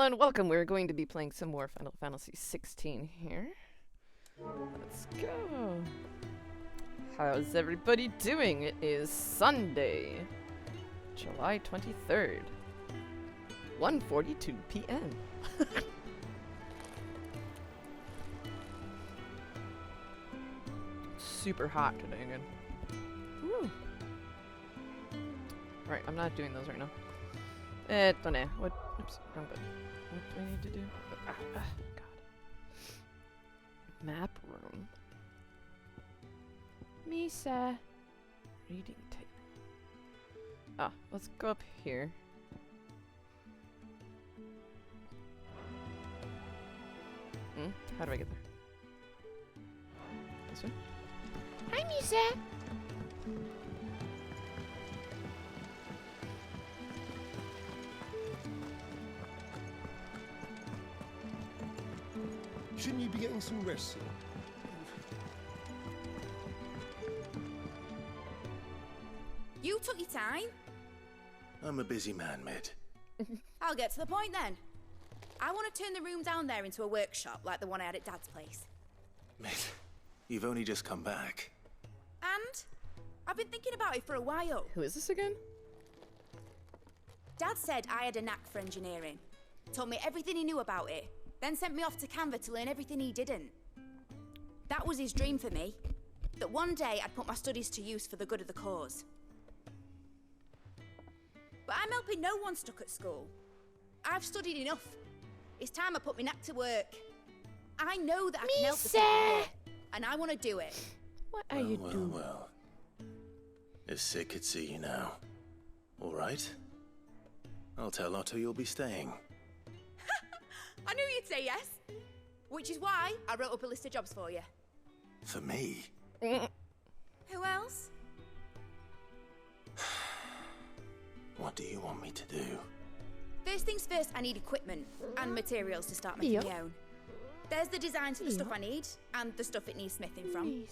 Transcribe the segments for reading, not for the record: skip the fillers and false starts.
Hello and welcome. We're going to be playing some more Final Fantasy 16 here. Let's go. How's everybody doing? It is Sunday, July 23rd, 1:42 p.m. Super hot today again. Woo. Right, I'm not doing those right now. What? Oops, wrong button. What do I need to do? God. Map room. Misa. Reading table. Ah, let's go up here. How do I get there? This way? Hi, Misa! Shouldn't you be getting some rest soon? You took your time. I'm a busy man, Mid. I'll get to the point then. I want to turn the room down there into a workshop like the one I had at Dad's place. Mid, you've only just come back. And I've been thinking about it for a while. Who is this again? Dad said I had a knack for engineering. Told me everything he knew about it. Then sent me off to Canva to learn everything he didn't. That was his dream for me. That one day I'd put my studies to use for the good of the cause. But I'm helping no one stuck at school. I've studied enough. It's time I put my knack to work. I know that I can help the people here, and I want to do it. What are you doing? Well. If Sid could see you now. All right? I'll tell Otto you'll be staying. I knew you'd say yes. Which is why I wrote up a list of jobs for you. For me? Who else? What do you want me to do? First things first, I need equipment and materials to start making my own. There's the designs for the stuff I need, and the stuff it needs smithing from.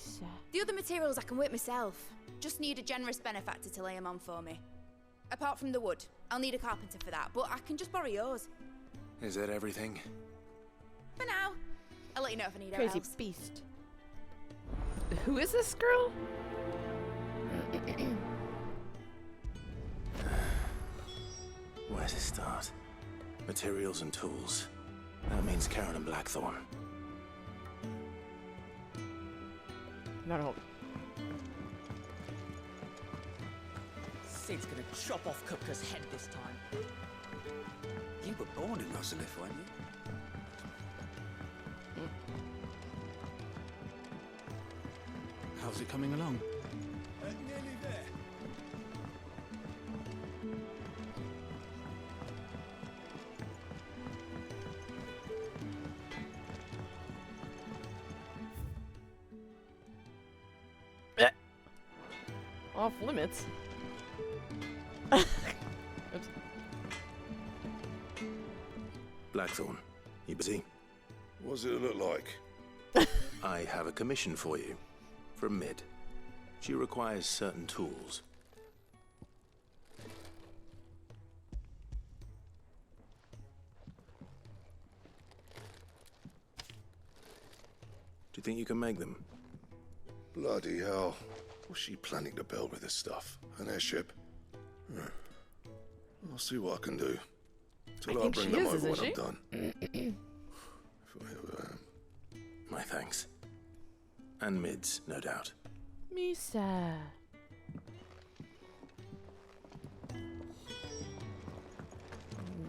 The other materials I can work myself. Just need a generous benefactor to lay them on for me. Apart from the wood, I'll need a carpenter for that, but I can just borrow yours. Is that everything? For now. I'll let you know if I need Crazy else. beast. Who is this girl? Where to start? Materials and tools. That means Karen and Blackthorn. Not a hope. Sid's gonna chop off Kupka's head this time. You were born in Rosalith, weren't you? How's it coming along? Nearly there. Off limits. Oops. Blackthorn, you busy? What does it look like? I have a commission for you. From Mid. She requires certain tools. Do you think you can make them? Bloody hell. What's she planning to build with this stuff? An airship? I'll see what I can do. Till I bring them over when I'm done. If I ever am. My thanks. And Mid's, no doubt. Misa.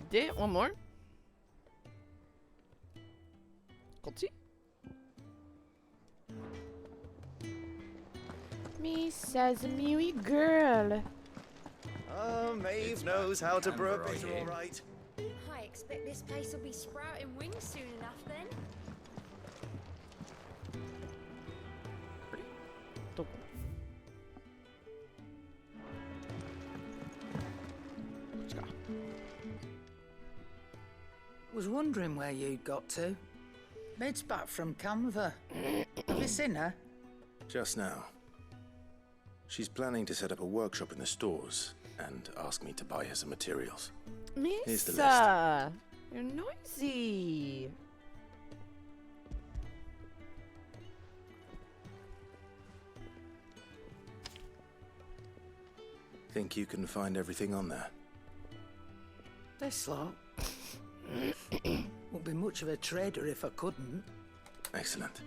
Did one more. Colty. Misa's a mewy girl. Oh, Maeve knows how to brew a bitter, all right. I expect this place will be sprouting wings soon enough then. Let's go. Was wondering where you'd got to. Mid's back from Canva. Have you seen her? Just now. She's planning to set up a workshop in the stores and ask me to buy her some materials. Here's the Misa. You're noisy. Think you can find everything on there? This lot. Wouldn't be much of a trader if I couldn't. Excellent.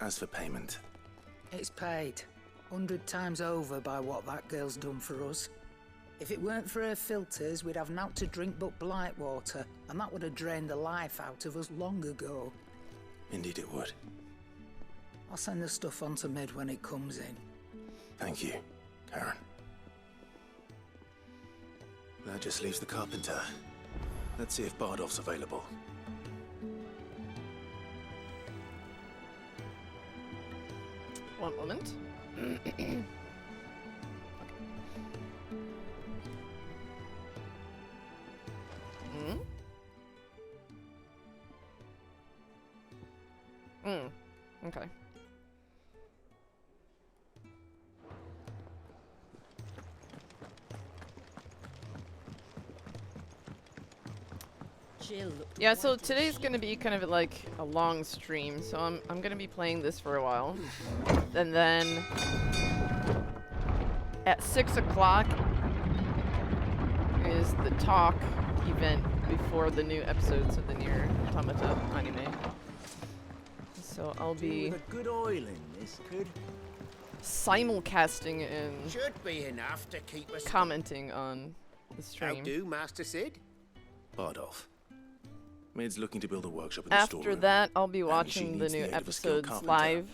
As for payment, It's paid 100 times over by what that girl's done for us. If it weren't for her filters, we'd have naught to drink but blight water, and that would have drained the life out of us long ago. indeed it would. I'll send the stuff on to Mid when it comes in. Thank you, Karen. That just leaves the carpenter. Let's see if Bardolph's available. One moment. Okay. Yeah, so today's gonna be kind of like a long stream, so I'm gonna be playing this for a while. And then at 6 o'clock is the talk event before the new episodes of the Nier Automata anime. So I'll be With a good oil in this, could simulcasting and should be enough to keep us. commenting on the How stream. do, Master Sid? Bardolph. Mid's looking to build a workshop in the After storeroom. that, I'll be And she watching the needs new aid of a skilled episodes carpenter. live.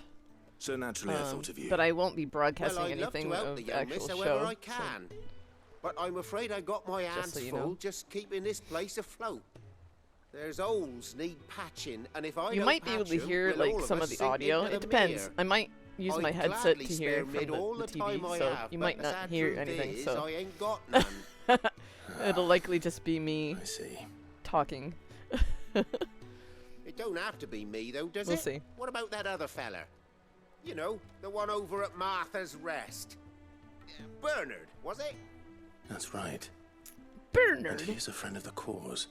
So naturally I thought of you. But I won't be Well, broadcasting I'd love anything to help of the the young actual miss show. however I so- can. But I'm afraid I got my hands so you full know. just keeping this place afloat. There's holes need patching, and if I You don't might be able patch to 'em, hear we'll like all of some us of the sink audio. into It the depends. mere. I might use my I'd headset gladly to spare hear from Mid all the the time TV, I so have, you but might the not sad hear truth anything. is, So I ain't got none. it'll likely just be me I see. talking. It don't have to be me, though, does We'll it? see. What about that other fella? You know, the one over at Martha's Rest. Bernard, was it? That's right. Bernard. And he's a friend of the cause.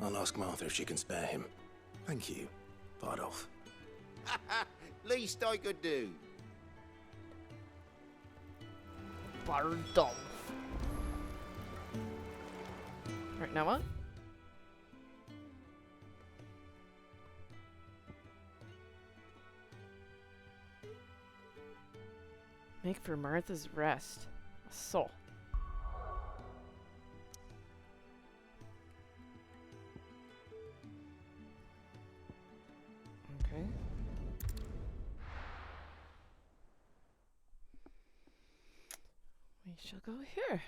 I'll ask Martha if she can spare him. Thank you, Bardolph. Least I could do. Bardolph. Right, now what? Make for Martha's Rest. So. Okay. We shall go here.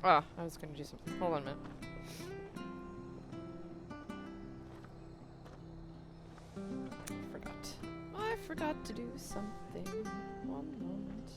Ah, I was gonna do something. Hold on a minute. I forgot to do something. One moment.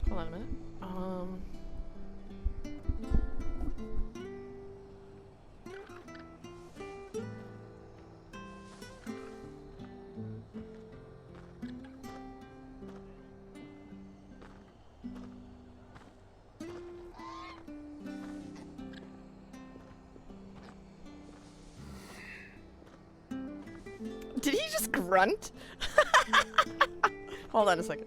Hold on a minute. Did he just grunt? Hold on a second.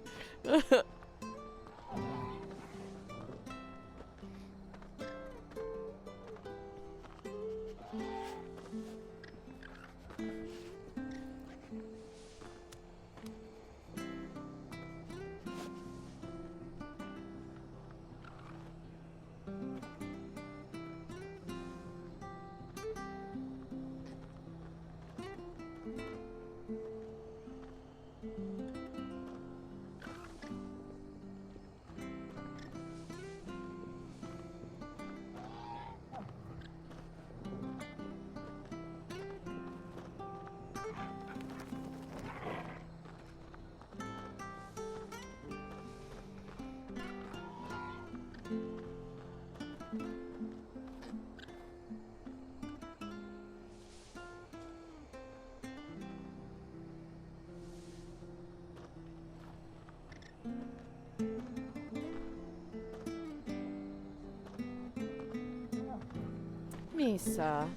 Misa.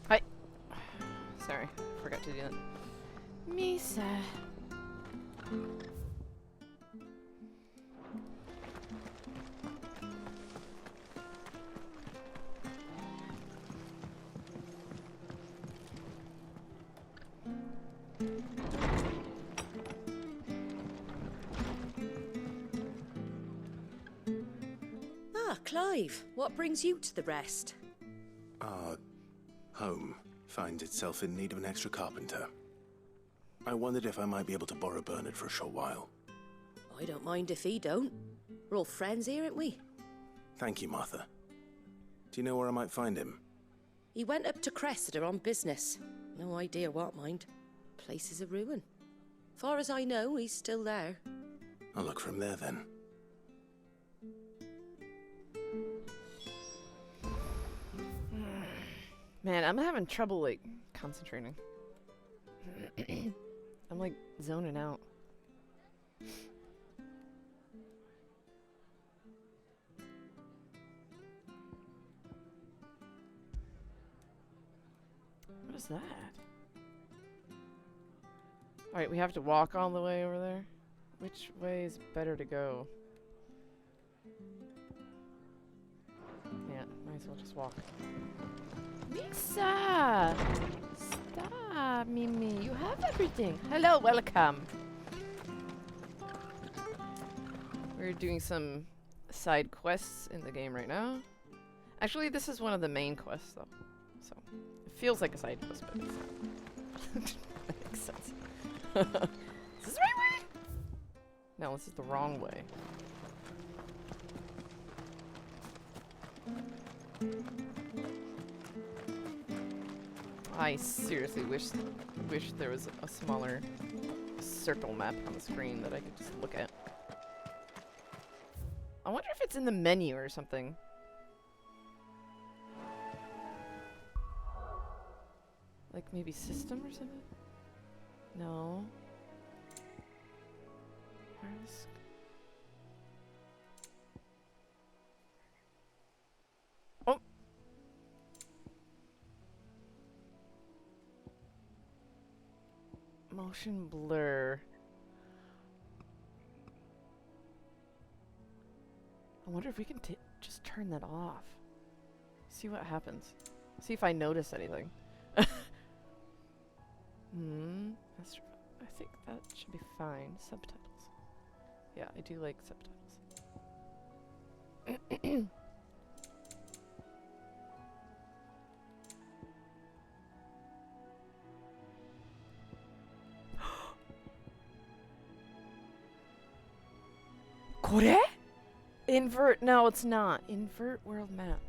Hi. Sorry, forgot to do that. Misa. Ah, Clive, what brings you to the rest? Our home finds itself in need of an extra carpenter. I wondered if I might be able to borrow Bernard for a short while. I don't mind if he don't. We're all friends here, aren't we? Thank you, Martha. Do you know where I might find him? He went up to Cressida on business. No idea what, mind. Place is a ruin. Far as I know, he's still there. I'll look for him there then. Man, I'm having trouble, like, concentrating. I'm, like, zoning out. What is that? Alright, we have to walk all the way over there? Which way is better to go? Yeah, might as well just walk. Misa! Stop, Mimi. You have everything. Hello, welcome. We're doing some side quests in the game right now. Actually, this is one of the main quests, though. So, it feels like a side quest, but it's not. That makes sense. Is this the right way? No, this is the wrong way. I seriously wish there was a smaller circle map on the screen that I could just look at. I wonder if it's in the menu or something. Like maybe system or something? No. Where's... Oh! Motion blur. I wonder if we can just turn that off. See what happens. See if I notice anything. I think that should be fine. Subtitles. Yeah, I do like subtitles. Kore? Invert? No, it's not. Invert world map.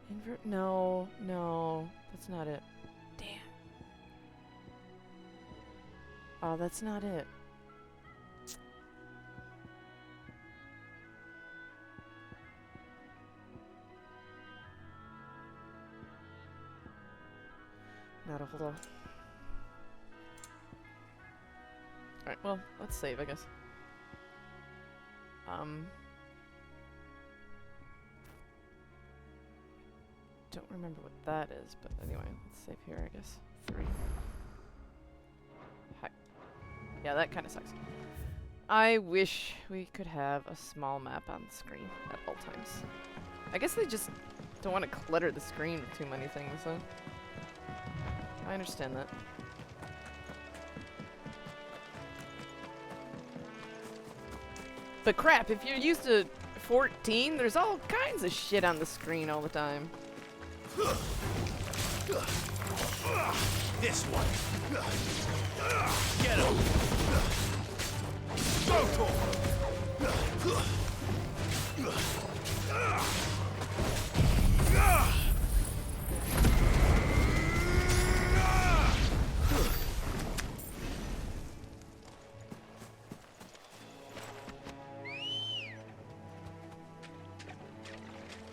Invert? No, no, that's not it. Damn. Oh, that's not it. Not a hold on. Alright, well, let's save, I guess. don't remember what that is, but anyway, let's save here, I guess. 3. Hi. Yeah, that kind of sucks. I wish we could have a small map on the screen at all times. I guess they just don't want to clutter the screen with too many things, so I understand that. But crap, if you're used to 14, there's all kinds of shit on the screen all the time. This one. Get him. Go for him.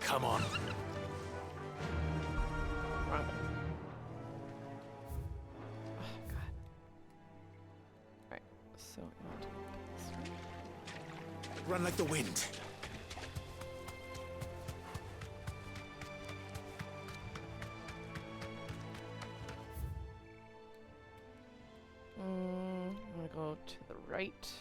Come on. Wrong. Oh, God. Alright, so I want to get this one. Run like the wind. I'm gonna go to the right.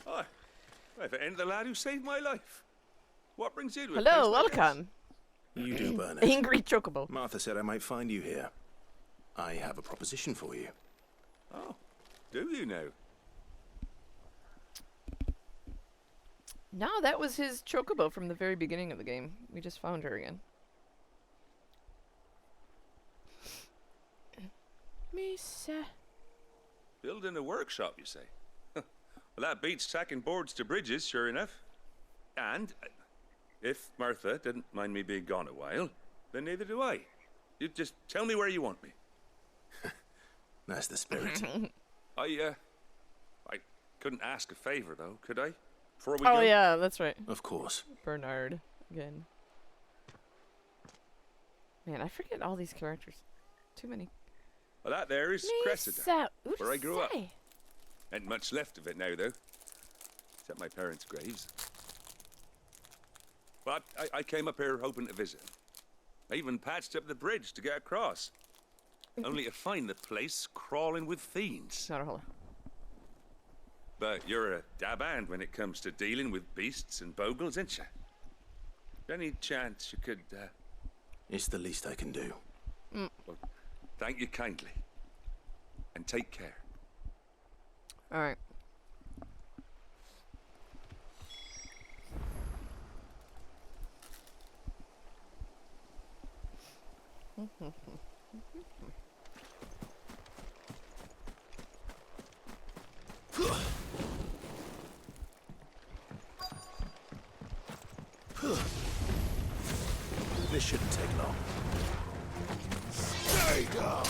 Hi. If it ain't the lad who saved my life. What brings you to a Hello, place like welcome. You do, Bernard. Angry Chocobo. Martha said I might find you here. I have a proposition for you. this? Oh, do you know? No, that was his Chocobo from the very beginning of the game. We just found her again. Misa. Building a workshop, you say? Well, that beats tacking boards to bridges, sure enough. And if Martha didn't mind me being gone a while, then neither do I. You just tell me where you want me. That's the spirit. I couldn't ask a favor, though, could I? Before we go? Oh yeah, that's right. Of course. Bernard again. Man, I forget all these characters. Too many. Well, that there is Cressida, where I grew up. Ain't much left of it now, though. Except my parents' graves. But I came up here hoping to visit. I even patched up the bridge to get across. Only to find the place crawling with fiends. Not a whole. But you're a dab hand when it comes to dealing with beasts and bogles, ain't you? Any chance you could, It's the least I can do. Well, thank you kindly. And take care. Alright. This shouldn't take long. Stay down.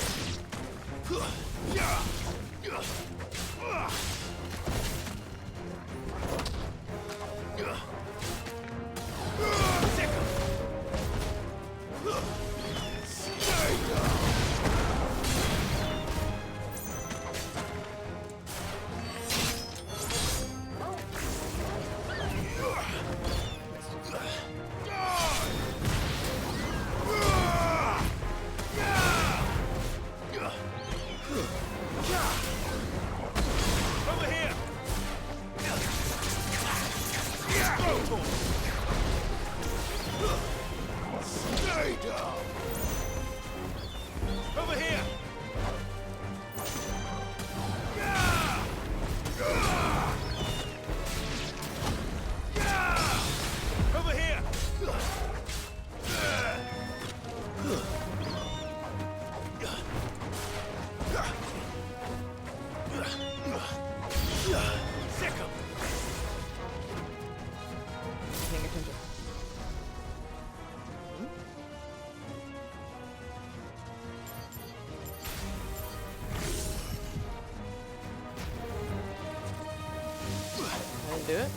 do it.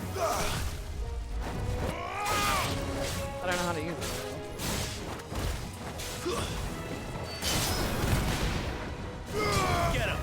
I don't know how to use it. Get him!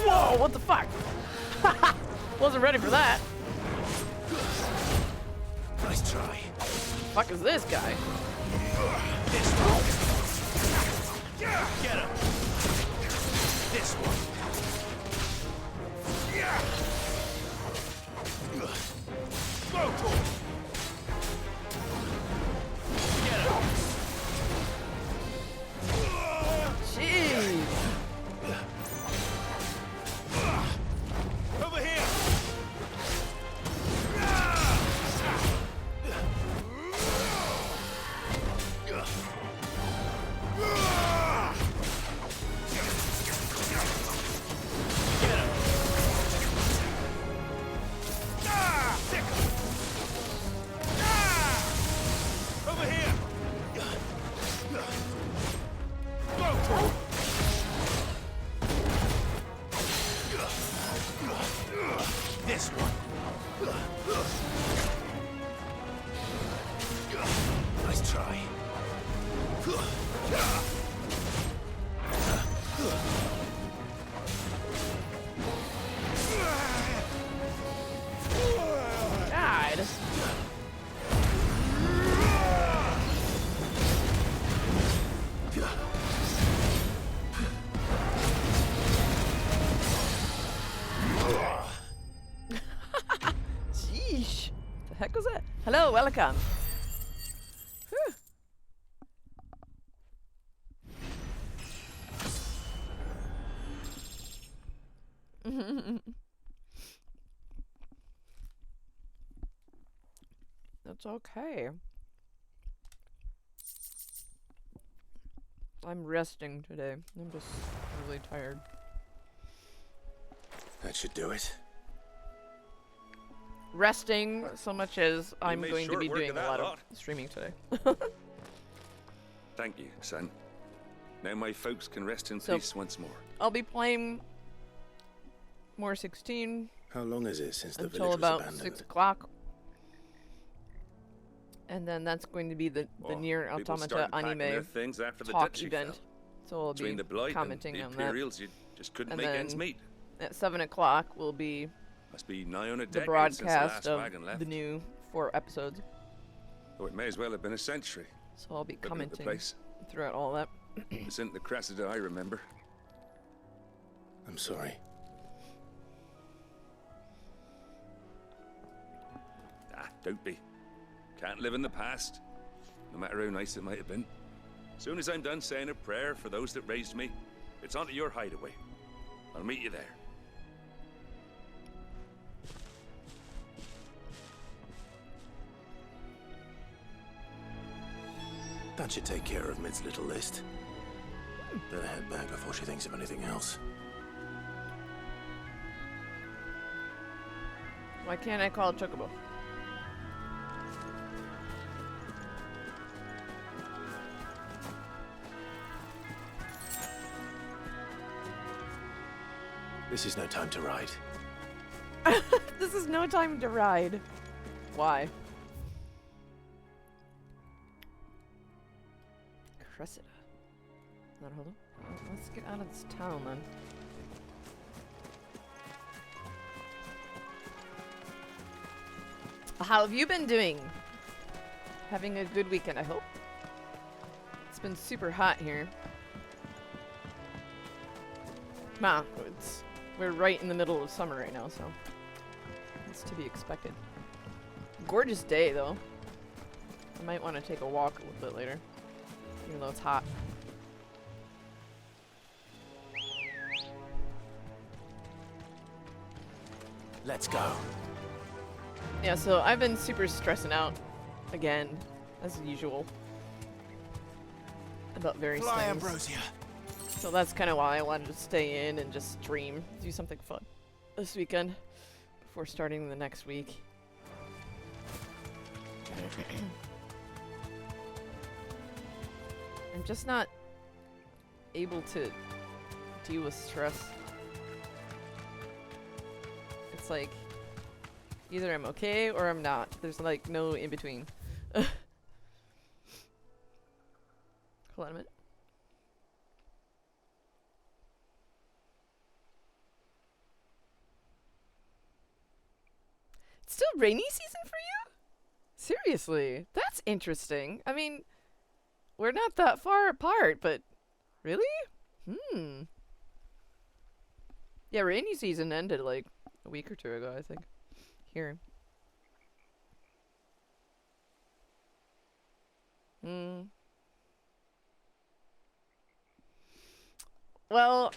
Whoa, what the fuck? Wasn't ready for that. Nice try. Fuck is this guy? This one. Get him! This one. Go to him! Get him! Jeez. Over here! Get him! Sick him! Over here! Go to him! This one. Nice try. God. Sheesh. The heck was that? Hello, welcome. Whew. That's okay. I'm resting today. I'm just really tired. That should do it. Resting so much as I'm made going to short be work doing of a that lot lot. of streaming today. Thank you, son. Now my folks can rest in So- peace once more. I'll be playing more 16 How long is it since the until village was about abandoned? 6 o'clock. And then that's going to be the Oh, Nier people Automata started packing their anime things after the talk Dutchy event. fell. So I'll Between be the Blight and commenting the on that. Imperials, you just couldn't And make then ends meet. At 7 o'clock will be Must be nigh on a the decade since the broadcast last of wagon left. the new 4 episodes. Oh, it may as well have been a century. So I'll be Looking at the commenting place. throughout all that. This isn't the Cressida I remember. I'm sorry. Ah, don't be. Can't live in the past, no matter how nice it might have been. Soon as I'm done saying a prayer for those that raised me, it's onto your hideaway. I'll meet you there. That should take care of Mid's little list. Better head back before she thinks of anything else. Why can't I call it Chocobo? This is no time to ride. This is no time to ride. Why? Cressida. Hold on. Let's get out of this town then. How have you been doing? Having a good weekend, I hope. It's been super hot here. Nah, we're right in the middle of summer right now, so it's to be expected. Gorgeous day, though. I might want to take a walk a little bit later, even though it's hot. Let's go. Yeah, so I've been super stressing out again, as usual, about various Fly, things. Ambrosia. So that's kind of why I wanted to stay in and just stream, do something fun this weekend before starting the next week. I'm just not able to deal with stress. It's like either I'm okay or I'm not. There's like no in between. Hold on a minute. It's still rainy season for you? Seriously, that's interesting. I mean, we're not that far apart, but really? Yeah, rainy season ended like a week or two ago, I think. Here. Well,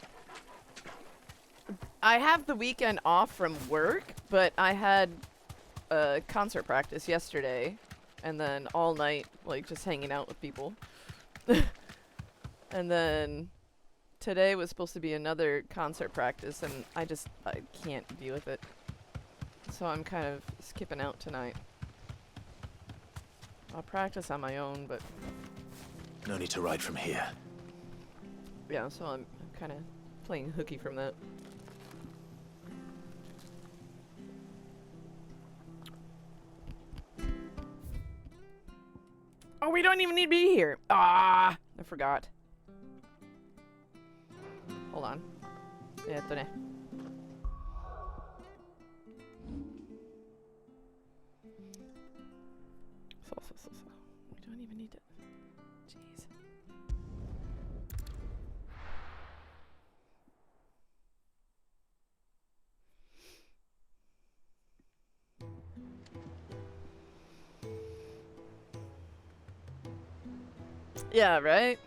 I have the weekend off from work, but I had a concert practice yesterday, and then all night, like, just hanging out with people. And then today was supposed to be another concert practice, and I can't deal with it. So I'm kind of skipping out tonight. I'll practice on my own, but No need to ride from here. yeah, so I'm kind of playing hooky from that. Oh, we don't even need to be here. Ah, I forgot. Hold on. Yeah, ito na. So. We don't even need to. Jeez. Yeah, right?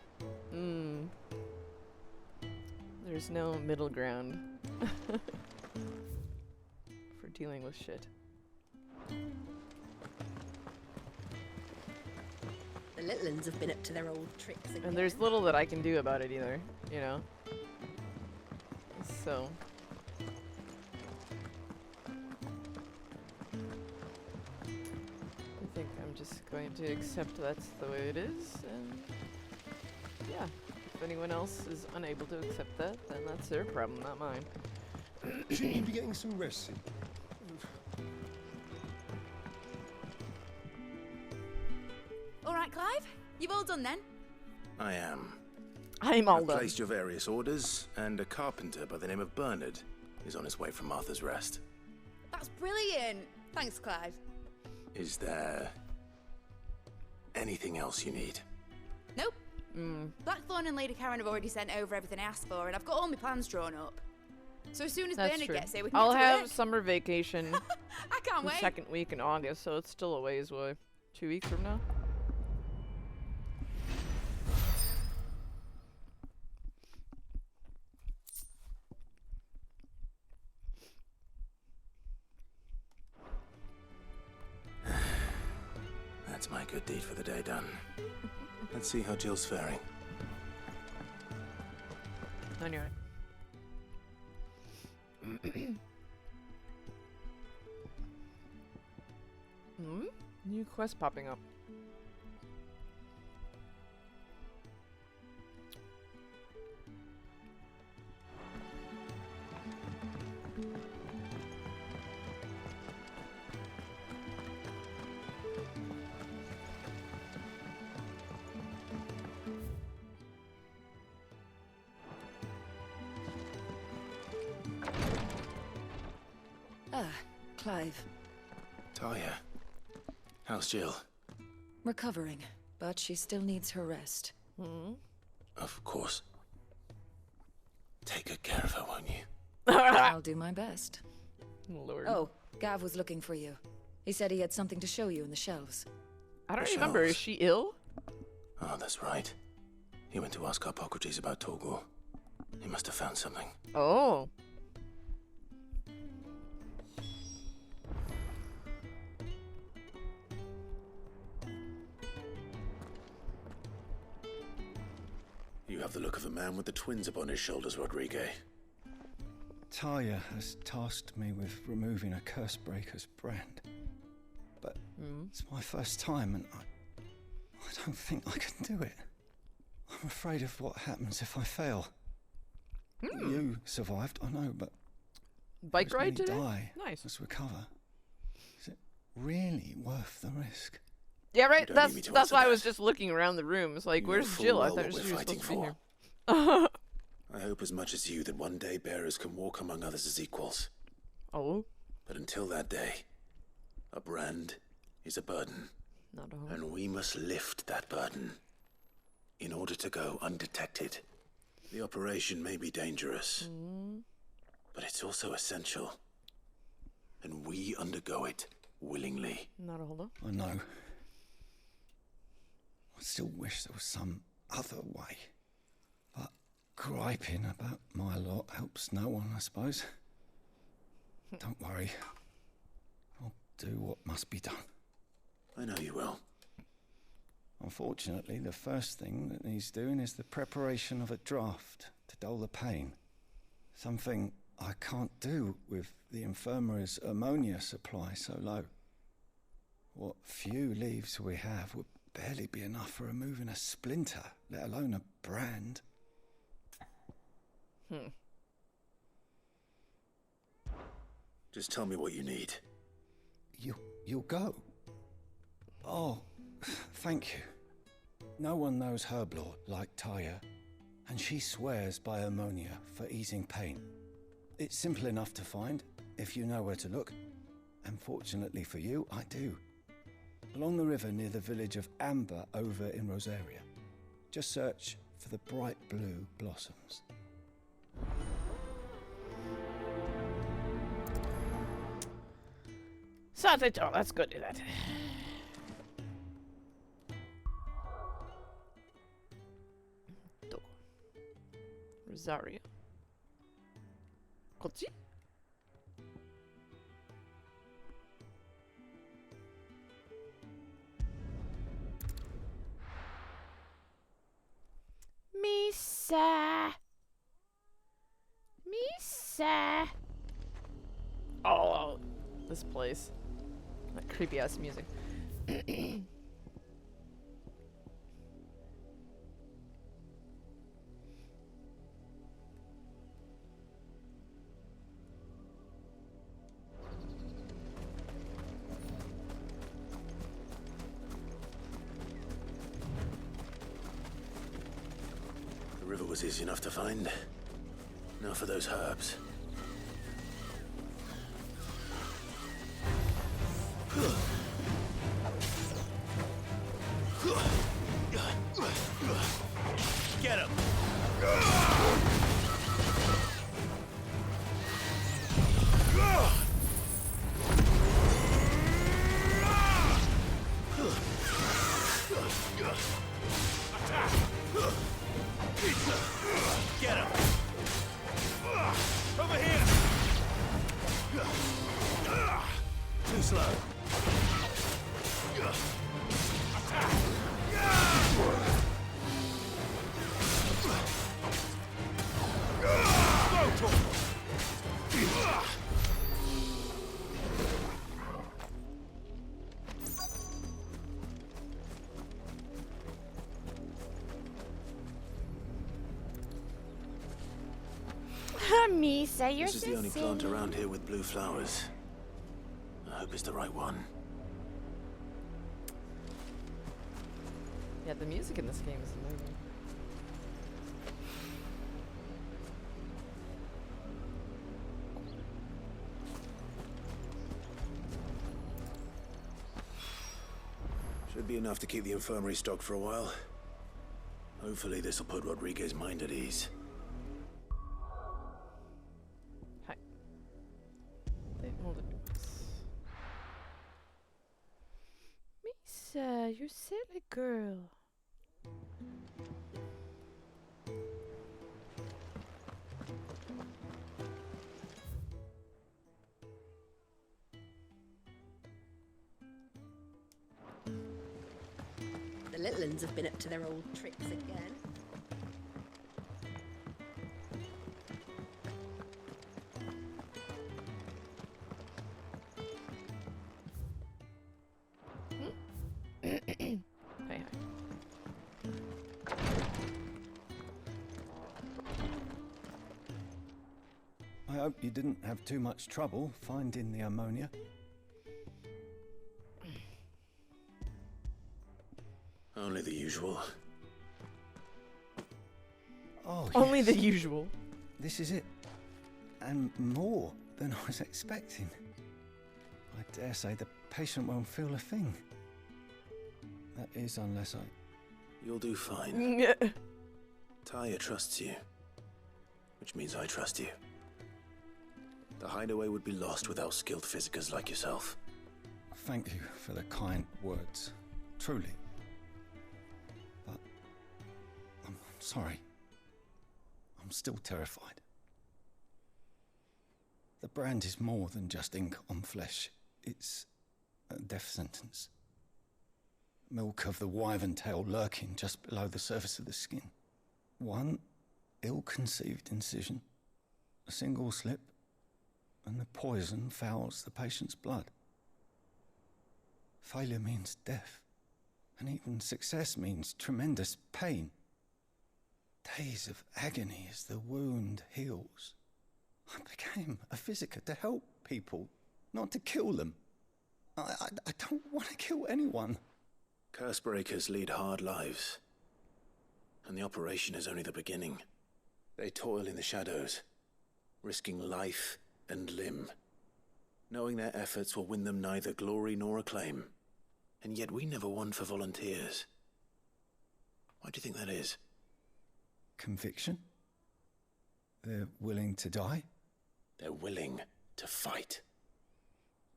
There's no middle ground for dealing with shit. The little ones have been up to their old tricks again. And there's little that I can do about it either, you know? So. I think I'm just going to accept that's the way it is, and yeah. If anyone else is unable to accept that, then that's their problem, not mine. Shouldn't you be getting some rest soon? All right, Clive. You've all done then? I am. I'm all I've done. placed your various orders, and a carpenter by the name of Bernard is on his way from Martha's Rest. That's brilliant. Thanks, Clive. Is there anything else you need? Nope. Blackthorn and Lady Karen have already sent over everything I asked for, and I've got all my plans drawn up. So as soon as That's Bernard true. gets here, we can I'll get to have work. summer vacation I can't the wait. second week in August, so it's still a ways away. 2 weeks from now. That's my good deed for the day done. Let's see how Jill's faring. On your New quest popping up. Ah, Clive. Talia, how's Jill? Recovering, but she still needs her rest. Of course. Take good care of her, won't you? I'll do my best. Lord. Oh, Gav was looking for you. He said he had something to show you in the shelves. I don't The remember. Is shelves. she ill? Oh, that's right. He went to ask Harpocrates about Torgor. He must have found something. Oh. the look of a man with the twins upon his shoulders, Rodriguez. Talia has tasked me with removing a Cursebreaker's brand. But it's my first time, and I don't think I can do it. I'm afraid of what happens if I fail. You survived, I know, but bike ride today? Die. Nice. Let's recover. Is it really worth the risk? Yeah, right. That's why I was just looking around the room. It's like, where's Jill? I thought she was supposed to be here. I hope as much as you that one day bearers can walk among others as equals. Oh. But until that day, a brand is a burden. Not a and we must lift that burden in order to go undetected. The operation may be dangerous, but it's also essential. And we undergo it willingly. Not a holder. I know. I still wish there was some other way. But griping about my lot helps no one, I suppose. Don't worry. I'll do what must be done. I know you will. Unfortunately, the first thing that needs doing is the preparation of a draft to dull the pain. Something I can't do with the infirmary's ammonia supply so low. What few leaves we have would barely be enough for removing a splinter, let alone a brand. Just tell me what you need. You'll go. Oh, thank you. No one knows Herblord like Taya, and she swears by ammonia for easing pain. It's simple enough to find, if you know where to look. And fortunately for you, I do. Along the river near the village of Amber over in Rosaria. Just search for the bright blue blossoms. Oh, let's go do that. Rosaria. Kotsi? Misa. Oh, this place. That creepy ass music. The river was easy enough to find. Now for those herbs. Get him! Get him! Over here! Too slow. Misa, you're This is the only plant around here with blue flowers. I hope it's the right one. Yeah, the music in this game is amazing. Should be enough to keep the infirmary stocked for a while. Hopefully this will put Rodriguez's mind at ease. Hi. They hold it. Misa, you silly girl. The little uns have been up to their old tricks again. I hope you didn't have too much trouble finding the ammonia. Only the usual. Oh, Only yes. the usual. This is it. And more than I was expecting. I dare say the patient won't feel a thing. That is, unless I... You'll do fine. Taya trusts you. Which means I trust you. The hideaway would be lost without skilled physicers like yourself. Thank you for the kind words. Truly. But... I'm sorry. I'm still terrified. The brand is more than just ink on flesh. It's a death sentence. Milk of the wyvern tail lurking just below the surface of the skin. One ill-conceived incision, a single slip, and the poison fouls the patient's blood. Failure means death, and even success means tremendous pain. Days of agony as the wound heals. I became a physiker to help people, not to kill them. I don't want to kill anyone. Curse breakers lead hard lives. And the operation is only the beginning. They toil in the shadows, risking life and limb, knowing their efforts will win them neither glory nor acclaim. And yet we never won for volunteers. Why do you think that is? Conviction? They're willing to die? They're willing to fight.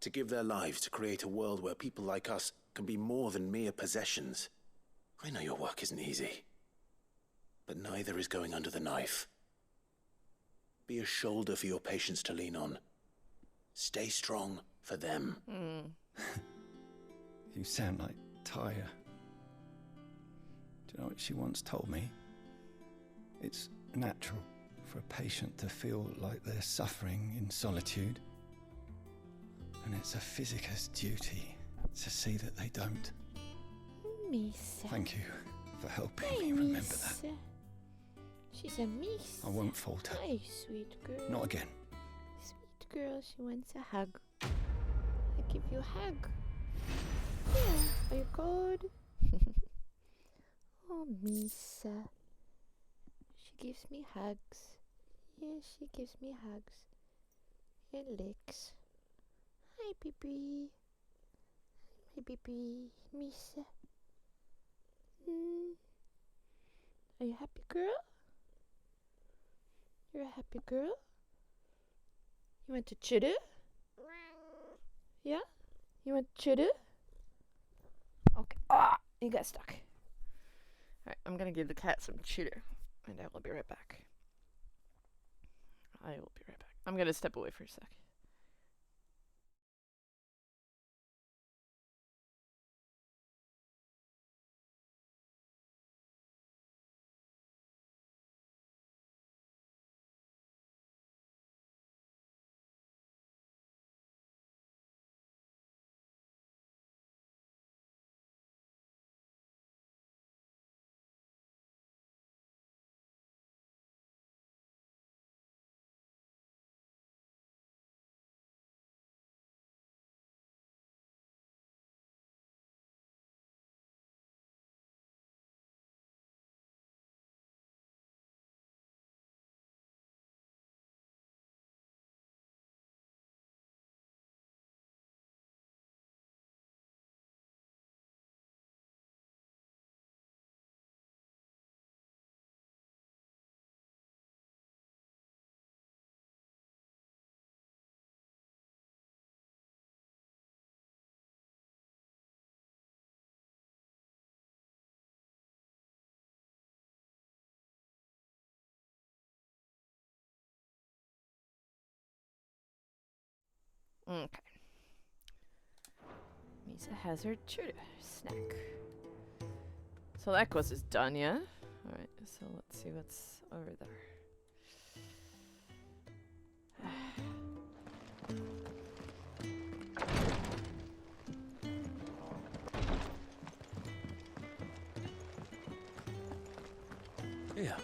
To give their lives to create a world where people like us can be more than mere possessions. I know your work isn't easy. But neither is going under the knife. Be a shoulder for your patients to lean on. Stay strong for them. You sound like Taya. Do you know what she once told me? It's natural for a patient to feel like they're suffering in solitude. And it's a physiker's duty to see that they don't. Misa. Thank you for helping me remember that. She's a miss. I won't falter. Hi, sweet girl. Not again. Sweet girl, she wants a hug. I give you a hug. Yeah, are you cold? Oh, Misa. She gives me hugs. Yeah, she gives me hugs. And licks. Hi, baby. Hi, baby. Misa. Are you happy, girl? You're a happy girl? You want to chitter? Yeah? You want to chitter? Okay. Ah! You got stuck. Alright, I'm gonna give the cat some chitter. And I will be right back. I will be right back. I'm gonna step away for a sec. Okay. Misa has her chitter snack. So that quest is done, yeah? Alright, so let's see what's over there. Yeah.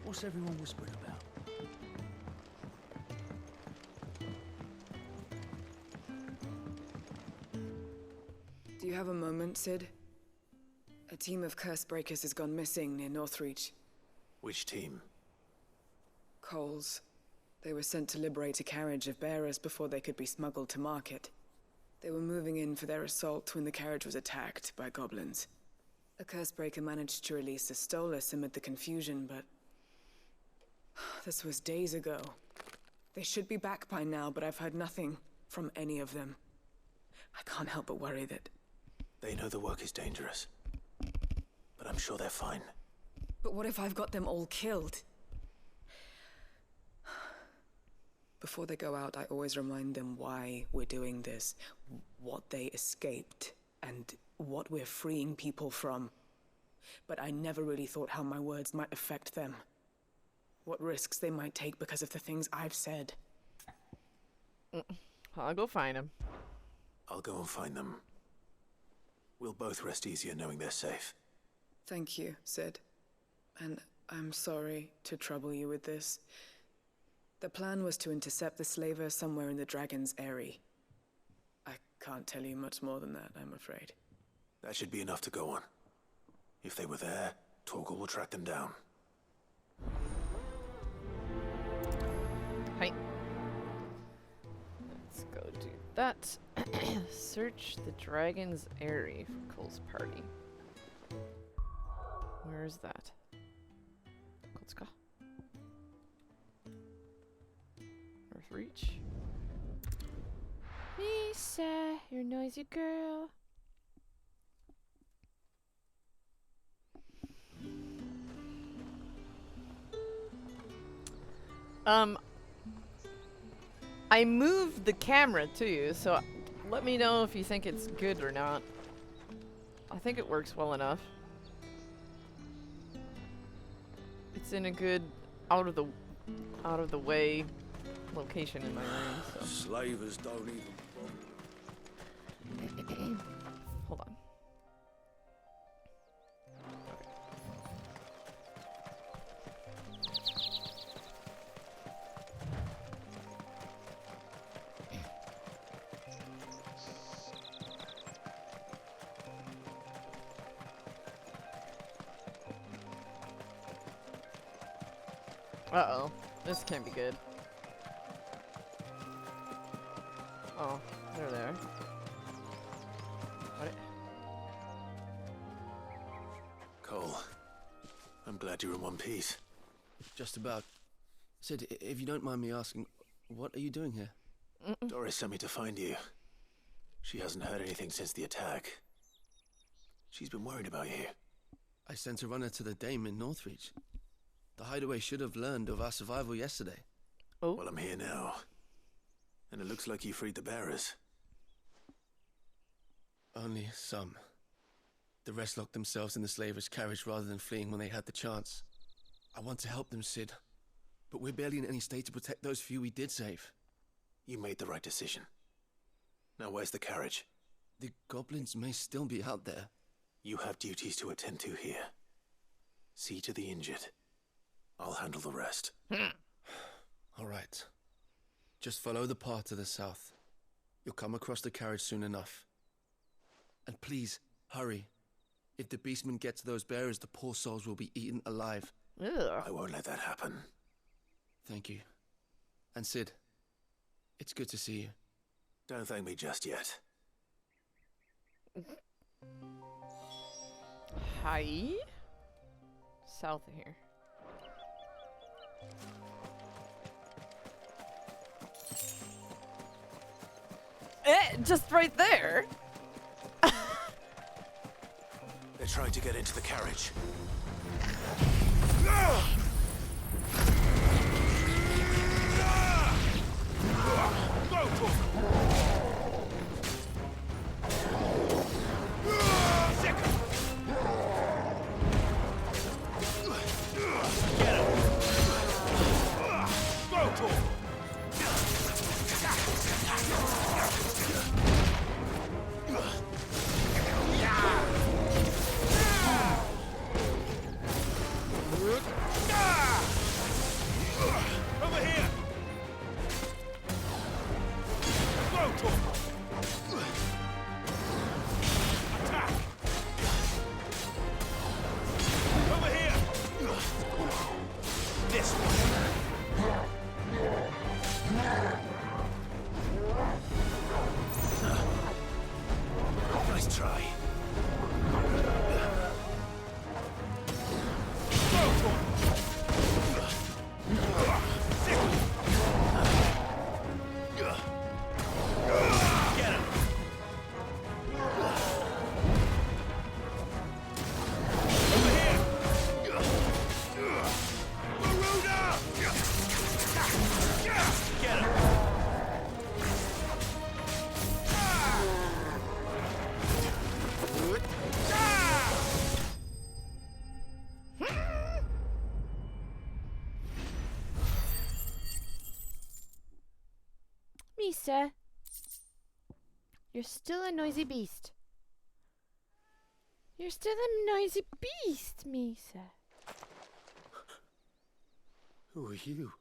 What's everyone whispering about? Do you have a moment, Sid? A team of curse breakers has gone missing near Northreach. Which team? Coles. They were sent to liberate a carriage of bearers before they could be smuggled to market. They were moving in for their assault when the carriage was attacked by goblins. A curse breaker managed to release a Stolas amid the confusion, but... this was days ago. They should be back by now, but I've heard nothing from any of them. I can't help but worry that... They know the work is dangerous. But I'm sure they're fine. But what if I've got them all killed? Before they go out, I always remind them why we're doing this, what they escaped, and what we're freeing people from. But I never really thought how my words might affect them. What risks they might take because of the things I've said. I'll go find them. I'll go and find them. We'll both rest easier knowing they're safe. Thank you, Sid. And I'm sorry to trouble you with this. The plan was to intercept the slaver somewhere in the Dragon's Eyrie. I can't tell you much more than that, I'm afraid. That should be enough to go on. If they were there, Torgal will track them down. Hi. Let's go do that. Search the Dragon's Eyrie for Cole's party. Where is that? Let's go. Northreach. Lisa, you're a noisy girl. I moved the camera to you, so let me know if you think it's good or not. I think it works well enough. It's in a good out of the way location in my room. So. Slavers don't even bother. Hold on. Uh-oh. This can't be good. Oh, they're there. What? Cole, I'm glad you're in one piece. Just about. Sid, if you don't mind me asking, what are you doing here? Doris sent me to find you. She hasn't heard anything since the attack. She's been worried about you. I sent a runner to the Dame in Northreach. The hideaway should have learned of our survival yesterday. Oh. Well, I'm here now. And it looks like you freed the bearers. Only some. The rest locked themselves in the slaver's carriage rather than fleeing when they had the chance. I want to help them, Sid. But we're barely in any state to protect those few we did save. You made the right decision. Now where's the carriage? The goblins may still be out there. You have duties to attend to here. See to the injured. I'll handle the rest. All right. Just follow the path to the south. You'll come across the carriage soon enough. And please, hurry. If the beastmen get to those bearers, the poor souls will be eaten alive. Ugh. I won't let that happen. Thank you. And Sid, it's good to see you. Don't thank me just yet. Hi. South of here. Just right there. They're trying to get into the carriage. Misa. You're still a noisy beast. You're still a noisy beast, Misa. Who are you?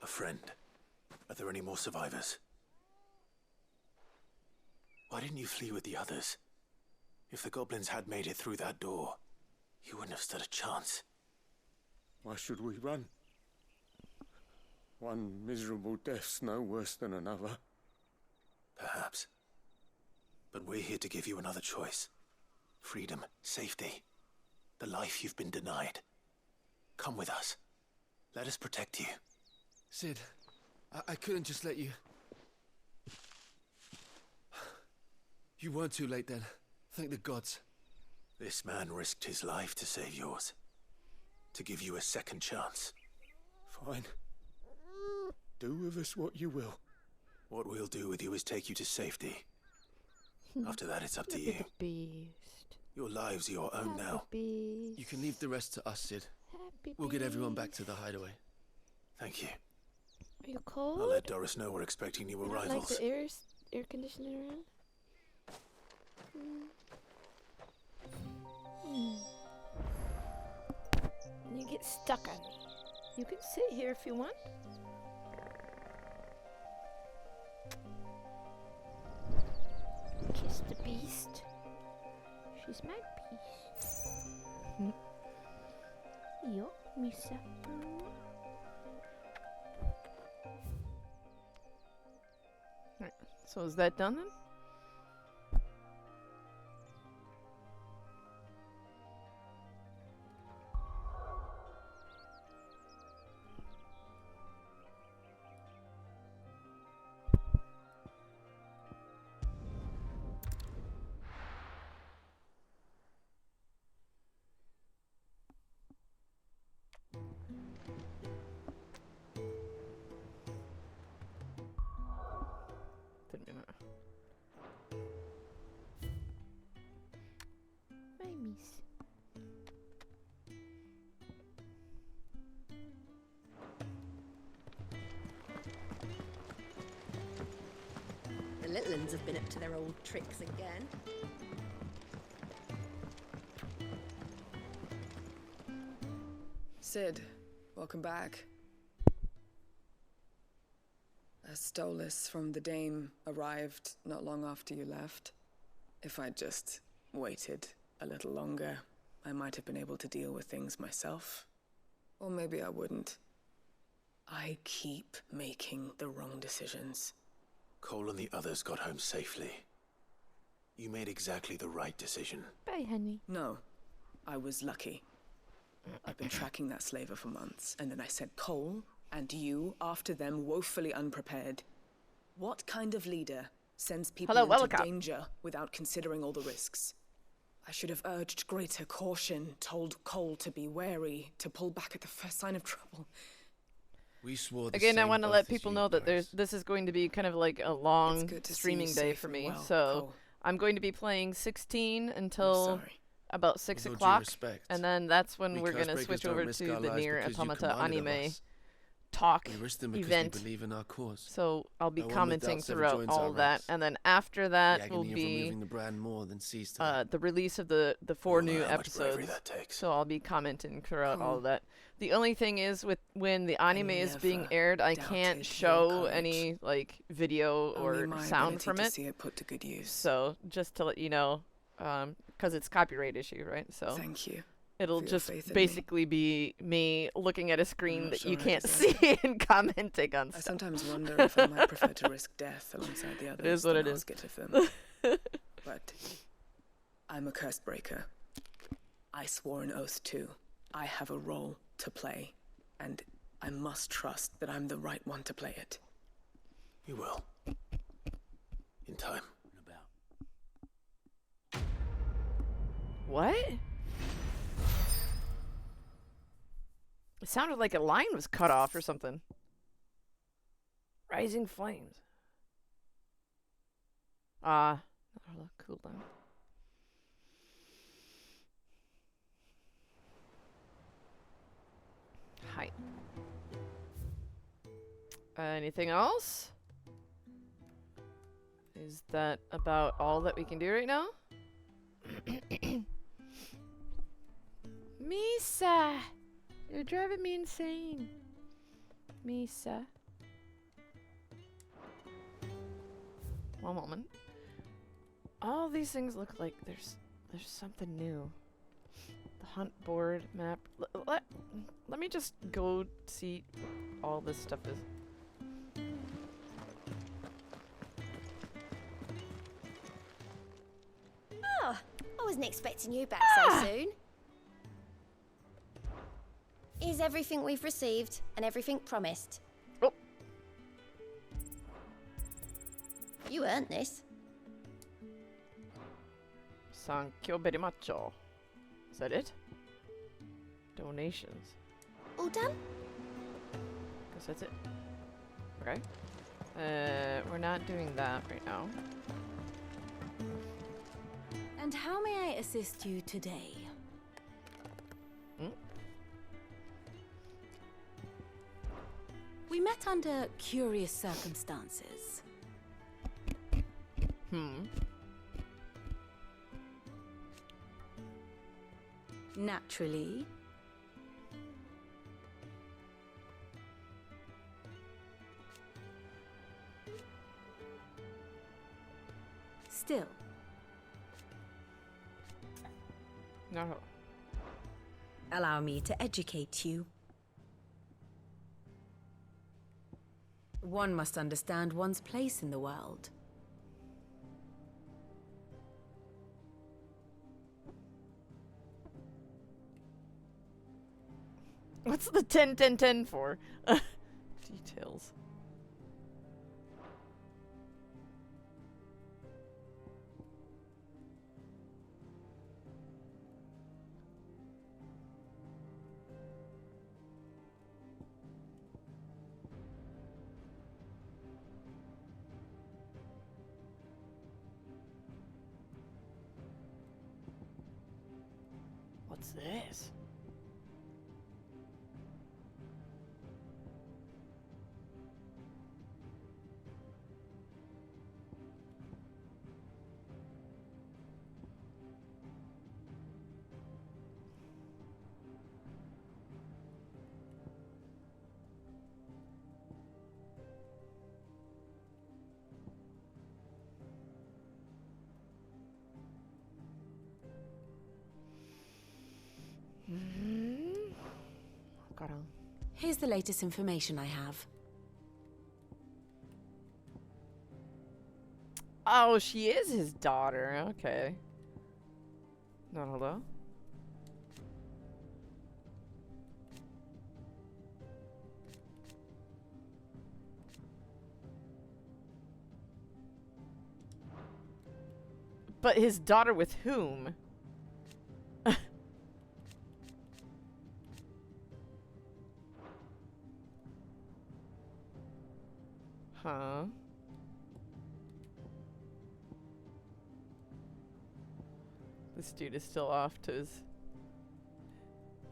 A friend. Are there any more survivors? Why didn't you flee with the others? If the goblins had made it through that door, you wouldn't have stood a chance. Why should we run? One miserable death's no worse than another. Perhaps. But we're here to give you another choice. Freedom, safety, the life you've been denied. Come with us. Let us protect you. Sid, I couldn't just let you... You weren't too late then. Thank the gods. This man risked his life to save yours. To give you a second chance. Fine. Do with us what you will. What we'll do with you is take you to safety. After that, it's up to Look you. at the beast. Your lives are your own now. Beast. You can leave the rest to us, Sid. Happy We'll get everyone back beast. to the hideaway. Thank you. Are you cold? I'll let Doris know we're expecting new You don't arrivals. like the air conditioner around? And you get stuck on me. You can sit here if you want. Kiss the beast. She's my beast. Yo, Misa. Right. So is that done then? Didn't mean that. My miss. The little uns have been up to their old tricks again. Sid, welcome back. A Stolas from the Dame arrived not long after you left. If I'd just waited a little longer, I might have been able to deal with things myself. Or maybe I wouldn't. I keep making the wrong decisions. Cole and the others got home safely. You made exactly the right decision. Bye, honey. No, I was lucky. I've been tracking that slaver for months, and then I sent Cole and you after them, woefully unprepared. What kind of leader sends people into danger without considering all the risks? I should have urged greater caution, told Cole to be wary, to pull back at the first sign of trouble. We swore the Again, I same want to oath let as people you know that guys. this is going to be kind of like a long good to see streaming you day safe for and me. well, So Cole. I'm going to be playing 16 until about 6 With all due o'clock, respect, and then that's when we we're going to Cursebreakers switch don't over risk to our the lives Nier because you Automata commanded of anime us. talk We risk them because event. we believe in our cause. So I'll be No one commenting without ever throughout joins all our of that, ranks. and then after that The will agony of be removing the brand more than seized to the release of the 4 know new how much bravery episodes. that takes. So I'll be commenting throughout all Cool. of that. The only thing is with when the anime is being never aired, I doubted can't your show courage. any like video Only or my sound ability from to it. see it put to good use. So just to let you know, because it's copyright issue, right? So Thank you. it'll for your just faith in me. basically be me looking at a screen not that sure you I can't deserve see and commenting on I stuff. sometimes wonder if I might prefer to risk death alongside the others is what than it is. ask it of them. But I'm a curse breaker. I swore an oath too. I have a role to play, and I must trust that I'm the right one to play it. You will. In time. What? It sounded like a line was cut off or something. Rising flames. Cool down. Alright. Anything else? Is that about all that we can do right now? Misa! You're driving me insane. Misa. One moment. All these things look like there's something new. The hunt board map. Let me just go see all this stuff is. Oh, I wasn't expecting you back so soon. Is everything we've received and everything promised? Oh. You earned this. Thank you very much. Is that it? Donations. All done? Guess that's it. Okay. We're not doing that right now. And how may I assist you today? We met under curious circumstances. Naturally. Still. No. Allow me to educate you. One must understand one's place in the world. What's the 10-10-10 for? Details. What's this? Here's the latest information I have. Oh, she is his daughter. Okay. No, hello? But his daughter with whom? Huh? This dude is still off to his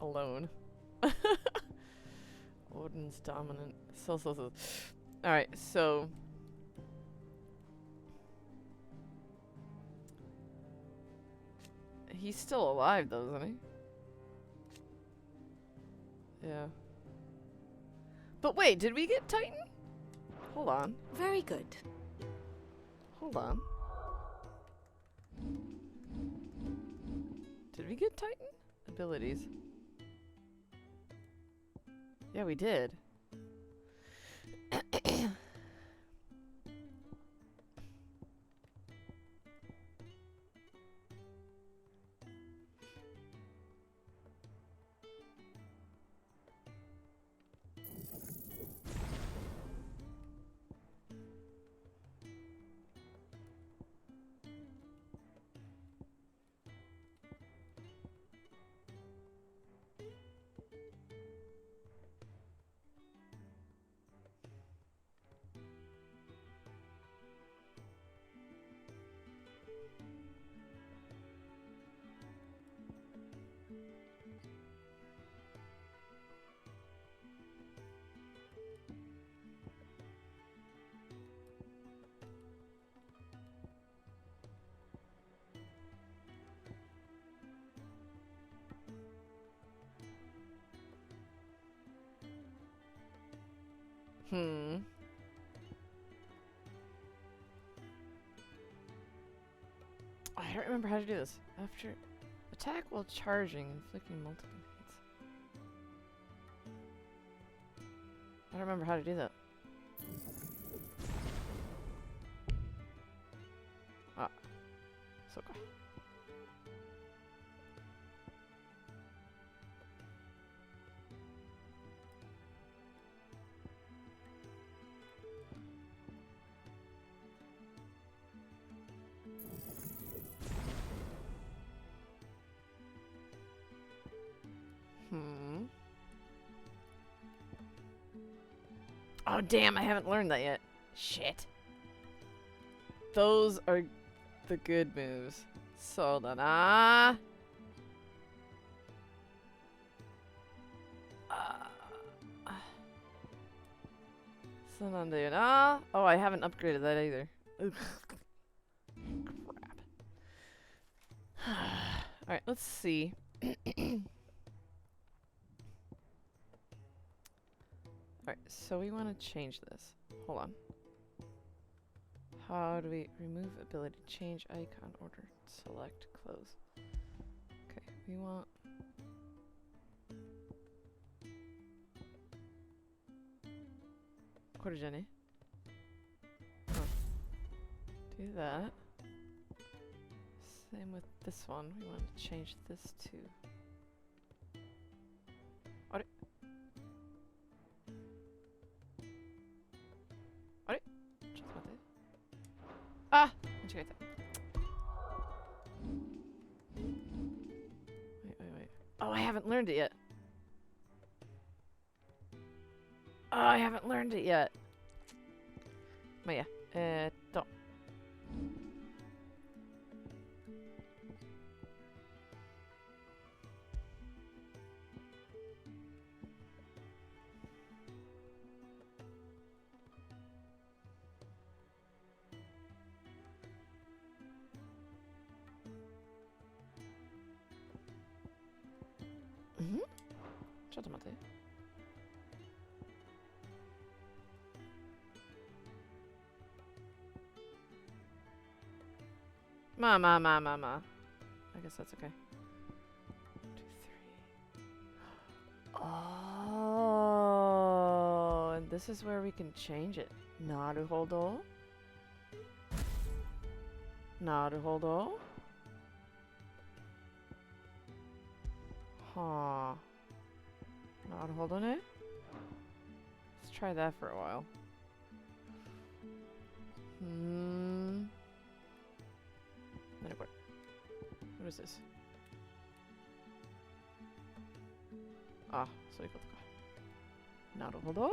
alone. Odin's dominant. So. Alright, so he's still alive though, isn't he? Yeah. But wait, did we get Titan? Hold on. Very good. Hold on. Did we get Titan? Abilities. Yeah, we did. I don't remember how to do this. After attack while charging, inflicting multiple hits. I don't remember how to do that. Ah, so okay. Oh, damn, I haven't learned that yet. Shit. Those are the good moves. So then, so then, dude, oh, I haven't upgraded that either. Ugh. Crap. Alright, let's see. Alright, so we want to change this. Hold on. How do we remove ability? Change icon order. Select close. Okay, we want... Quarter Jenny. Oh. Do that. Same with this one. We want to change this to... Ah! Wait. Oh, I haven't learned it yet. Oh, I haven't learned it yet. But yeah, don't. Ciao tomate. Ma. I guess that's okay. 2, 3. Oh, and this is where we can change it. Naruhodo. Huh. Naruhodo ne? Let's try that for a while. What is this? Ah, so you got Naruhodo.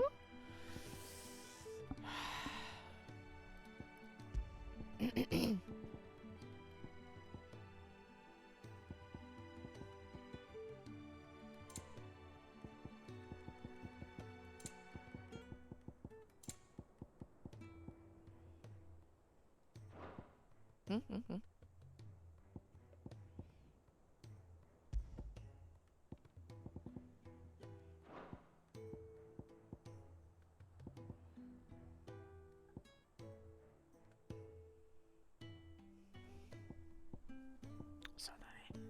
So nice.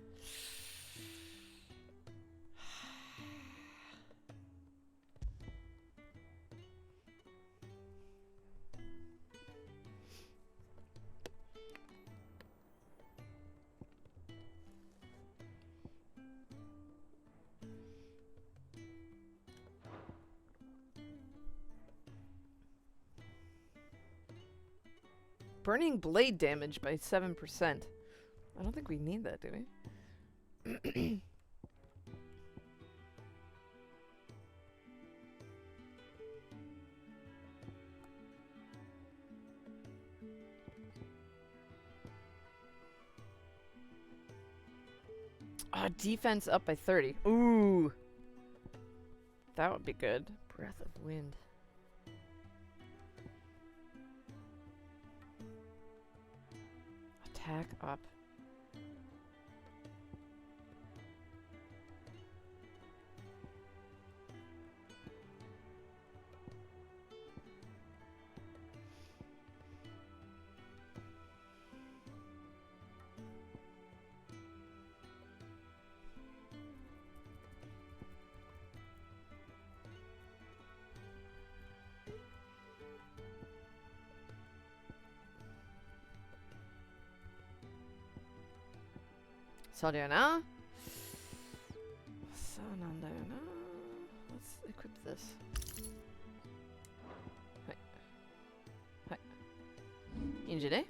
Burning blade damage by 7%. I don't think we need that, do we? Oh, defense up by 30. Ooh. That would be good. Breath of wind. Attack up. Sadiana. Sanandana. Let's equip this. Hi. Hi. Injide.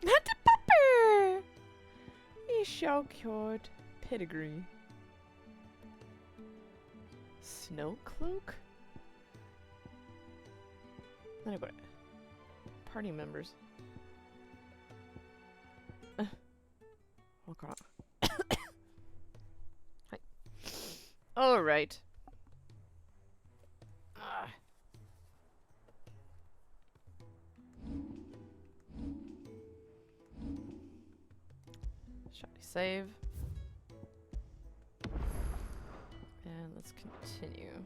Not the pupper! He's so cute. Pedigree. Snow cloak? Anyway. Party members. Oh god. Hi. Alright. Shall we save? And let's continue.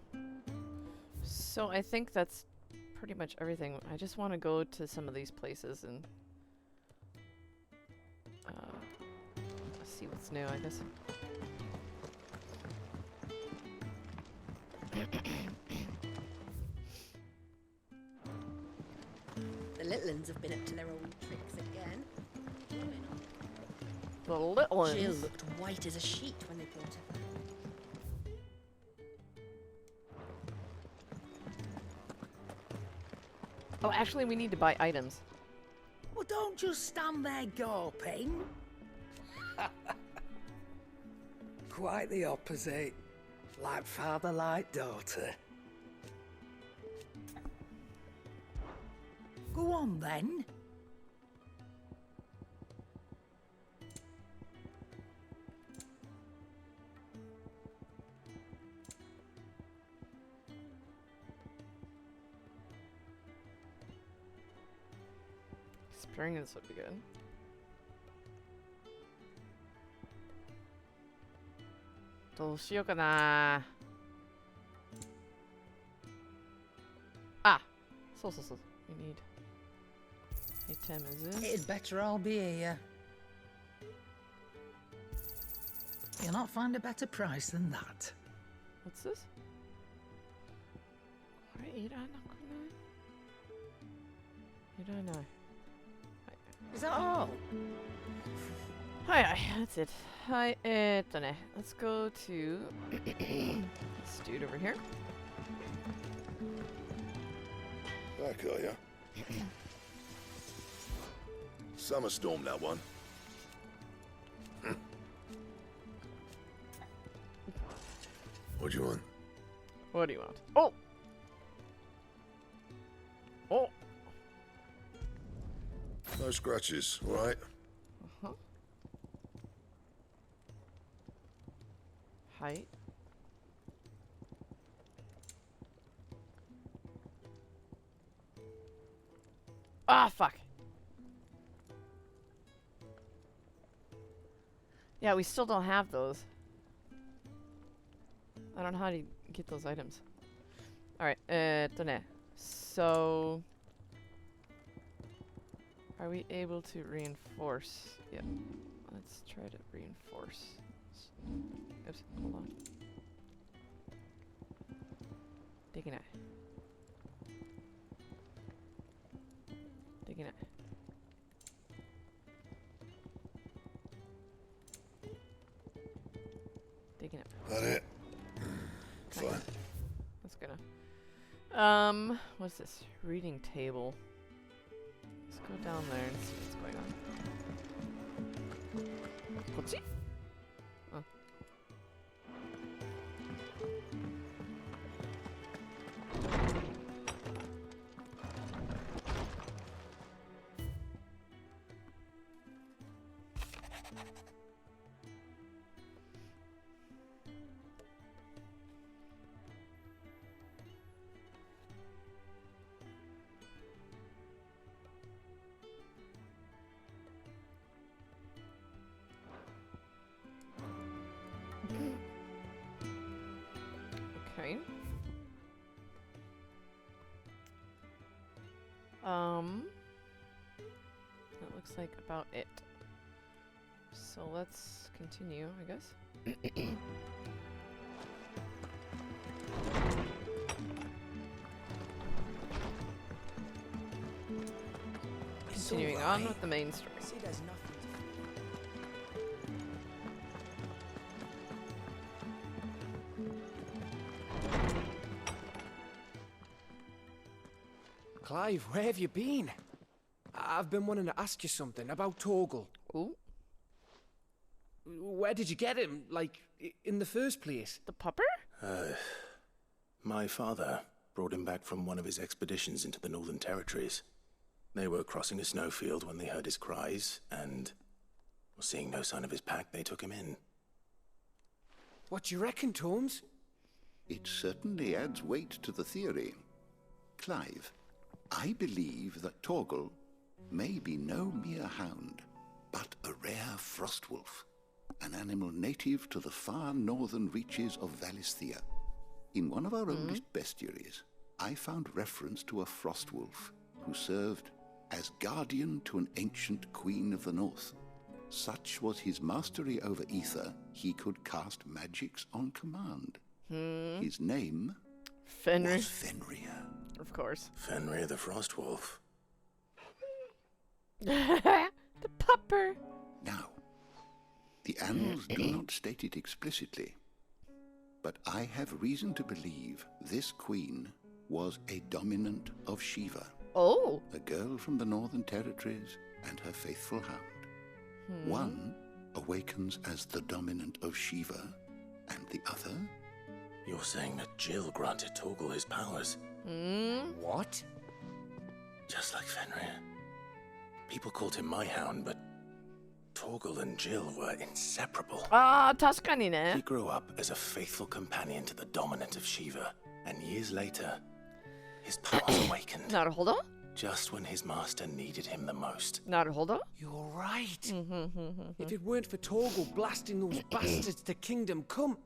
So I think that's pretty much everything. I just want to go to some of these places and see what's new, I guess. The little ones have been up to their old tricks again. The little ones. Jill looked white as a sheet when they brought her. Oh, actually, we need to buy items. Well, don't just stand there gawping. Quite the opposite. Like father, like daughter. Go on, then. Experience would be good. Ah. So. We need item is this. It'd better all be here. You'll not find a better price than that. What's this? You don't know. Is that all? Hi, that's it. Hi, let's go to this dude over here. Back, are ya? Summer storm, that one. What do you want? What do you want? Oh! Oh! No scratches, all right? Uh-huh. Height. Ah, fuck. Yeah, we still don't have those. I don't know how to get those items. Alright, so... Are we able to reinforce? Yep. Let's try to reinforce. Oops, hold on. Digging it. Digging it. Digging it. That it? Fine. That's gonna. What's this? Reading table. Let's go down there and see what's going on. What's it? Oh. Okay. That looks like about it. So let's continue, I guess. continuing on with the main story. See, there's nothing. Clive, where have you been? I've been wanting to ask you something about Torgal. Ooh. Where did you get him? Like, in the first place? The pupper? My father brought him back from one of his expeditions into the Northern Territories. They were crossing a snowfield when they heard his cries, and seeing no sign of his pack, they took him in. What do you reckon, Tomes? It certainly adds weight to the theory. Clive, I believe that Torgal may be no mere hound, but a rare frostwolf, an animal native to the far northern reaches of Valisthea. In one of our oldest bestiaries, I found reference to a frostwolf who served as guardian to an ancient queen of the north. Such was his mastery over ether, he could cast magics on command. His name Fenrir. was Fenrir. Of course. Fenrir the Frostwolf. The pupper. Now, the annals do not state it explicitly, but I have reason to believe this queen was a dominant of Shiva. Oh. A girl from the Northern Territories and her faithful hound. One awakens as the dominant of Shiva, and the other... You're saying that Jill granted Torgal his powers? What? Just like Fenrir. People called him my hound, but Torgal and Jill were inseparable. Ah, Tuscany ne? He grew up as a faithful companion to the dominant of Shiva, and years later, his powers awakened. Naruhodo? Just when his master needed him the most. Naruhodo? You're right. If it weren't for Torgal blasting those bastards to Kingdom Come,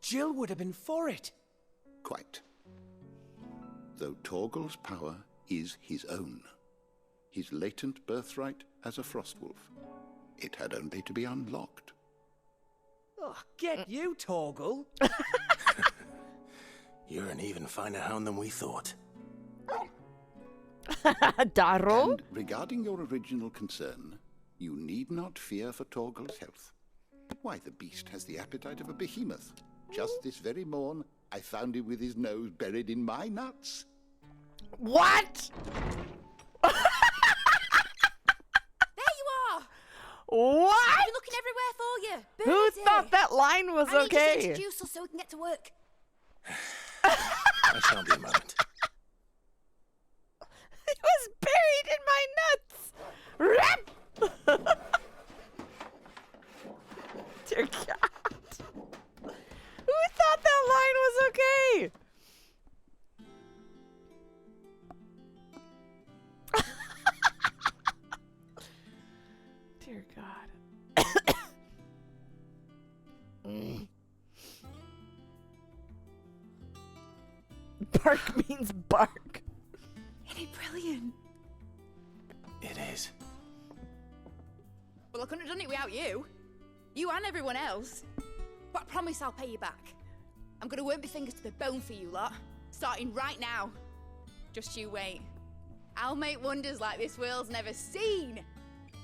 Jill would have been for it. Quite. Though Torgal's power is his own, his latent birthright as a frostwolf, it had only to be unlocked. Oh, get you, Torgal. You're an even finer hound than we thought. Daro? And regarding your original concern, you need not fear for Torgal's health. Why, the beast has the appetite of a behemoth. Just this very morn, I found him with his nose buried in my nuts. What? There you are! What? I've been looking everywhere for you. Who Birdie. thought that line was I need you to okay? introduce us so we can get to work. I shall be a moment. It was buried in my nuts. Rap! Dear God. Who thought that line was okay? Dear God. Bark means bark. Isn't it brilliant? It is. Well, I couldn't have done it without you. You and everyone else. But I promise I'll pay you back. I'm gonna work my fingers to the bone for you lot, starting right now. Just you wait. I'll make wonders like this world's never seen.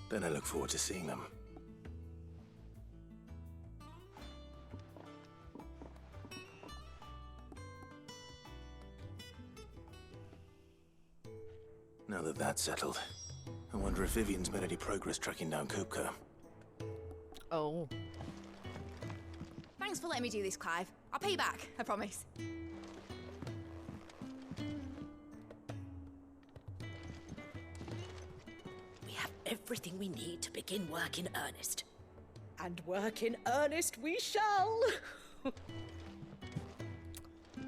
Then I look forward to seeing them. Now that that's settled, I wonder if Vivian's made any progress tracking down Kupka. Oh. Thanks for letting me do this, Clive. I'll pay you back, I promise. We have everything we need to begin work in earnest. And work in earnest we shall.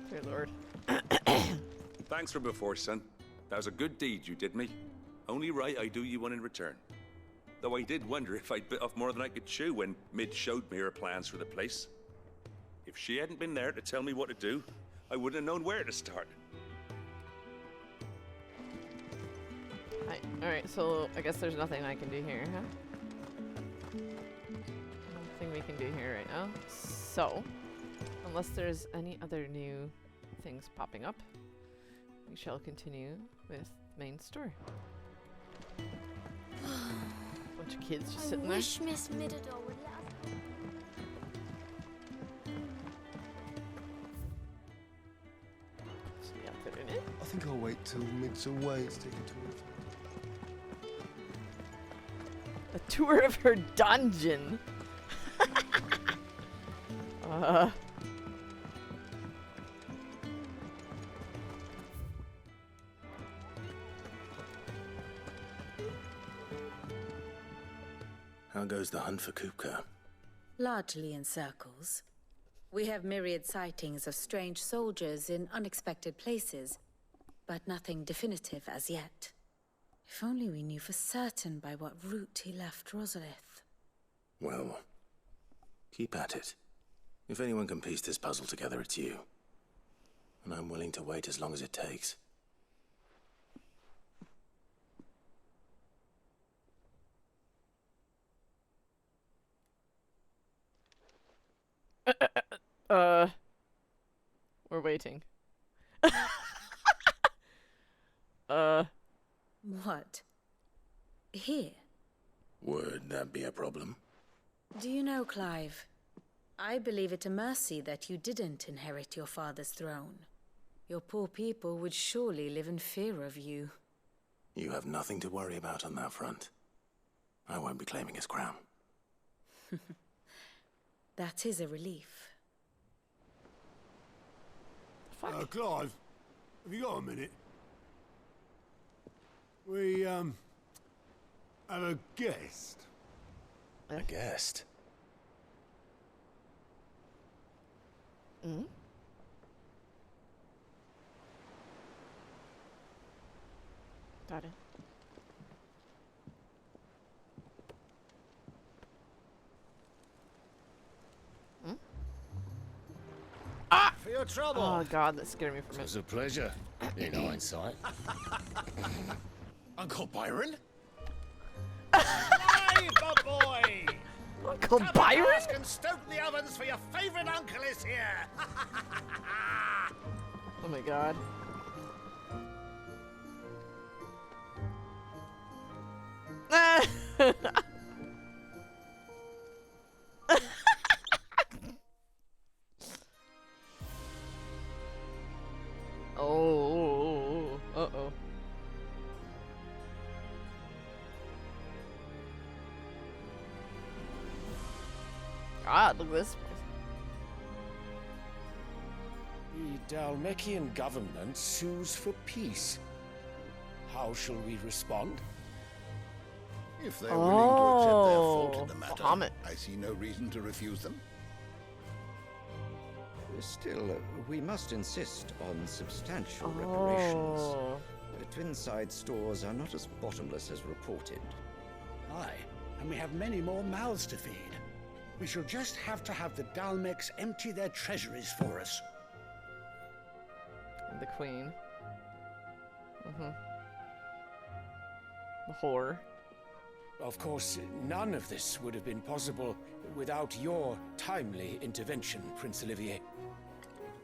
Dear Lord. Thanks for before, son. That was a good deed you did me. Only right I do you one in return. Though I did wonder if I'd bit off more than I could chew when Mid showed me her plans for the place. If she hadn't been there to tell me what to do, I wouldn't have known where to start. Alright, so I guess there's nothing I can do here, huh? Nothing we can do here right now. So, unless there's any other new things popping up, we shall continue with the main story. Bunch of kids just sitting there. Wish Miss Middledore would let us. I think I'll wait till Mig's away. It's taking too long. A tour of her dungeon. How goes the hunt for Kupka? Largely in circles. We have myriad sightings of strange soldiers in unexpected places, but nothing definitive as yet. If only we knew for certain by what route he left Rosalith. Well, keep at it. If anyone can piece this puzzle together, it's you. And I'm willing to wait as long as it takes. We're waiting. What? Here? Would that be a problem? Do you know, Clive? I believe it a mercy that you didn't inherit your father's throne. Your poor people would surely live in fear of you. You have nothing to worry about on that front. I won't be claiming his crown. That is a relief. Clive, have you got a minute? We, have a guest. A guest? Mm? Got it. Hmm? Ah! For your trouble. Oh god, that scared me for a It minute. was a pleasure, in hindsight. Uncle Byron? Clive, my boy! Uncle Come Byron? and ask and stoke the ovens for your favourite uncle is here! Oh my god. Oh, uh-oh. God, look at this. The Dalmekian government sues for peace. How shall we respond? If they're willing to accept their fault in the matter, Bahamut. I see no reason to refuse them. Still, we must insist on substantial reparations. Twinside stores are not as bottomless as reported. Aye, and we have many more mouths to feed. We shall just have to have the Dalmecs empty their treasuries for us. The queen. The whore. Of course, none of this would have been possible without your timely intervention, Prince Olivier.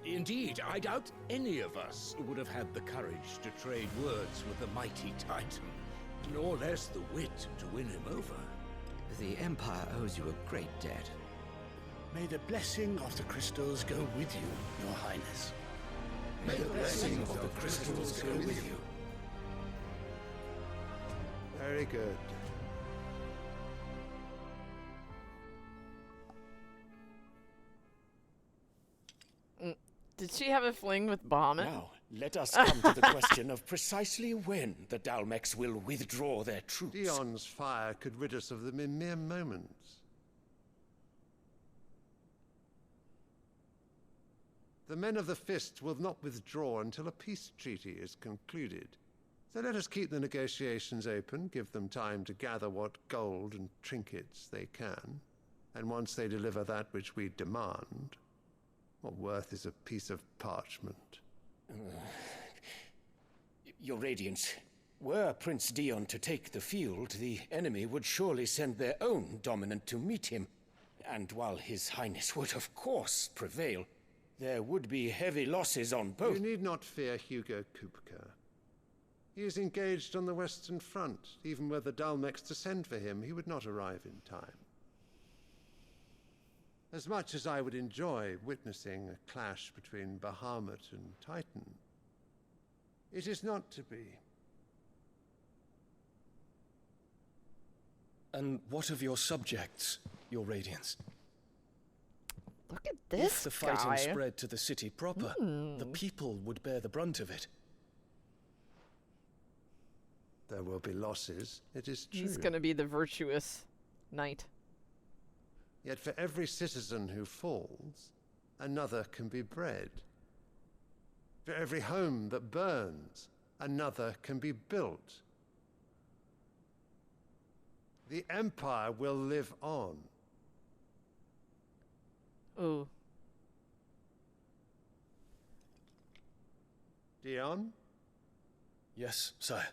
Indeed, I doubt any of us would have had the courage to trade words with the mighty Titan, nor less the wit to win him over. The Empire owes you a great debt. May the blessing of the crystals go with you, Your Highness. May the blessing of the crystals go with you. Very good. Did she have a fling with Bahamut? Now, let us come to the question of precisely when the Dalmecs will withdraw their troops. Dion's fire could rid us of them in mere moments. The men of the Fist will not withdraw until a peace treaty is concluded. So let us keep the negotiations open, give them time to gather what gold and trinkets they can, and once they deliver that which we demand, what worth is a piece of parchment? Your Radiance, were Prince Dion to take the field, the enemy would surely send their own dominant to meet him. And while His Highness would of course prevail, there would be heavy losses on both. You need not fear Hugo Kupka. He is engaged on the Western Front. Even were the Dalmex to send for him, he would not arrive in time. As much as I would enjoy witnessing a clash between Bahamut and Titan, it is not to be. And what of your subjects, your Radiance? Look at this If the fighting guy. spread to the city proper, the people would bear the brunt of it. There will be losses, it is true. He's gonna be the virtuous knight. Yet for every citizen who falls, another can be bred. For every home that burns, another can be built. The Empire will live on. Ooh. Dion? Yes, sire.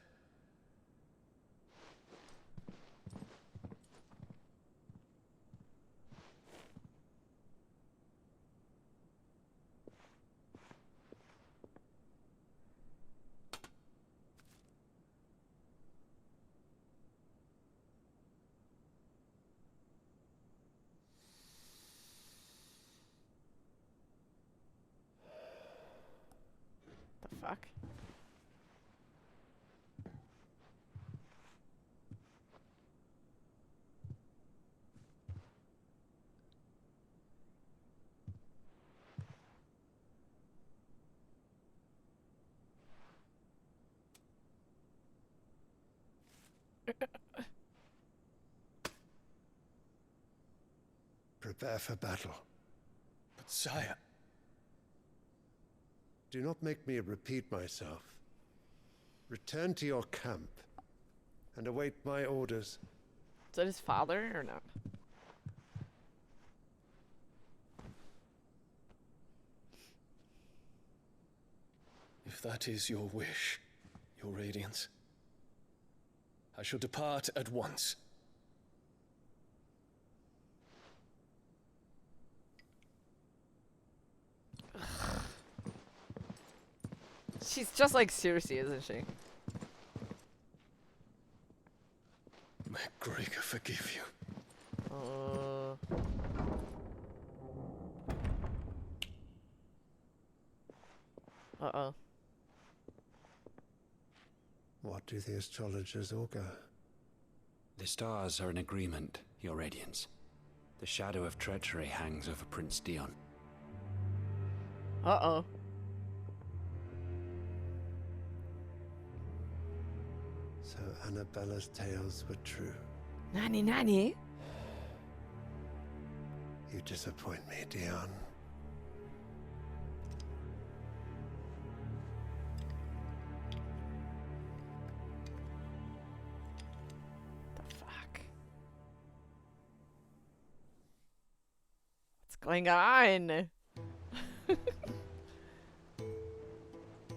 The fuck? Prepare for battle. But sire... Do not make me repeat myself. Return to your camp and await my orders. Is that his father or not? If that is your wish, your Radiance, I shall depart at once. She's just like Cersei, isn't she? May Rekka forgive you. Uh-oh. What do the astrologers augur? The stars are in agreement, Your Radiance. The shadow of treachery hangs over Prince Dion. Uh-oh. So Annabella's tales were true. Nanny. You disappoint me, Dion. The fuck? What's going on?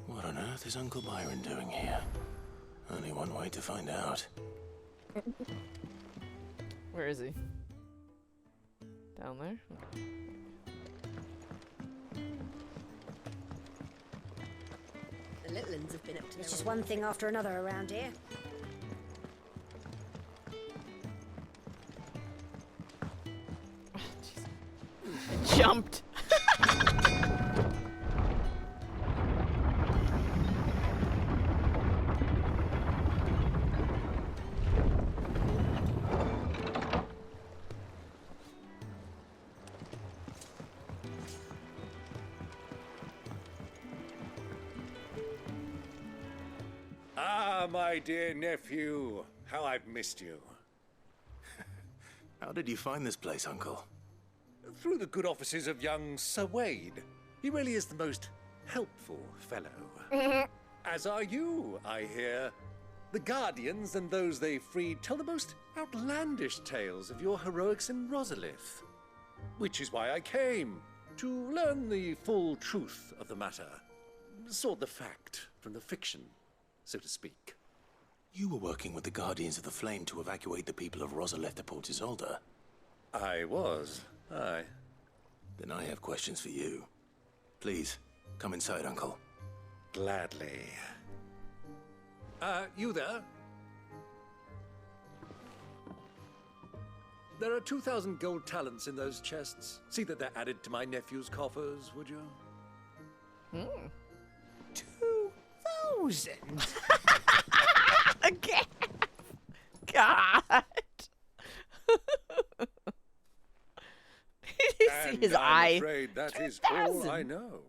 What on earth is Uncle Byron doing here? Only one way to find out. Where is he? Down there? Okay. The little ones have been up to It's just one thing after another around here. I jumped. Ah, my dear nephew, how I've missed you. How did you find this place, Uncle? Through the good offices of young Sir Wade. He really is the most helpful fellow. As are you, I hear. The Guardians and those they freed tell the most outlandish tales of your heroics in Rosalith. Which is why I came, to learn the full truth of the matter. Sort the fact from the fiction, so to speak. You were working with the Guardians of the Flame to evacuate the people of Rosalith to Port Isolde. I was, aye. Then I have questions for you. Please, come inside, Uncle. Gladly. You there? There are 2,000 gold talents in those chests. See that they're added to my nephew's coffers, would you? 2,000? Again! God! You see his eye. I'm afraid that is all I know.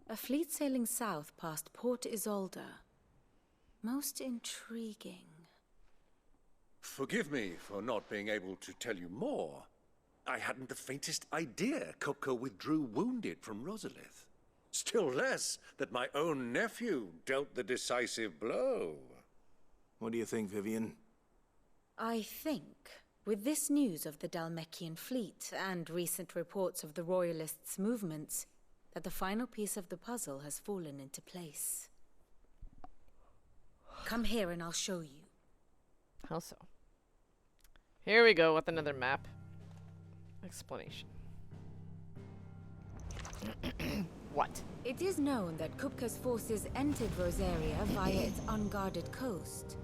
A fleet sailing south past Port Isolde. Most intriguing. Forgive me for not being able to tell you more. I hadn't the faintest idea Kupka withdrew wounded from Rosalith. Still less that my own nephew dealt the decisive blow. What do you think, Vivian? I think, with this news of the Dalmekian fleet and recent reports of the Royalists' movements, that the final piece of the puzzle has fallen into place. Come here and I'll show you. How so? Here we go with another map. Explanation. What? It is known that Kupka's forces entered Rosaria via its unguarded coast.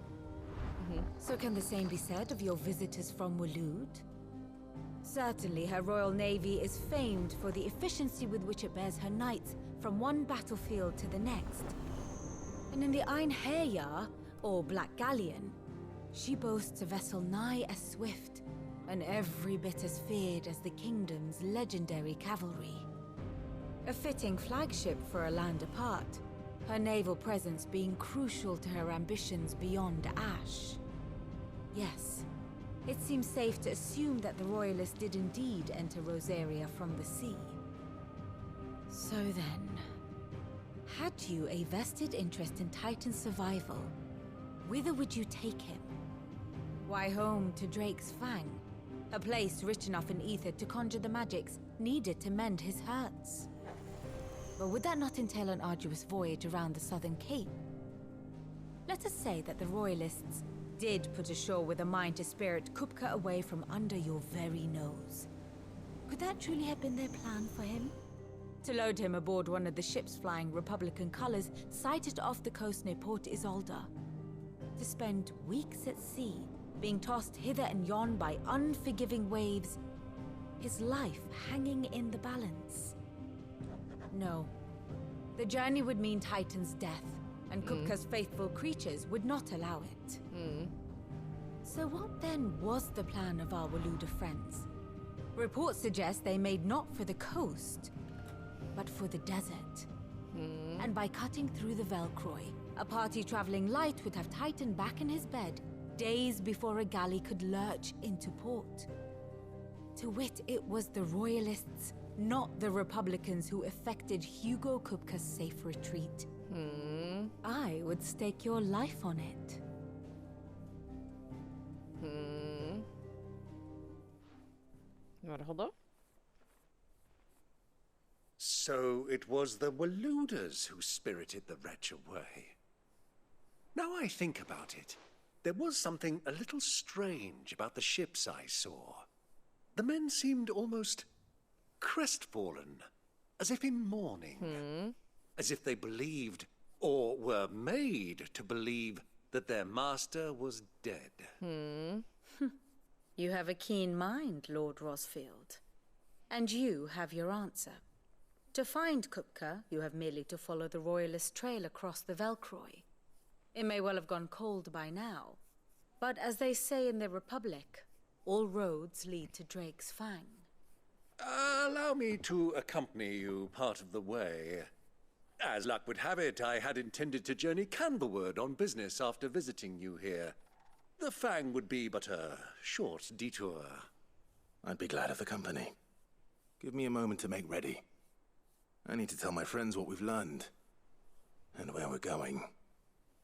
So can the same be said of your visitors from Waloed? Certainly her royal navy is famed for the efficiency with which it bears her knights from one battlefield to the next. And in the Einherjar, or Black Galleon, she boasts a vessel nigh as swift and every bit as feared as the kingdom's legendary cavalry. A fitting flagship for a land apart, her naval presence being crucial to her ambitions beyond Ash. Yes, it seems safe to assume that the Royalists did indeed enter Rosaria from the sea. So then, had you a vested interest in Titan's survival, whither would you take him? Why, home to Drake's Fang, a place rich enough in ether to conjure the magics needed to mend his hurts. But would that not entail an arduous voyage around the southern cape? Let us say that the Royalists did put ashore with a mind to spirit Kupka away from under your very nose. Could that truly have been their plan for him? To load him aboard one of the ships flying Republican colors sighted off the coast near Port Isolde. To spend weeks at sea, being tossed hither and yon by unforgiving waves, his life hanging in the balance. No. The journey would mean Titan's death, and Kupka's faithful creatures would not allow it. So what then was the plan of our Waluda friends? Reports suggest they made not for the coast, but for the desert. And by cutting through the Velcroy, a party traveling light would have Titan back in his bed days before a galley could lurch into port. To wit, it was the Royalists, not the Republicans, who effected Hugo Kupka's safe retreat. I would stake your life on it. You want to hold up? So it was the Waluders who spirited the wretch away. Now I think about it, there was something a little strange about the ships I saw. The men seemed almost crestfallen, as if in mourning, as if they believed, or were made to believe, that their master was dead. You have a keen mind, Lord Rosfield. And you have your answer. To find Kupka, you have merely to follow the Royalist trail across the Velcroy. It may well have gone cold by now, but as they say in the Republic, all roads lead to Drake's Fang. Allow me to accompany you part of the way. As luck would have it, I had intended to journey Canberward on business after visiting you here. The Fang would be but a short detour. I'd be glad of the company. Give me a moment to make ready. I need to tell my friends what we've learned, and where we're going.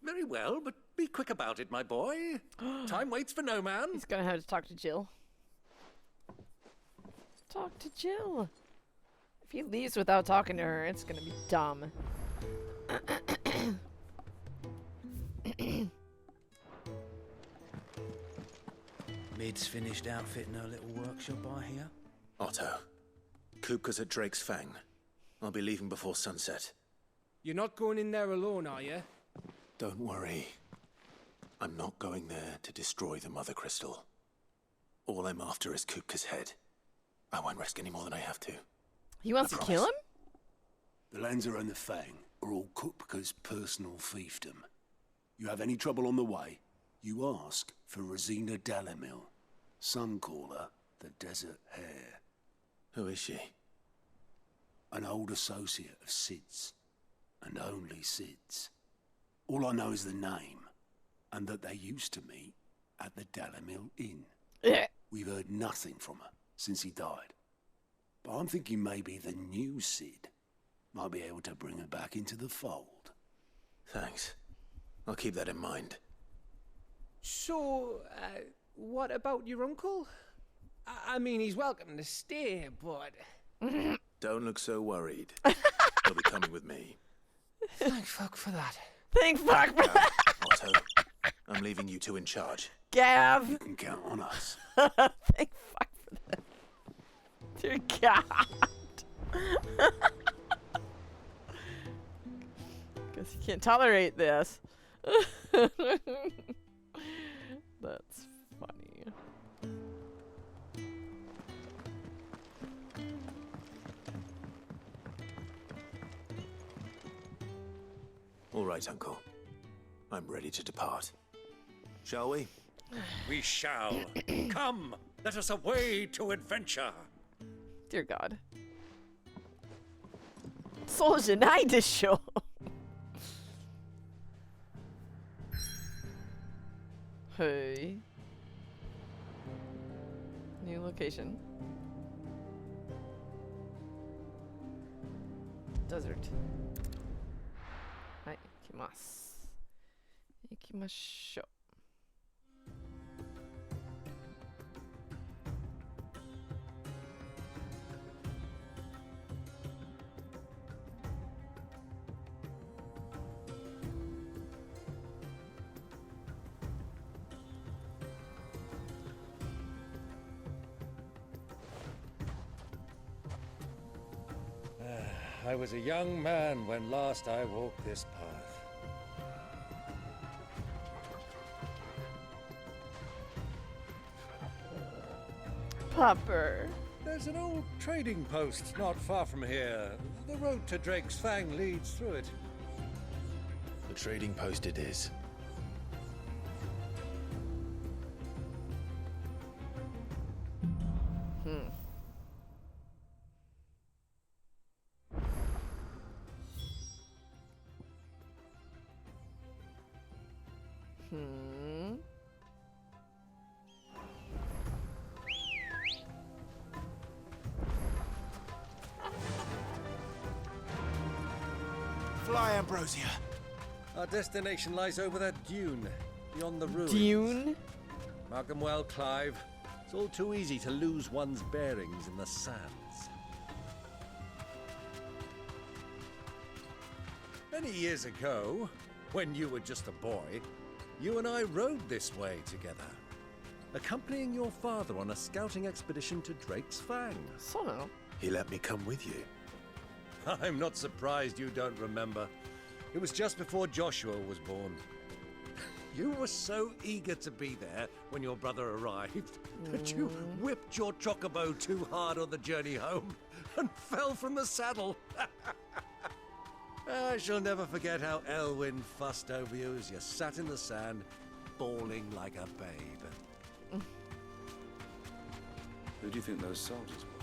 Very well, but be quick about it, my boy. Time waits for no man. He's gonna have to talk to Jill. Talk to Jill. If he leaves without talking to her, it's gonna be dumb. Mid's finished outfitting her little workshop, I hear. Otto, Kupka's at Drake's Fang. I'll be leaving before sunset. You're not going in there alone, are you? Don't worry. I'm not going there to destroy the Mother Crystal. All I'm after is Kupka's head. I won't risk any more than I have to. He wants to kill him? The Lancer and the Fang are all Kupka's personal fiefdom. You have any trouble on the way, you ask for Rosina Dalamil, Suncaller, the Desert Hare. Who is she? An old associate of Sid's, and only Sid's. All I know is the name, and that they used to meet at the Dalamil Inn. We've heard nothing from her since he died. But I'm thinking maybe the new Sid might be able to bring her back into the fold. Thanks. I'll keep that in mind. So, what about your uncle? I mean, he's welcome to stay, but... Don't look so worried. He'll be coming with me. Thank fuck for that. Thank fuck for that. Otto, I'm leaving you two in charge. Gav. You can count on us. Thank fuck for that. Dear God. Guess you can't tolerate this. That's funny. All right, Uncle. I'm ready to depart. Shall we? We shall. Come, let us away to adventure. Dear God. So United show. Hey. New location. Desert. Hai, ikimasu. Ikimashou. I was a young man when last I walked this path. Popper. There's an old trading post not far from here. The road to Drake's Fang leads through it. The trading post it is. Fly, Ambrosia. Our destination lies over that dune, beyond the ruins. Dune? Mark them well, Clive. It's all too easy to lose one's bearings in the sands. Many years ago, when you were just a boy, you and I rode this way together, accompanying your father on a scouting expedition to Drake's Fang. So? He let me come with you. I'm not surprised you don't remember. It was just before Joshua was born. You were so eager to be there when your brother arrived that you whipped your chocobo too hard on the journey home and fell from the saddle. I shall never forget how Elwyn fussed over you as you sat in the sand, bawling like a babe. Who do you think those soldiers were?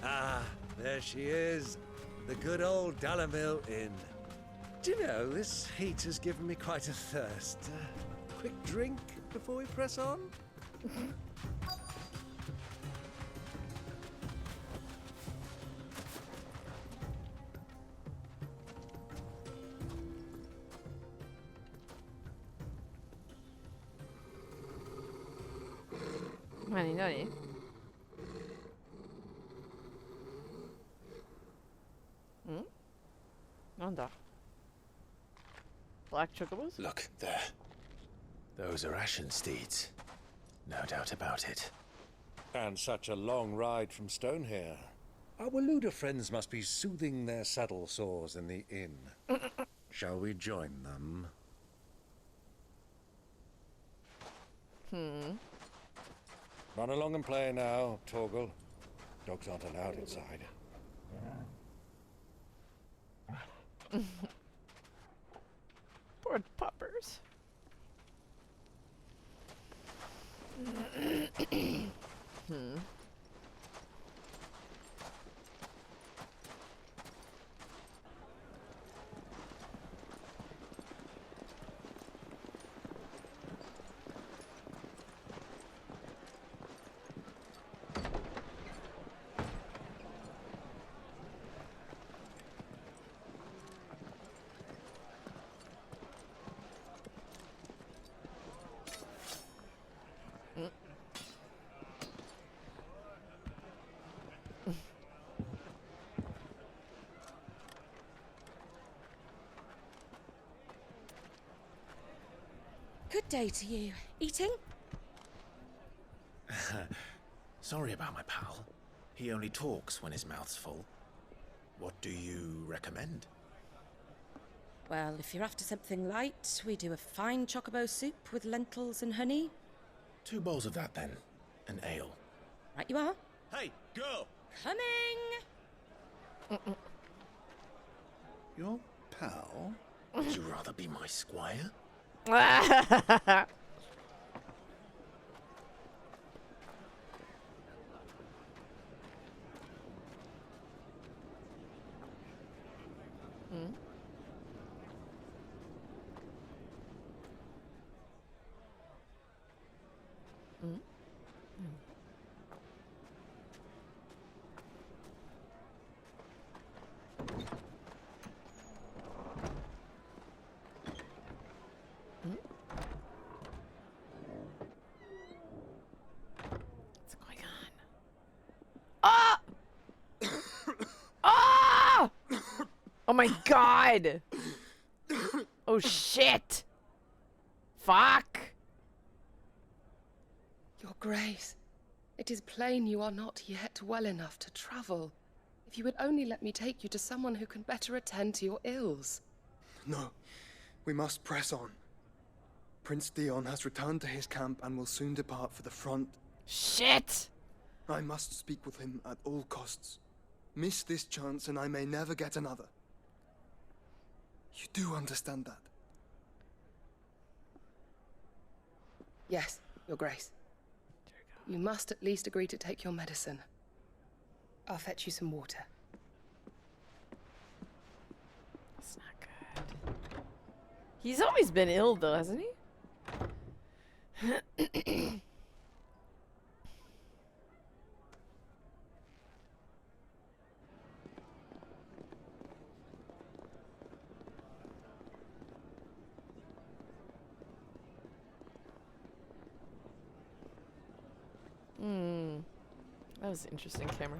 Ah, there she is. The good old Dalamil Inn. Do you know, this heat has given me quite a thirst. Quick drink before we press on? Nani? Nanda. black chocobos? Look, there. Those are ashen steeds. No doubt about it. And such a long ride from Stonehair. Our Waluda friends must be soothing their saddle sores in the inn. Shall we join them? Run along and play now, Torgal. Dogs aren't allowed inside. Poor puppers. Good day to you. Eating? Sorry about my pal. He only talks when his mouth's full. What do you recommend? Well, if you're after something light, we do a fine chocobo soup with lentils and honey. 2 bowls of that, then. An ale. Right you are. Hey, girl! Coming! Your pal? Would you rather be my squire? What's going on? Ah! Ah! Oh my god! Oh shit! Fuck! Your Grace, it is plain you are not yet well enough to travel. If you would only let me take you to someone who can better attend to your ills. No, we must press on. Prince Dion has returned to his camp and will soon depart for the front. Shit! I must speak with him at all costs. Miss this chance and I may never get another. You do understand that? Yes, Your Grace. You must at least agree to take your medicine. I'll fetch you some water. That's not good. He's always been ill, though, hasn't he? That was an interesting camera.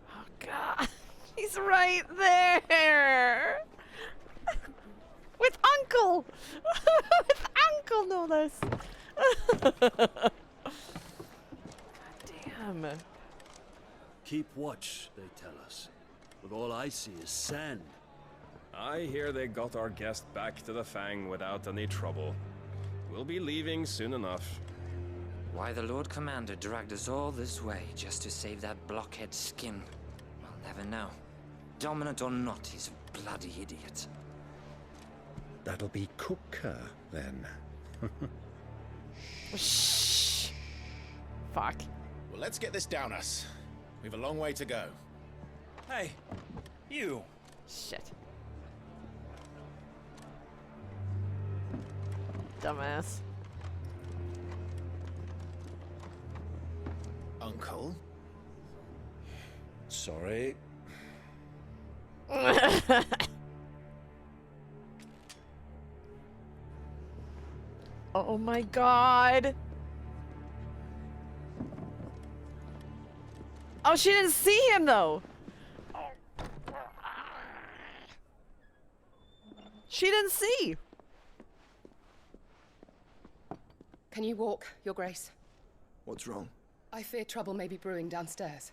Oh god, he's right there! With Uncle! With Uncle, no less! God damn. Keep watch, they tell us. But all I see is sand. I hear they got our guest back to the Fang without any trouble. We'll be leaving soon enough. Why the Lord Commander dragged us all this way just to save that blockhead skin, I'll never know. Dominant or not, he's a bloody idiot. That'll be Cooker, then. Shh. Fuck. Well, let's get this down us. We've a long way to go. Hey, you. Shit. Dumbass. Uncle? Sorry. Oh my god. Oh, she didn't see him though. She didn't see. Can you walk, Your Grace? What's wrong? I fear trouble may be brewing downstairs.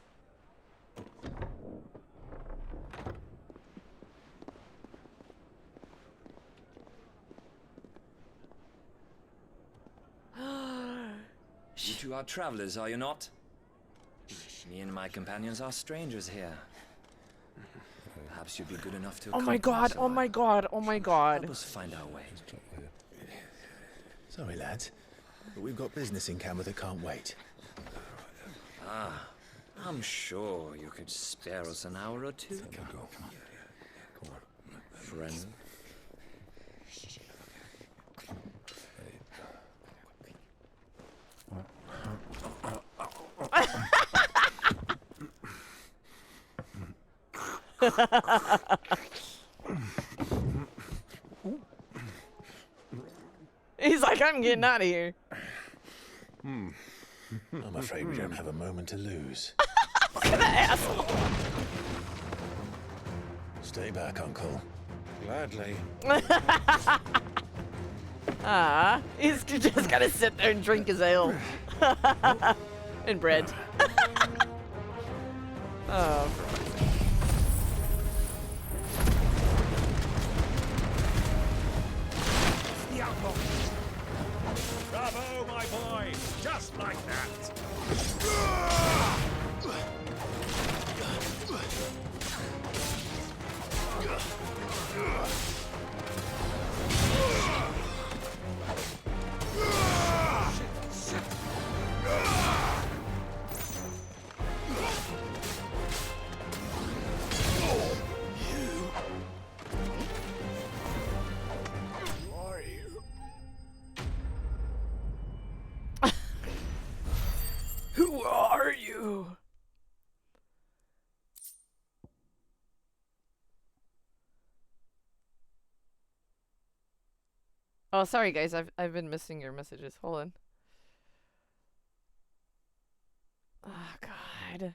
You two are travelers, are you not? Me and my companions are strangers here. Perhaps you'd be good enough to Oh my god, oh my god, oh my god. help us find our way. Sorry, lads, but we've got business in camera that can't wait. Ah, I'm sure you could spare us an hour or two. Come on. Friend. He's like, I'm getting out of here. I'm afraid we don't have a moment to lose. Look at that asshole. Stay back, Uncle. Gladly. Ah, he's just gonna sit there and drink his ale. And bread. Oh, Bravo, my boy! Just like that! who are you? Oh, sorry guys, I've been missing your messages. Hold on. Oh god.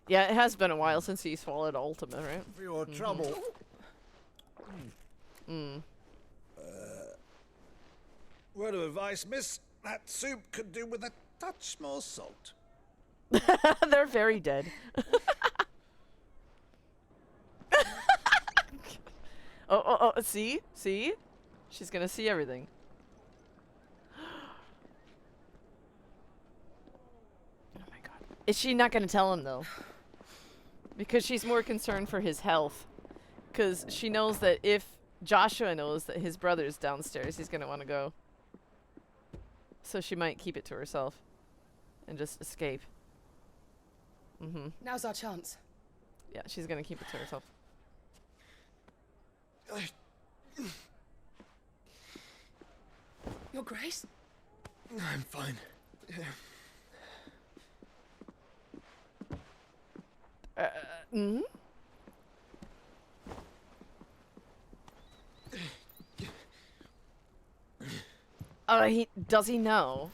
Yeah, it has been a while since he swallowed Ultima, right? For your trouble. Word of advice, miss. That soup could do with a touch more salt. They're very dead. Oh, see? See? She's gonna see everything. Oh my god. Is she not gonna tell him, though? Because she's more concerned for his health. Because she knows that if Joshua knows that his brother's downstairs, he's gonna want to go. So she might keep it to herself. And just escape. Now's our chance. Yeah, she's gonna keep it to herself. Your Grace? I'm fine. Does he know?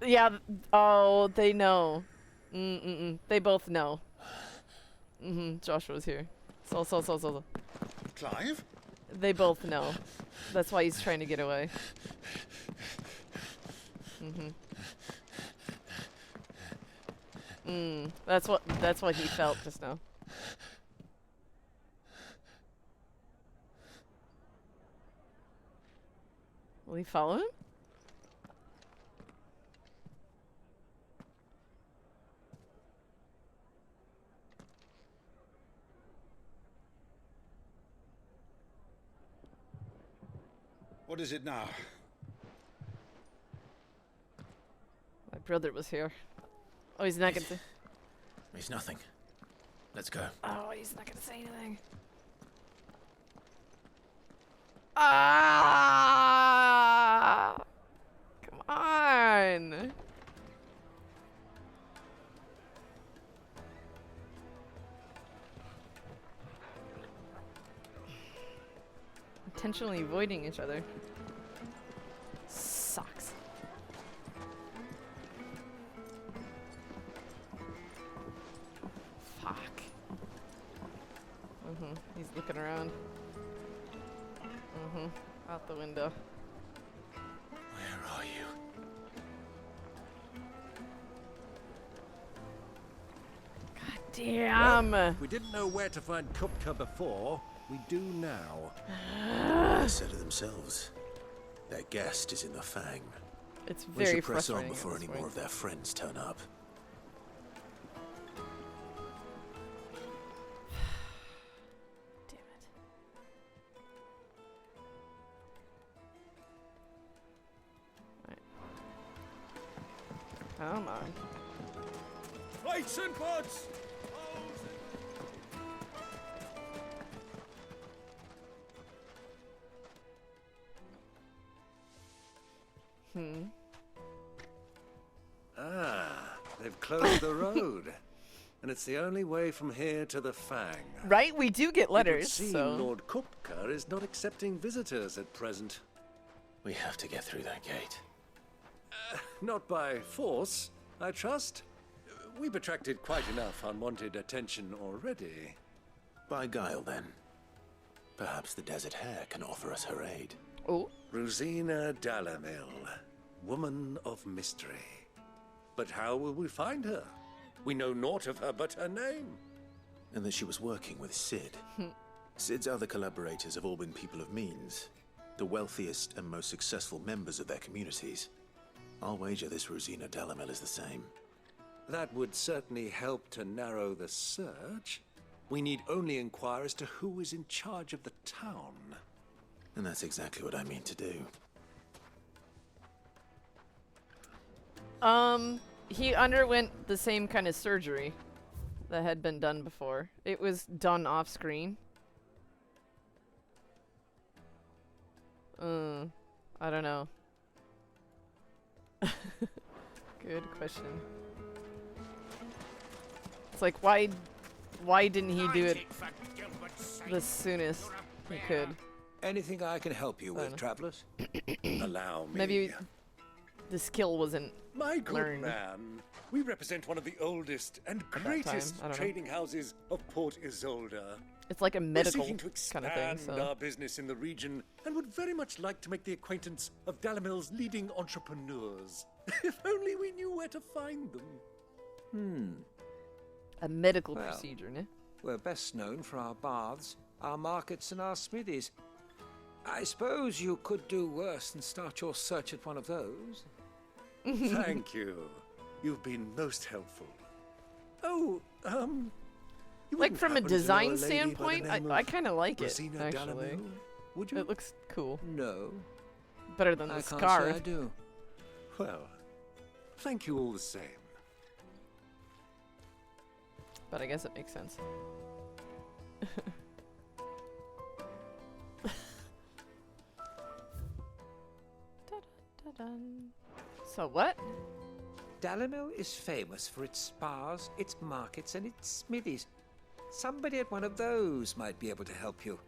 Yeah. Oh, they know. They both know. Joshua's here. So. Clive? They both know. That's why he's trying to get away. That's what he felt just now. Will he follow him? What is it now? My brother was here. Oh, he's not gonna say. It's nothing. Let's go. Oh, he's not gonna say anything. Ah! Come on. Intentionally avoiding each other. Sucks. Fuck. He's looking around. Out the window. Where are you? God damn. Well, we didn't know where to find Kupka before. We do now. They said it themselves. Their guest is in the Fang. It's We very should press on frustrating at before this any point. more of their friends turn up. Come on. Lights and pods! Ah, they've closed the road. And it's the only way from here to the Fang. Right? We do get letters, It would seem so... Lord Kupka is not accepting visitors at present. We have to get through that gate. Not by force, I trust. We've attracted quite enough unwanted attention already. By guile, then. Perhaps the Desert Hare can offer us her aid. Oh. Rosina Dalamil, woman of mystery. But how will we find her? We know naught of her but her name. And that she was working with Sid. Sid's other collaborators have all been people of means. The wealthiest and most successful members of their communities. I'll wager this Rosina Dalamil is the same. That would certainly help to narrow the search. We need only inquire as to who is in charge of the town. And that's exactly what I mean to do. He underwent the same kind of surgery that had been done before. It was done off screen. I don't know. Good question. It's like, why didn't he do it the soonest he could? Anything I can help you with, travelers? Allow me. Maybe the skill wasn't My good learned. man, we represent one of the oldest and At that greatest time, I don't know. trading houses of Port Isolde. It's like a medical We're seeking to kind expand of thing, so... our business in the region and would very much like to make the acquaintance of Dalamil's leading entrepreneurs. If only we knew where to find them. A medical Well, procedure, ne? We're best known for our baths, our markets, and our smithies. I suppose you could do worse than start your search at one of those. Thank you. You've been most helpful. Oh, you Like wouldn't from a happen to know design lady by the standpoint, name I of kind of like it, Rosina actually. Dalamil? Would you? It looks cool. No. Better than the I can't scarf. say I do. Well, thank you all the same. But I guess it makes sense. Dun. So what? Dalamil is famous for its spas, its markets, and its smithies. Somebody at one of those might be able to help you.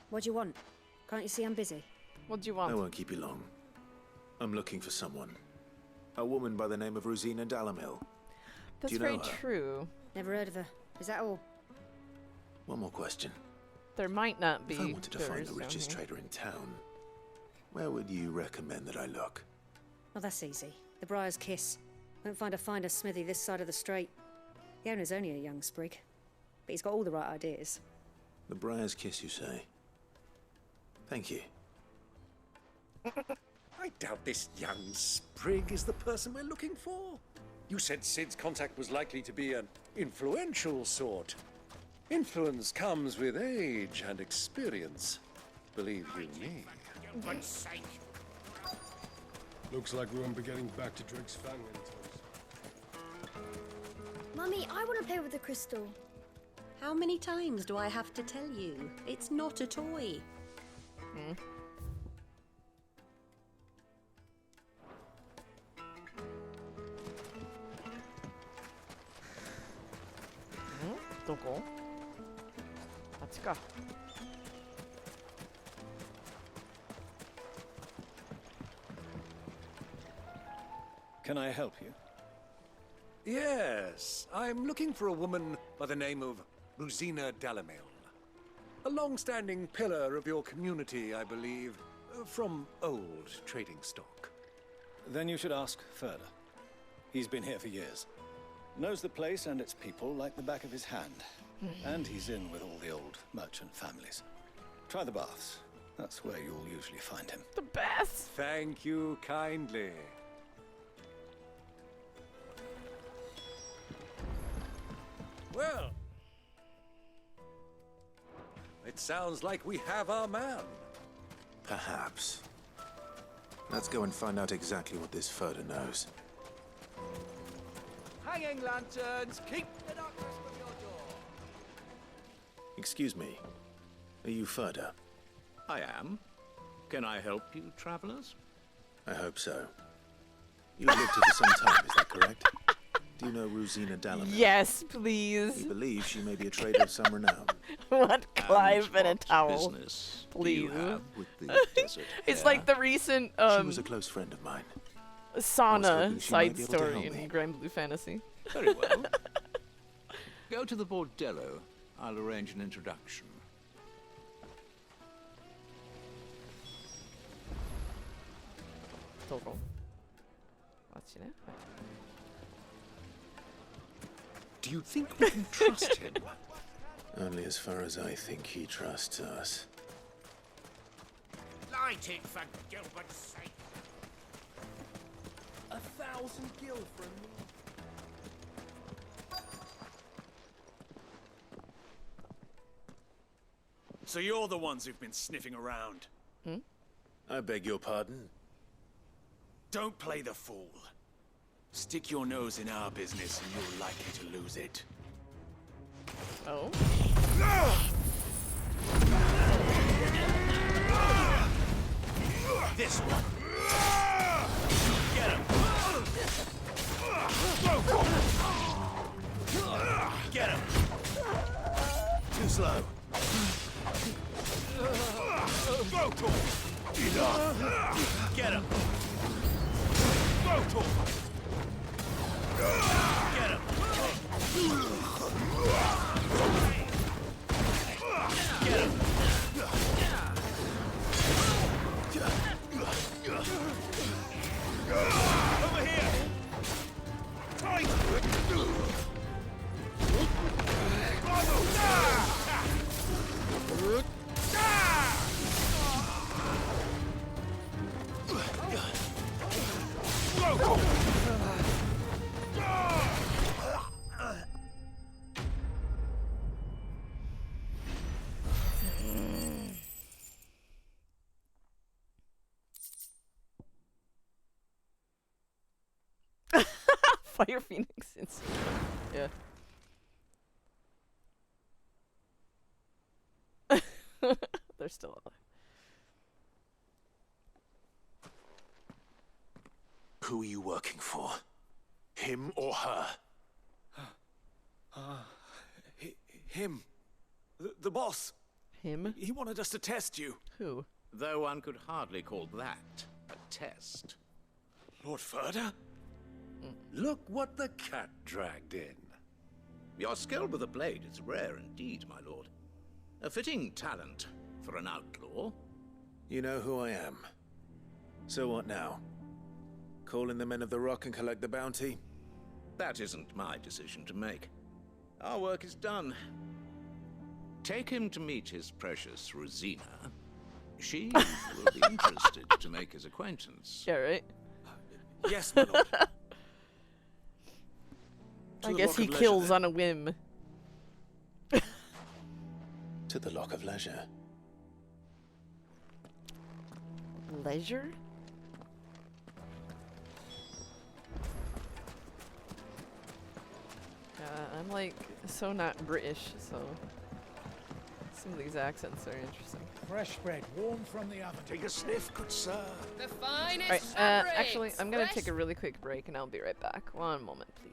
What do you want? Can't you see I'm busy? What do you I want? won't keep you long. I'm looking for someone. A woman by the name of Rosina Dalamil. That's Do you know very her? true. Never heard of her. Is that all? One more question. There might not be If I wanted to find the doors down richest here. trader in town, where would you recommend that I look? Well, that's easy. The Briar's Kiss. Won't find a finer smithy this side of the strait. The owner's only a young sprig, but he's got all the right ideas. The Briar's Kiss, you say? Thank you. I doubt this young sprig is the person we're looking for. You said Sid's contact was likely to be an influential sort. Influence comes with age and experience. Believe you me. Looks like we won't be getting back to Drake's Fang anytime soon. Mummy, I want to play with the crystal. How many times do I have to tell you? It's not a toy. Dogo. Let's go. Can I help you? Yes, I'm looking for a woman by the name of Rosina Dalamil. A long-standing pillar of your community, I believe, from old trading stock. Then you should ask further. He's been here for years. Knows the place and its people like the back of his hand. And he's in with all the old merchant families. Try the baths. That's where you'll usually find him. The baths? Thank you kindly. Well, it sounds like we have our man. Perhaps. Let's go and find out exactly what this Furder knows. Hanging lanterns, keep the darkness from your door. Excuse me. Are you Furder? I am. Can I help you, travelers? I hope so. You've lived here for some time, is that correct? Do you know Rosina Dalamil? Yes, please. We believe she may be a trader of some renown. What Clive and a towel? Business Please. do you have with the desert It's hare? like the recent She was a close friend of mine. sauna she might side be able to story help me. in Grand Blue Fantasy. Very well. Go to the bordello. I'll arrange an introduction. Dogo. Watch it. Do you think we can trust him? Only as far as I think he trusts us. Light it, for Gilbert's sake. 1,000 gil for a meal. So you're the ones who've been sniffing around. I beg your pardon? Don't play the fool. Stick your nose in our business and you're likely to lose it. Oh? This one. Get him. Get him. Too slow. Enough. Get him. Get him. Get him. Over here. Tight. Fire Phoenix instant. Yeah. They're still alive. Who are you working for? Him or her? Him. The boss. Him? He wanted us to test you. Who? Though one could hardly call that a test. Lord Furder? Look what the cat dragged in. Your skill with the blade is rare indeed, my lord. A fitting talent for an outlaw. You know who I am. So what now? Call in the Men of the Rock and collect the bounty? That isn't my decision to make. Our work is done. Take him to meet his precious Rosina. She will be interested to make his acquaintance. Yeah, right? Yes, my lord. I guess he kills on a whim. To the Lock of Leisure. Leisure? Yeah, I'm like so not British, so some of these accents are interesting. Fresh bread, warm from the oven. Take a sniff, good sir. The finest Alright, fabrics, actually, I'm gonna fresh take a really quick break and I'll be right back. One moment, please.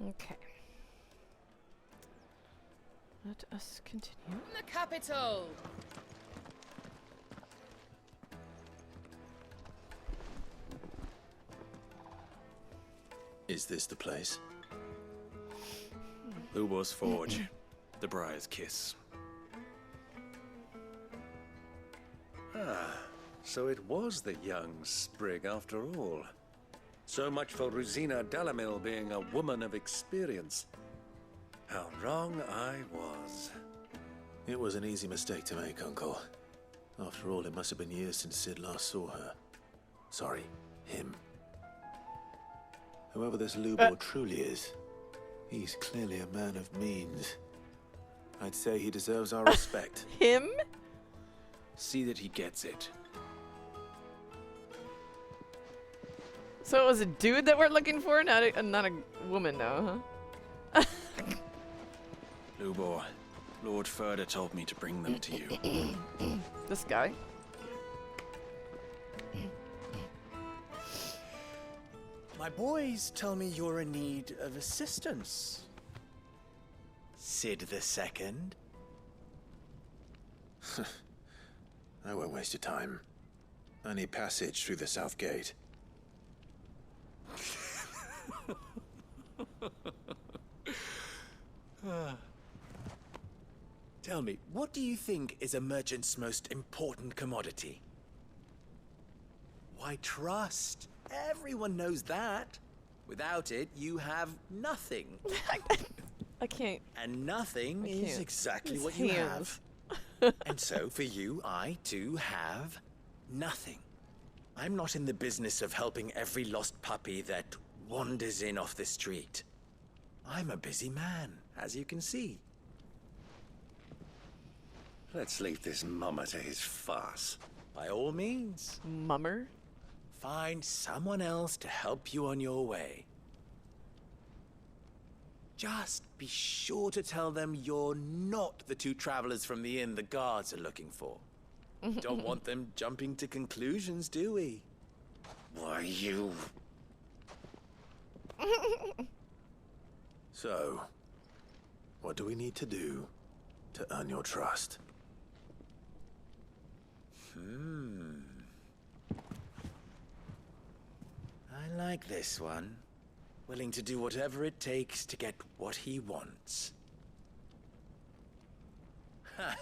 Okay. Let us continue. the capital. Is this the place? Lubo's Forge. The Briar's Kiss. Ah, So it was the young sprig after all. So much for Rosina Delamil being a woman of experience. How wrong I was. It was an easy mistake to make, Uncle. After all, it must have been years since Sid last saw her. Sorry, him. Whoever this Lubor truly is, he's clearly a man of means. I'd say he deserves our respect. Him? See that he gets it. So it was a dude that we're looking for, not a woman now, huh? Lubor, Lord Furder told me to bring them to you. This guy? My boys tell me you're in need of assistance. Sid the Second. I won't waste your time. I need passage through the south gate. Tell me, what do you think is a merchant's most important commodity? Why, trust. Everyone knows that. Without it, you have nothing. I can't. And nothing is exactly His what you hands. have. And so, for you, I too have nothing. I'm not in the business of helping every lost puppy that wanders in off the street. I'm a busy man, as you can see. Let's leave this mummer to his farce. By all means. Mummer? Find someone else to help you on your way. Just be sure to tell them you're not the two travelers from the inn the guards are looking for. Don't want them jumping to conclusions, do we? Why, you... So, what do we need to do to earn your trust? I like this one. Willing to do whatever it takes to get what he wants. Ha!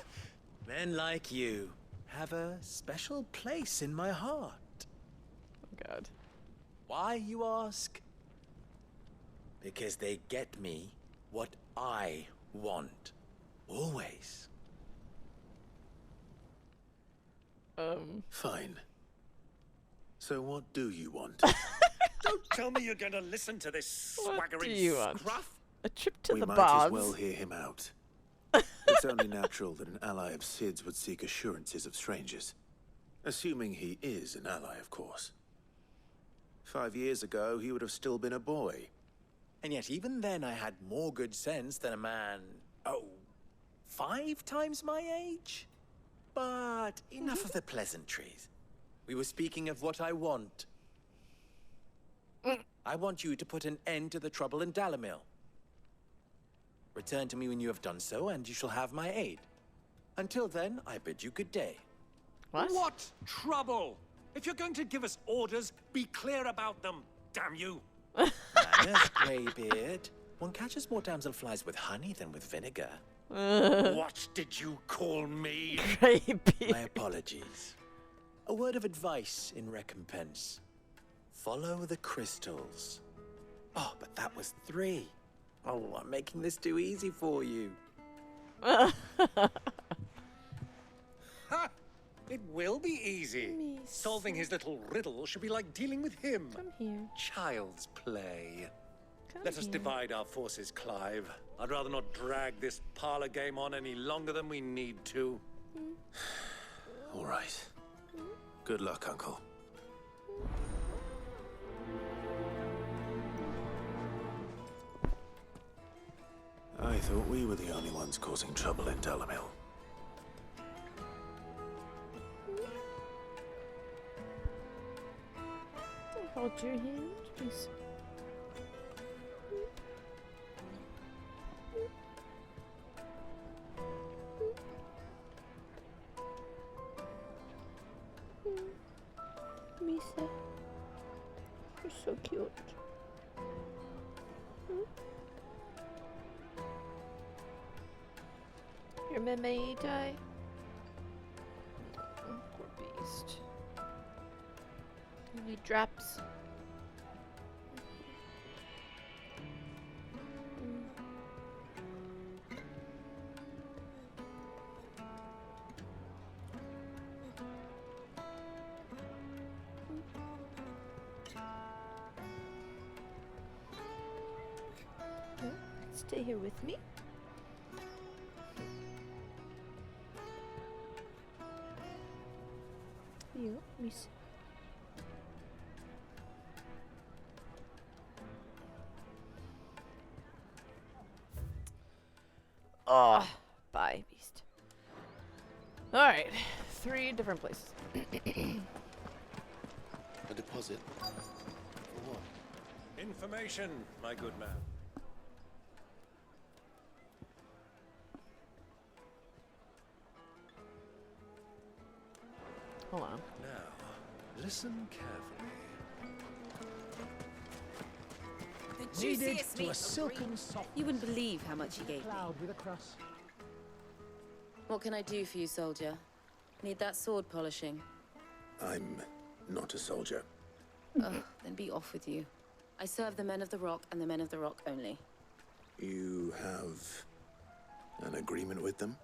Men like you have a special place in my heart. Oh, God. Why, you ask? Because they get me what I want. Always. Fine. So what do you want? Don't tell me you're going to listen to this What swaggering do you want? scruff. A trip to We the might baths. as well hear him out. It's only natural that an ally of Sid's would seek assurances of strangers. Assuming he is an ally, of course. 5 years ago, he would have still been a boy. And yet even then I had more good sense than a man, 5 times my age? But enough of the pleasantries. We were speaking of what I want. I want you to put an end to the trouble in Dalamil. Return to me when you have done so, and you shall have my aid. Until then, I bid you good day. What trouble? If you're going to give us orders, be clear about them, damn you. Manners, Greybeard. One catches more damselflies with honey than with vinegar. What did you call me? Greybeard. My apologies. A word of advice in recompense. Follow the crystals. Oh, but that was 3. Oh, I'm making this too easy for you. Ha! It will be easy. Solving his little riddle should be like dealing with him. Come here. Child's play. Come Let us here. divide our forces, Clive. I'd rather not drag this parlor game on any longer than we need to. All right. Good luck, Uncle. I thought we were the only ones causing trouble in Dalamil. Hold your hand, please. Misa, you're so cute. Your meme die? Poor beast. Need drops. Stay here with me. You, miss. Oh, bye, beast. All right, 3 different places. A deposit? For what? Information, my good man. Hold on. Now, listen carefully. The juiciest meat of green. You wouldn't believe how much he gave me. With a cross. What can I do for you, soldier? Need that sword polishing? I'm not a soldier. Ugh, then be off with you. I serve the men of the Rock and the men of the Rock only. You have an agreement with them?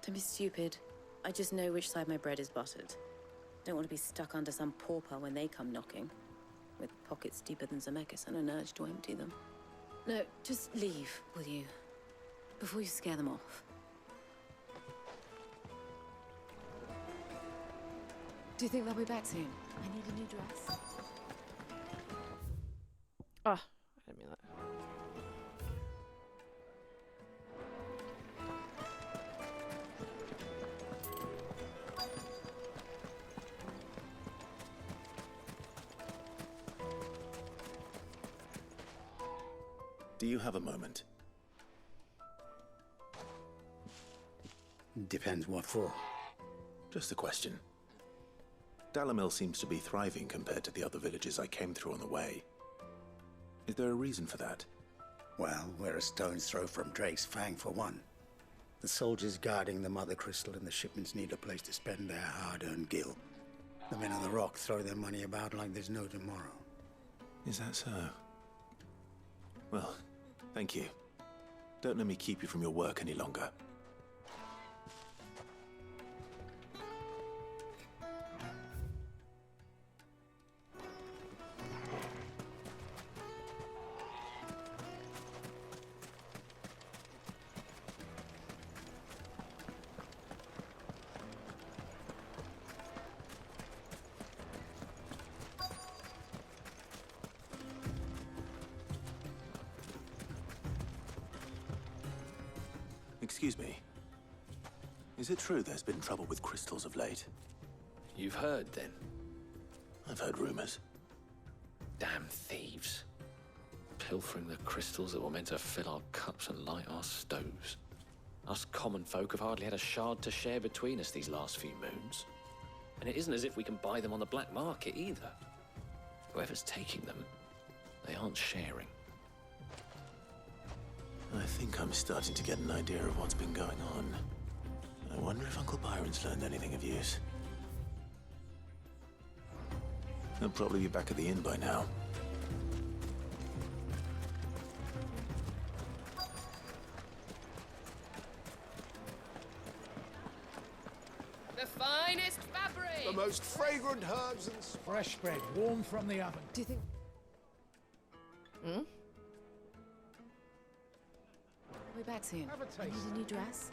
Don't be stupid. I just know which side my bread is buttered. Don't want to be stuck under some pauper when they come knocking. With pockets deeper than Zemeckis and an urge to empty them. No, just leave, will you? Before you scare them off. Do you think they'll be back soon? I need a new dress. Ah, I didn't mean that. Do you have a moment? Depends what for. Just a question. Dalamil seems to be thriving compared to the other villages I came through on the way. Is there a reason for that? Well, we're a stone's throw from Drake's Fang, for one. The soldiers guarding the Mother Crystal and the shipments need a place to spend their hard-earned gil. The men of the Rock throw their money about like there's no tomorrow. Is that so? Well, thank you. Don't let me keep you from your work any longer. Excuse me. Is it true there's been trouble with crystals of late? You've heard, then? I've heard rumors. Damn thieves. Pilfering the crystals that were meant to fill our cups and light our stoves. Us common folk have hardly had a shard to share between us these last few moons. And it isn't as if we can buy them on the black market either. Whoever's taking them, they aren't sharing. I think I'm starting to get an idea of what's been going on. I wonder if Uncle Byron's learned anything of use. He'll probably be back at the inn by now. The finest fabric! The most fragrant herbs and fresh bread, warm from the oven. Do you think... Hmm? We're back soon. Have a I need taste. a new dress.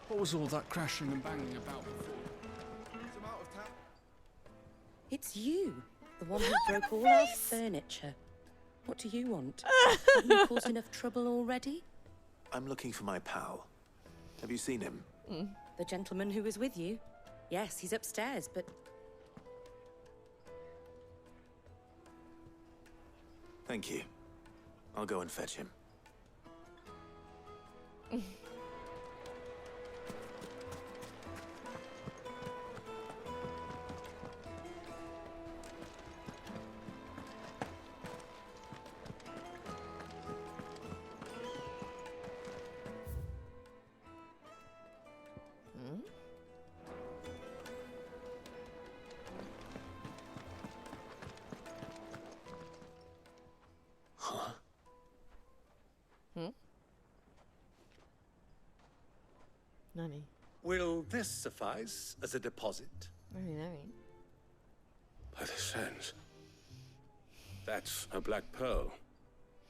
What was all that crashing and banging about before? It's you, the one who broke all our furniture. What do you want? Haven't you caused enough trouble already? I'm looking for my pal. Have you seen him? The gentleman who was with you? Yes, he's upstairs, but... Thank you. I'll go and fetch him. Nani. Will this suffice as a deposit? Nani. By the sands. That's a black pearl.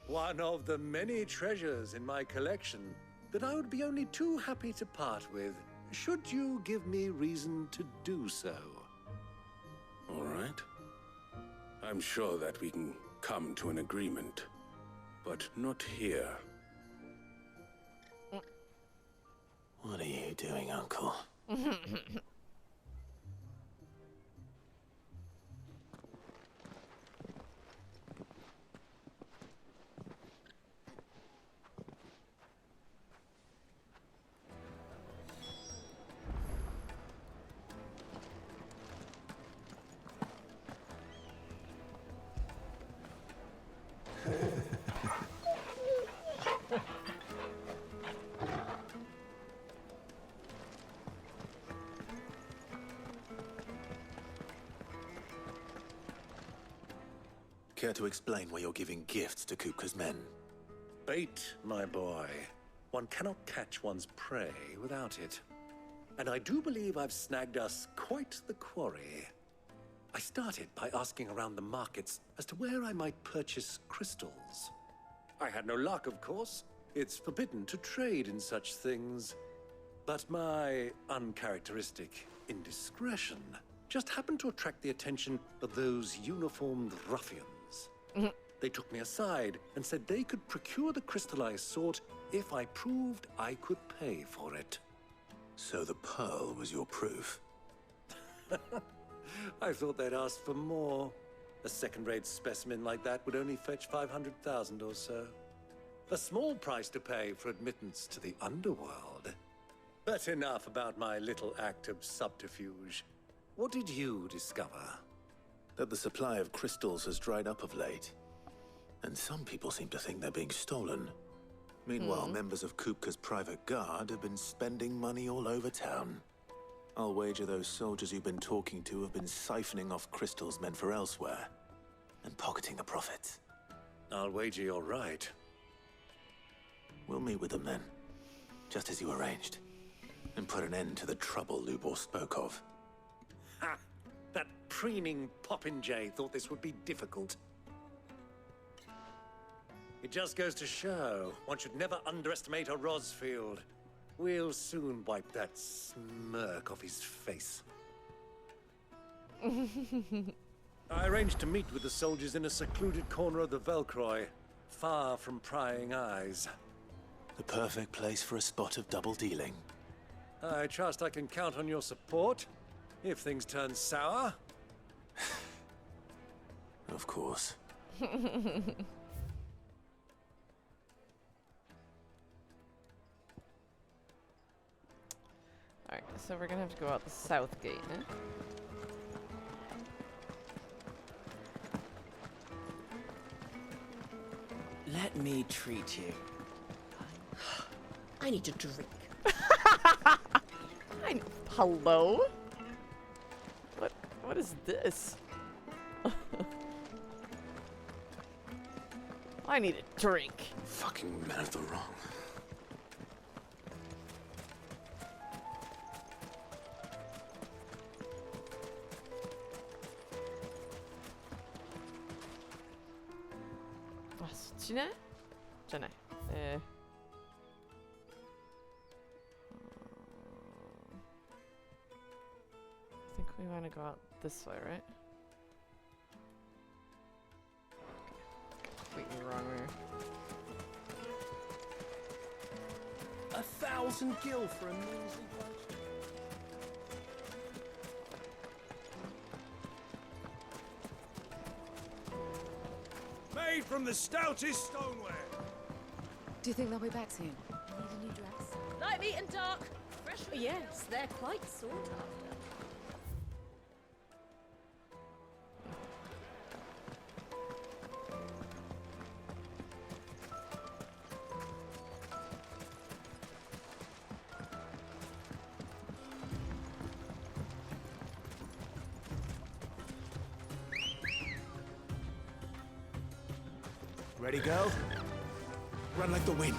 One of the many treasures in my collection that I would be only too happy to part with, should you give me reason to do so. All right. I'm sure that we can come to an agreement, but not here. What are you doing, Uncle? Care to explain why you're giving gifts to Kupka's men? Bait, my boy. One cannot catch one's prey without it. And I do believe I've snagged us quite the quarry. I started by asking around the markets as to where I might purchase crystals. I had no luck, of course. It's forbidden to trade in such things. But my uncharacteristic indiscretion just happened to attract the attention of those uniformed ruffians. They took me aside and said they could procure the crystal I sought if I proved I could pay for it. So the pearl was your proof? I thought they'd ask for more. A second-rate specimen like that would only fetch 500,000 or so. A small price to pay for admittance to the underworld. But enough about my little act of subterfuge. What did you discover? That the supply of crystals has dried up of late. And some people seem to think they're being stolen. Meanwhile, members of Kupka's private guard have been spending money all over town. I'll wager those soldiers you've been talking to have been siphoning off crystals meant for elsewhere, and pocketing the profits. I'll wager you're right. We'll meet with them then, just as you arranged, and put an end to the trouble Lubor spoke of. Ha! That preening popinjay thought this would be difficult. It just goes to show one should never underestimate a Rosfield. We'll soon wipe that smirk off his face. I arranged to meet with the soldiers in a secluded corner of the Velcroy, far from prying eyes. The perfect place for a spot of double dealing. I trust I can count on your support, if things turn sour. Of course. Alright, so we're gonna have to go out the south gate, eh? Let me treat you. I need a drink. Hello? What is this? I need a drink. Fucking men of the wrong. Ce n'è? Ce n'è. I think we want to go out this way, right? Completely wrong way. 1,000 gil for a measly potion. Made from the stoutest stoneware. Do you think they'll be back soon? Need a new dress? Light, meat, and dark. Fresh. Yes, they're quite sought after. Ready, go? Run like the wind.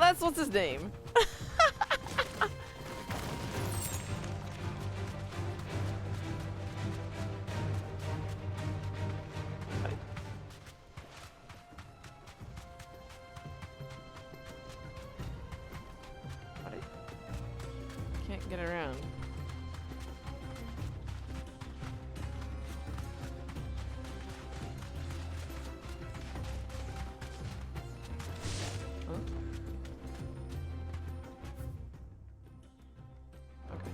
that's what's his name. Can't get around. Huh? Okay.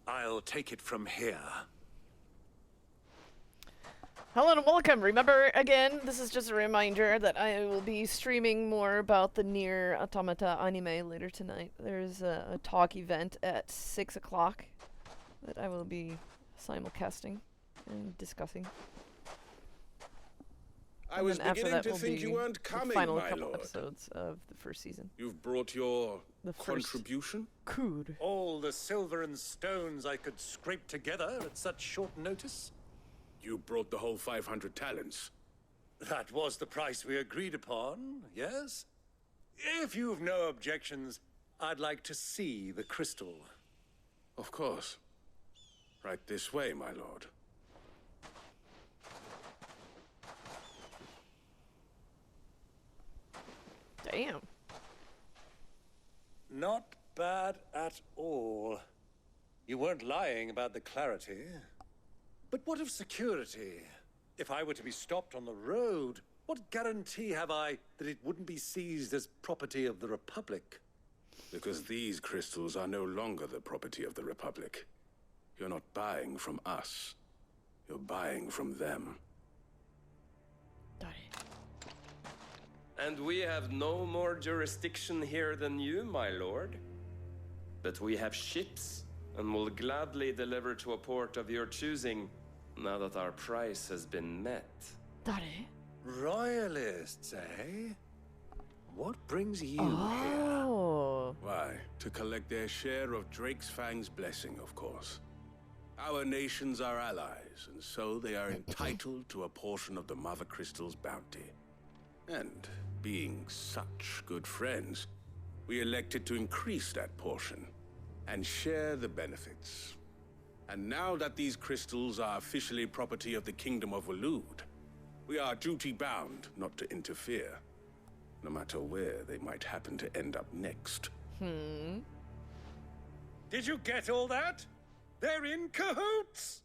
I'll take it from here. Hello and welcome. Remember, again, this is just a reminder that I will be streaming more about the Nier Automata anime later tonight. There's a talk event at 6 o'clock that I will be simulcasting and discussing. I was beginning to think you weren't coming, final my couple lord. episodes of the first season. You've brought your The first contribution? Cood. All the silver and stones I could scrape together at such short notice? You brought the whole 500 talents. That was the price we agreed upon, yes? If you've no objections, I'd like to see the crystal. Of course. Right this way, my lord. Damn. Not bad at all. You weren't lying about the clarity. But what of security? If I were to be stopped on the road, what guarantee have I that it wouldn't be seized as property of the Republic? Because these crystals are no longer the property of the Republic. You're not buying from us. You're buying from them. And we have no more jurisdiction here than you, my lord. But we have ships, and will gladly deliver to a port of your choosing, now that our price has been met. Royalists, eh? What brings you Oh. Why? To collect their share of Drake's Fang's blessing, of course. Our nations are allies, and so they are entitled to a portion of the Mother Crystal's bounty. And being such good friends, we elected to increase that portion and share the benefits. And now that these crystals are officially property of the Kingdom of Waloed, we are duty-bound not to interfere, no matter where they might happen to end up next. Did you get all that? They're in cahoots!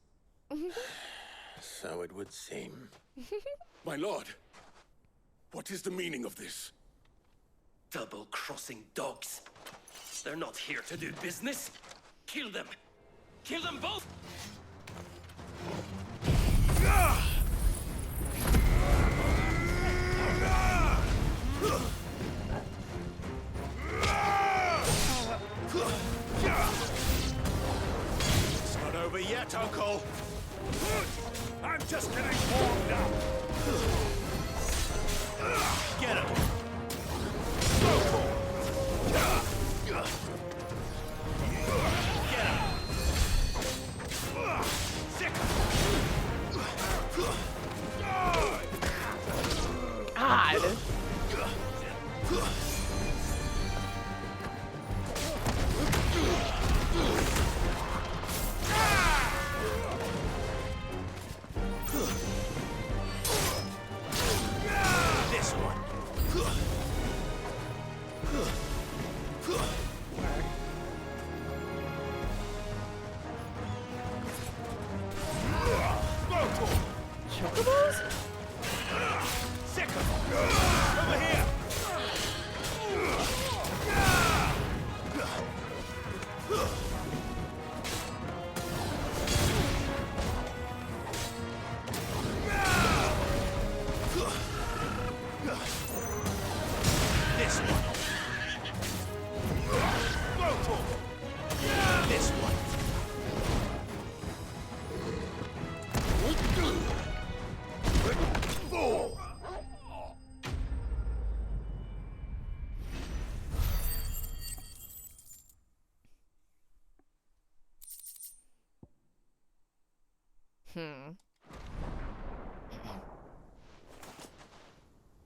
So it would seem. My lord, what is the meaning of this? Double-crossing dogs. They're not here to do business. Kill them. Kill them both! It's not over yet, Uncle. I'm just getting warmed up. Get him. Get him. God. This one.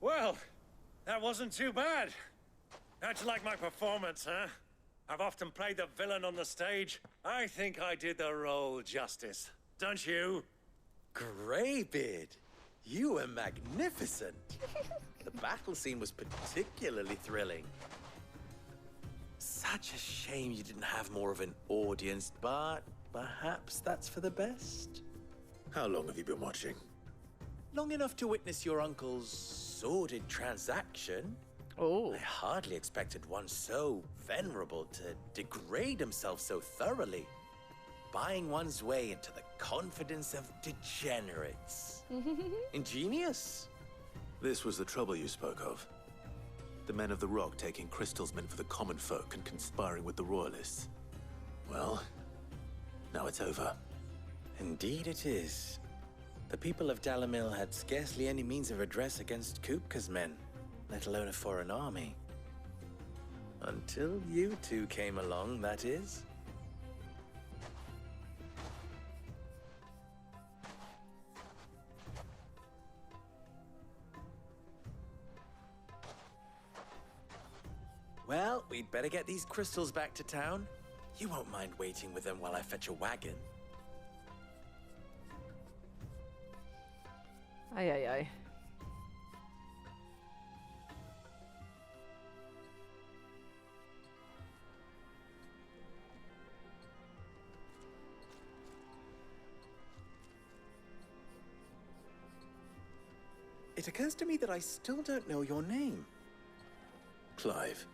Well, that wasn't too bad. How'd you like my performance, huh? I've often played the villain on the stage. I think I did the role justice. Don't you? Greybeard, you were magnificent. The battle scene was particularly thrilling. Such a shame you didn't have more of an audience, but perhaps that's for the best. How long have you been watching? Long enough to witness your uncle's sordid transaction. Oh. I hardly expected one so venerable to degrade himself so thoroughly. Buying one's way into the confidence of degenerates. Ingenious. This was the trouble you spoke of. The men of the Rock taking crystals meant for the common folk and conspiring with the Royalists. Well, now it's over. Indeed it is. The people of Dalamil had scarcely any means of redress against Kupka's men, let alone a foreign army. Until you two came along, that is. Well, we'd better get these crystals back to town. You won't mind waiting with them while I fetch a wagon. Aye, aye, aye. It occurs to me that I still don't know your name. Clive.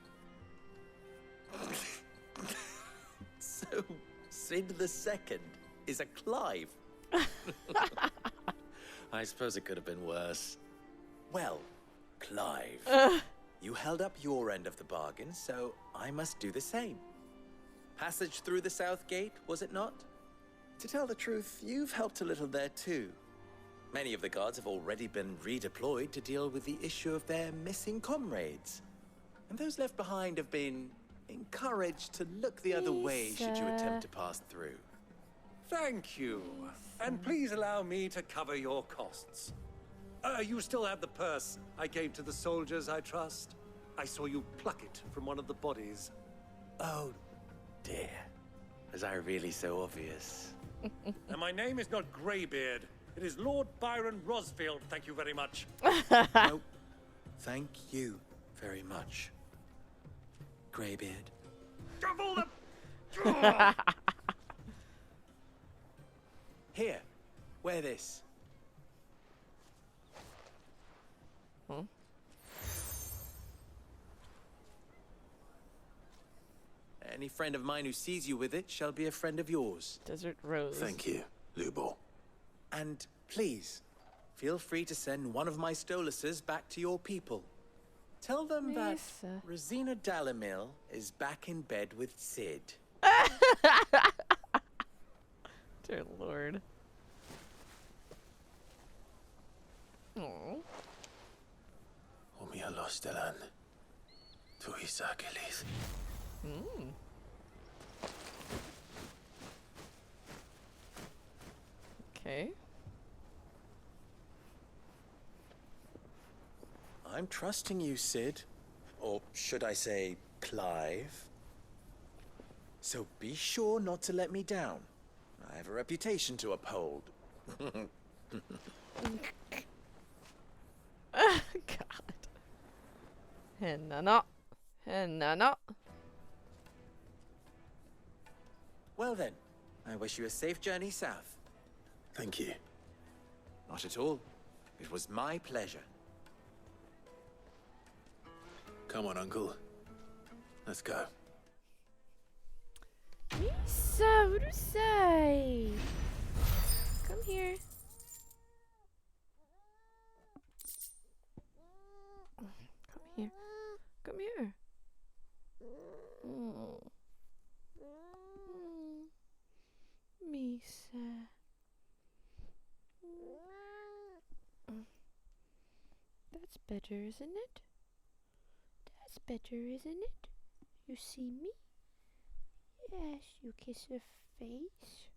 So, Sid the Second is a Clive. I suppose it could have been worse. Well, Clive, you held up your end of the bargain, so I must do the same. Passage through the South Gate, was it not? To tell the truth, you've helped a little there too. Many of the guards have already been redeployed to deal with the issue of their missing comrades. And those left behind have been encouraged to look the other way should you attempt to pass through. Thank you. And please allow me to cover your costs. You still have the purse I gave to the soldiers, I trust? I saw you pluck it from one of the bodies. Oh, dear. Was I really so obvious? And my name is not Greybeard. It is Lord Byron Rosfield, thank you very much. Nope. Thank you very much, Greybeard. Double the... Here, wear this. Huh? Any friend of mine who sees you with it shall be a friend of yours. Desert Rose. Thank you, Lubo. And please, feel free to send one of my Stoluses back to your people. Tell them that Rosina Dalamil is back in bed with Sid. Dear Lord. Aww. Omia Lostelan. Tuisa Achilles. Okay. I'm trusting you, Sid. Or should I say, Clive. So be sure not to let me down. I have a reputation to uphold. God. Henna. Well then, I wish you a safe journey south. Thank you. Not at all. It was my pleasure. Come on, Uncle. Let's go. Misa, what do you say? Come here. Come here. Come here. Misa. That's better, isn't it? That's better, isn't it? You see me? Yes, you kiss her face.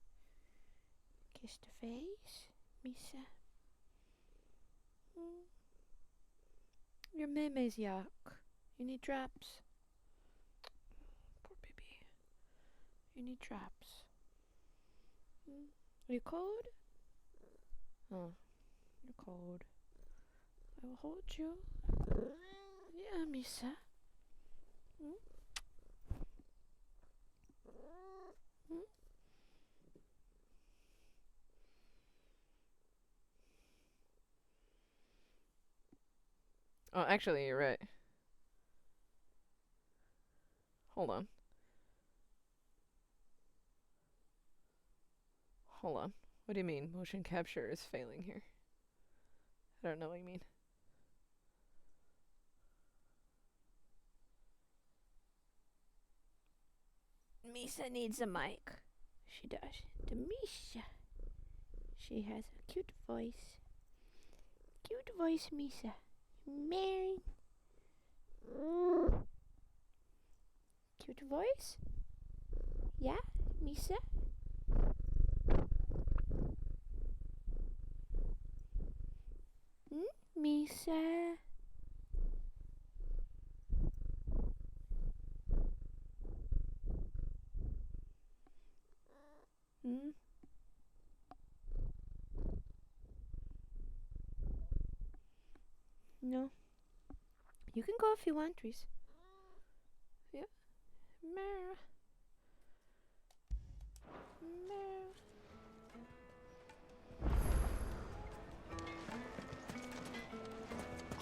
Kiss the face, Misa. Your meme's yuck. You need drops. Poor baby. You need drops. Are you cold? Oh, you're cold. I will hold you. Yeah, Misa. Oh, actually, you're right. Hold on. Hold on. What do you mean? Motion capture is failing here. I don't know what you mean. Misa needs a mic. She does. The Misa. She has a cute voice. Cute voice, Misa. Mary. Cute voice? Yeah, Misa? Misa? No. You can go if you want, Reese. Yeah. Mara.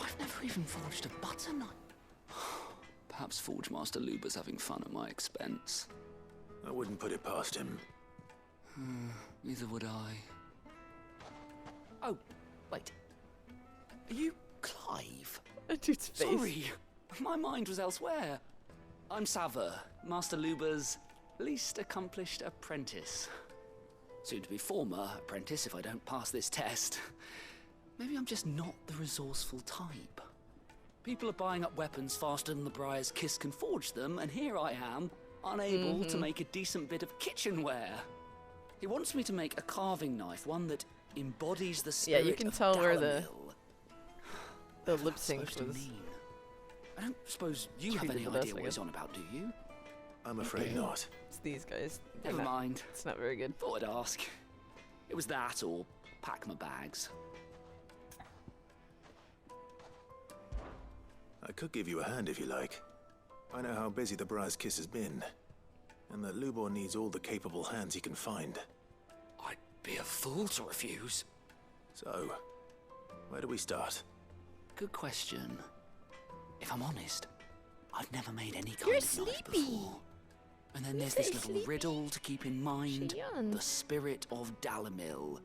I've never even forged a butter knife. Perhaps Forge Master Luber's having fun at my expense. I wouldn't put it past him. Neither would I. Oh, wait. Are you Clive? Dude's face. Sorry, my mind was elsewhere. I'm Sava, Master Luber's least accomplished apprentice. Soon to be former apprentice if I don't pass this test. Maybe I'm just not the resourceful type. People are buying up weapons faster than the Briar's Kiss can forge them, and here I am, unable to make a decent bit of kitchenware. He wants me to make a carving knife, one that embodies the spirit of Yeah, you can tell where the lip sync was. I don't suppose you have treated any the best, idea I what he's guess. on about, do you? I'm afraid not. It's these guys. They're Never not- mind. It's not very good. Thought I'd ask. It was that or pack my bags. I could give you a hand if you like. I know how busy the Briar's Kiss has been, and that Lubor needs all the capable hands he can find. I'd be a fool to refuse. So, where do we start? Good question. If I'm honest, I've never made any kind You're of knife sleepy. before. And then there's You're this little sleepy. riddle to keep in mind. Shion. The spirit of Dalamil.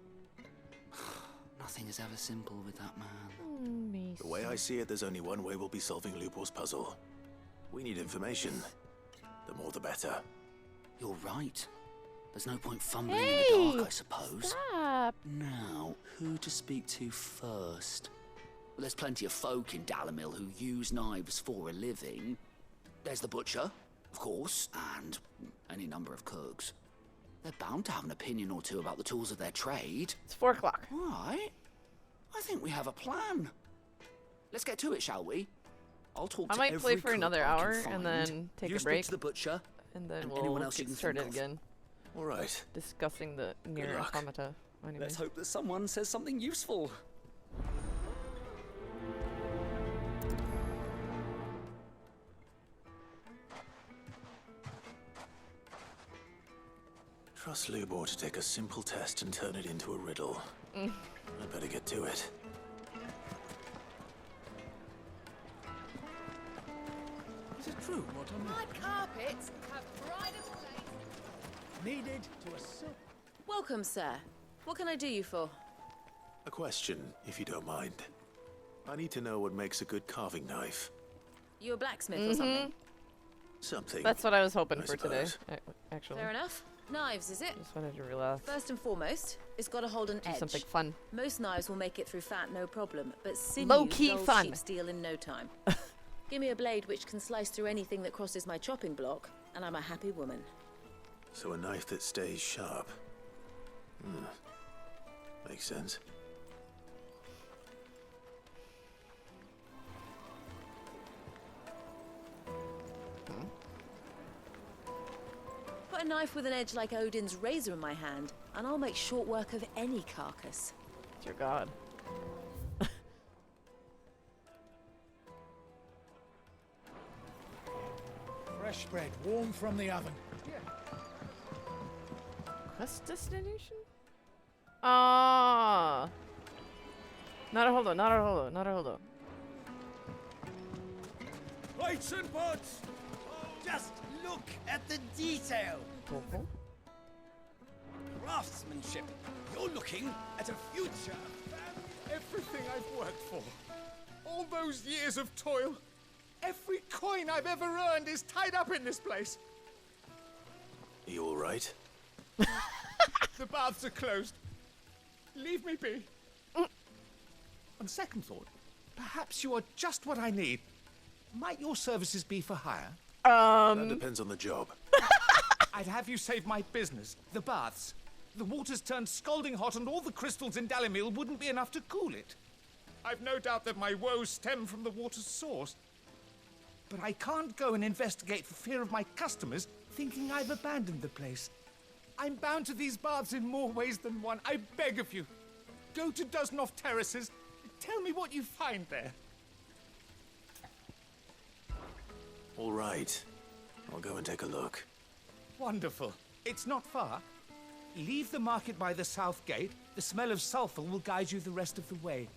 Nothing is ever simple with that man. The way I see it, there's only one way we'll be solving Lubor's puzzle. We need information. The more the better. You're right. There's no point fumbling Hey, in the dark, I suppose. Stop. Now, who to speak to first? Well, there's plenty of folk in Dalamil who use knives for a living. There's the butcher, of course, and any number of cooks. They're bound to have an opinion or two about the tools of their trade. It's 4 o'clock. All right. I think we have a plan. Let's get to it, shall we? I'll talk I to might play every for cook another I can hour find. and then take You a speak break. to the butcher, And then and we'll anyone else you get can started think of. again. All right. Discussing the near luck. automata. Anyway. Let's hope that someone says something useful. Trust Lubor to take a simple test and turn it into a riddle. I'd better get to it. Is it true what I'm My carpets have pride of place. needed to a silk? Welcome, sir. What can I do you for? A question, if you don't mind. I need to know what makes a good carving knife. You a blacksmith or something? Something. That's what I was hoping I for today, suppose. actually. Fair enough. Knives, is it? Just wanted to relax. First and foremost, it's got to hold an Do edge. something fun. Most knives will make it through fat, no problem, but sinew Low-key dulls fun. sheep steel in no time. Give me a blade which can slice through anything that crosses my chopping block, and I'm a happy woman. So a knife that stays sharp. Makes sense. Put a knife with an edge like Odin's razor in my hand, and I'll make short work of any carcass. Dear God. Fresh bread, warm from the oven. Quest destination? Ah. Not a holdo, not a holdo, not a holdo. Plates and pots! Just look at the detail! Craftsmanship. You're looking at a future. Everything I've worked for. All those years of toil. Every coin I've ever earned is tied up in this place. Are you all right? The baths are closed. Leave me be. On second thought, perhaps you are just what I need. Might your services be for hire? That depends on the job. I'd have you save my business, the baths. The water's turned scalding hot and all the crystals in Dalimil wouldn't be enough to cool it. I've no doubt that my woes stem from the water's source. But I can't go and investigate for fear of my customers thinking I've abandoned the place. I'm bound to these baths in more ways than one. I beg of you. Go to Dusnoff Terraces. Tell me what you find there. All right. I'll go and take a look. Wonderful. It's not far. Leave the market by the south gate. The smell of sulfur will guide you the rest of the way.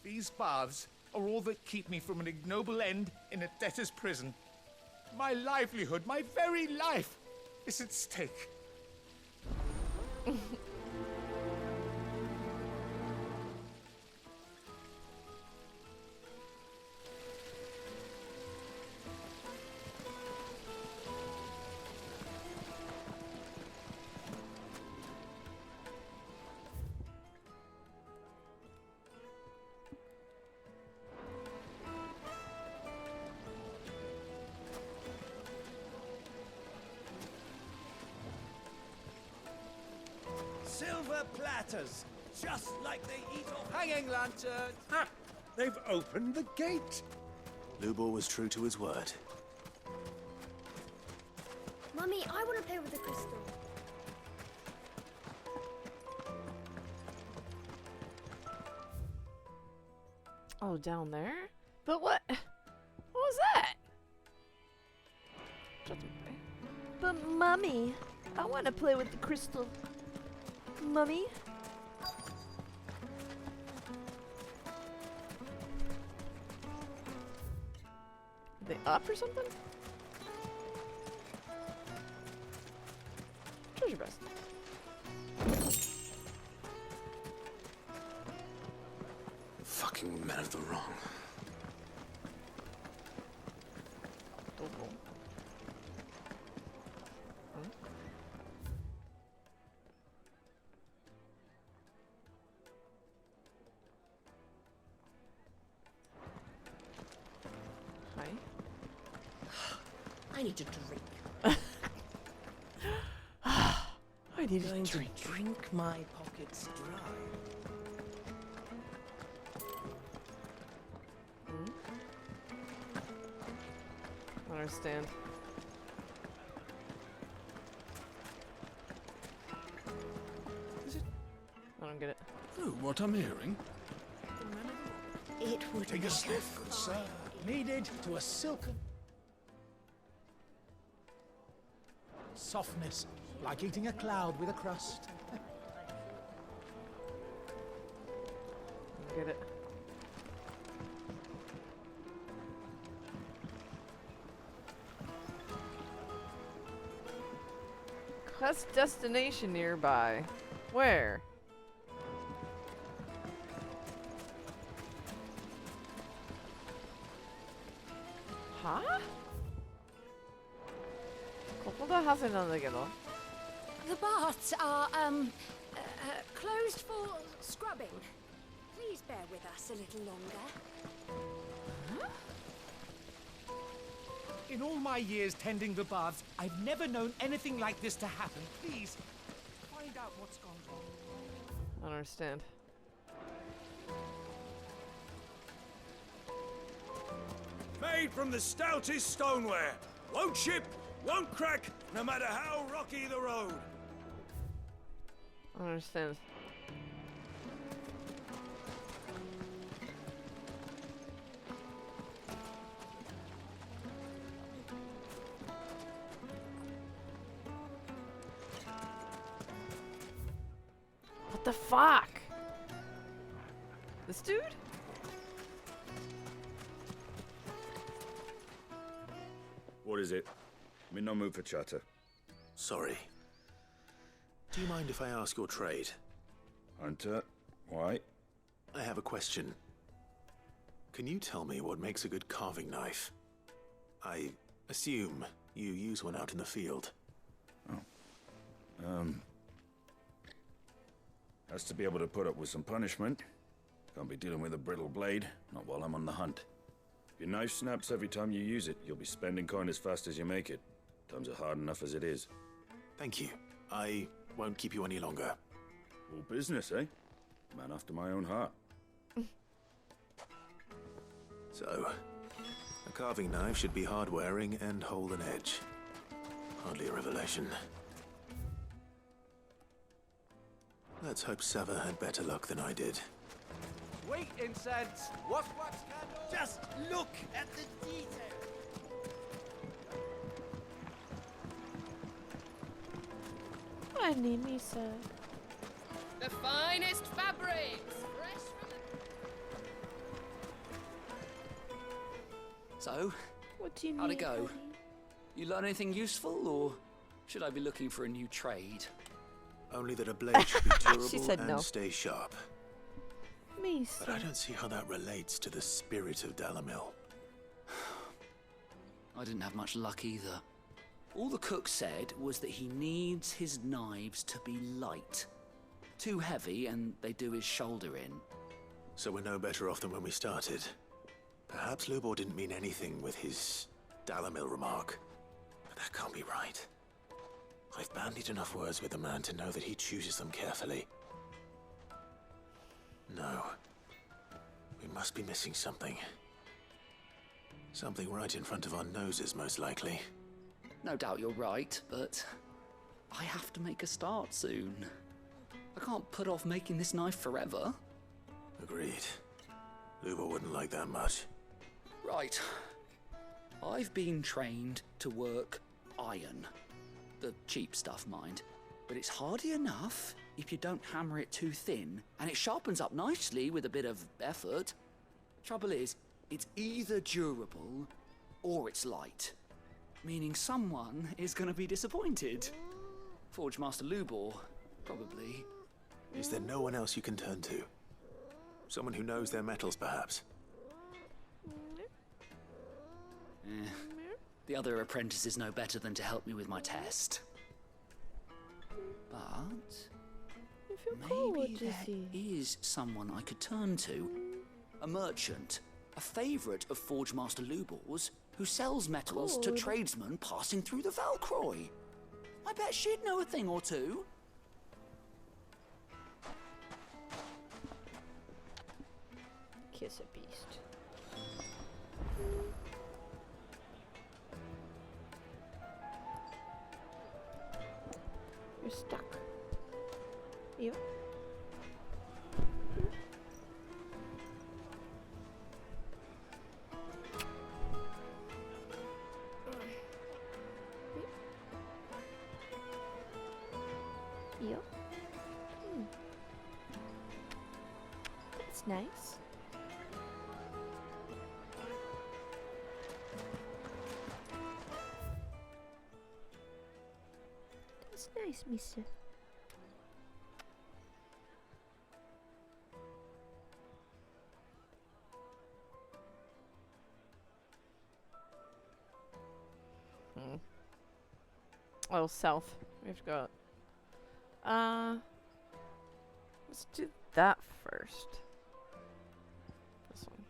These baths are all that keep me from an ignoble end in a debtor's prison. My livelihood, my very life, is at stake. Silver platters, just like they eat off hanging lanterns. Ha! They've opened the gate. Lubor was true to his word. Mummy, I want to play with the crystal. Oh, down there? But what? What was that? But Mummy, I want to play with the crystal. Mummy? Are they up or something? Treasure chest. Fucking men of the wrong. I need a drink. I need going a drink. to drink my pockets dry. I don't understand. I don't get it. Oh, what I'm hearing? It would Take a make sniff, good sir. Needed to a silken softness, like eating a cloud with a crust. I don't get it. Quest destination nearby. Where? Huh? 거보다 하세요 나게도. The baths are, closed for scrubbing. Please bear with us a little longer. In all my years tending the baths, I've never known anything like this to happen. Please, find out what's gone wrong. I don't understand. Made from the stoutest stoneware. Won't chip, won't crack, no matter how rocky the road. I don't understand. What the fuck? This dude? What is it? I'm in no mood for chatter. Sorry. Do you mind if I ask your trade? Hunter, why? I have a question. Can you tell me what makes a good carving knife? I assume you use one out in the field. Has to be able to put up with some punishment. Can't be dealing with a brittle blade, not while I'm on the hunt. If your knife snaps every time you use it, you'll be spending coin as fast as you make it. Times are hard enough as it is. Thank you. I won't keep you any longer. All business, eh? Man after my own heart. So, a carving knife should be hard-wearing and hold an edge. Hardly a revelation. Let's hope Sava had better luck than I did. Wait, incense. What candle? Just look at the detail. My name is The finest fabrics, fresh from the... So, what do you how'd mean, it go? buddy? You learn anything useful, or should I be looking for a new trade? Only that a blade should be durable said and no. stay sharp. Me, But I don't see how that relates to the spirit of Dalamil. I didn't have much luck either. All the cook said was that he needs his knives to be light. Too heavy and they do his shoulder in. So we're no better off than when we started. Perhaps Lubor didn't mean anything with his Dalamil remark. But that can't be right. I've bandied enough words with the man to know that he chooses them carefully. No. We must be missing something. Something right in front of our noses, most likely. No doubt you're right, but I have to make a start soon. I can't put off making this knife forever. Agreed. Lubor wouldn't like that much. Right. I've been trained to work iron. The cheap stuff, mind. But it's hardy enough if you don't hammer it too thin, and it sharpens up nicely with a bit of effort. Trouble is, it's either durable or it's light. Meaning someone is going to be disappointed. Forge Master Lubor, probably. Is there no one else you can turn to? Someone who knows their metals, perhaps? The other apprentices know better than to help me with my test. But maybe there is someone I could turn to. A merchant, a favourite of Forge Master Lubor's, who sells metals to tradesmen passing through the Valcroy. I bet she'd know a thing or two. Kiss a beast. You're stuck. You? Yep. That's nice. That's nice, mister. Oh, south. We've got. Let's do that first. This one.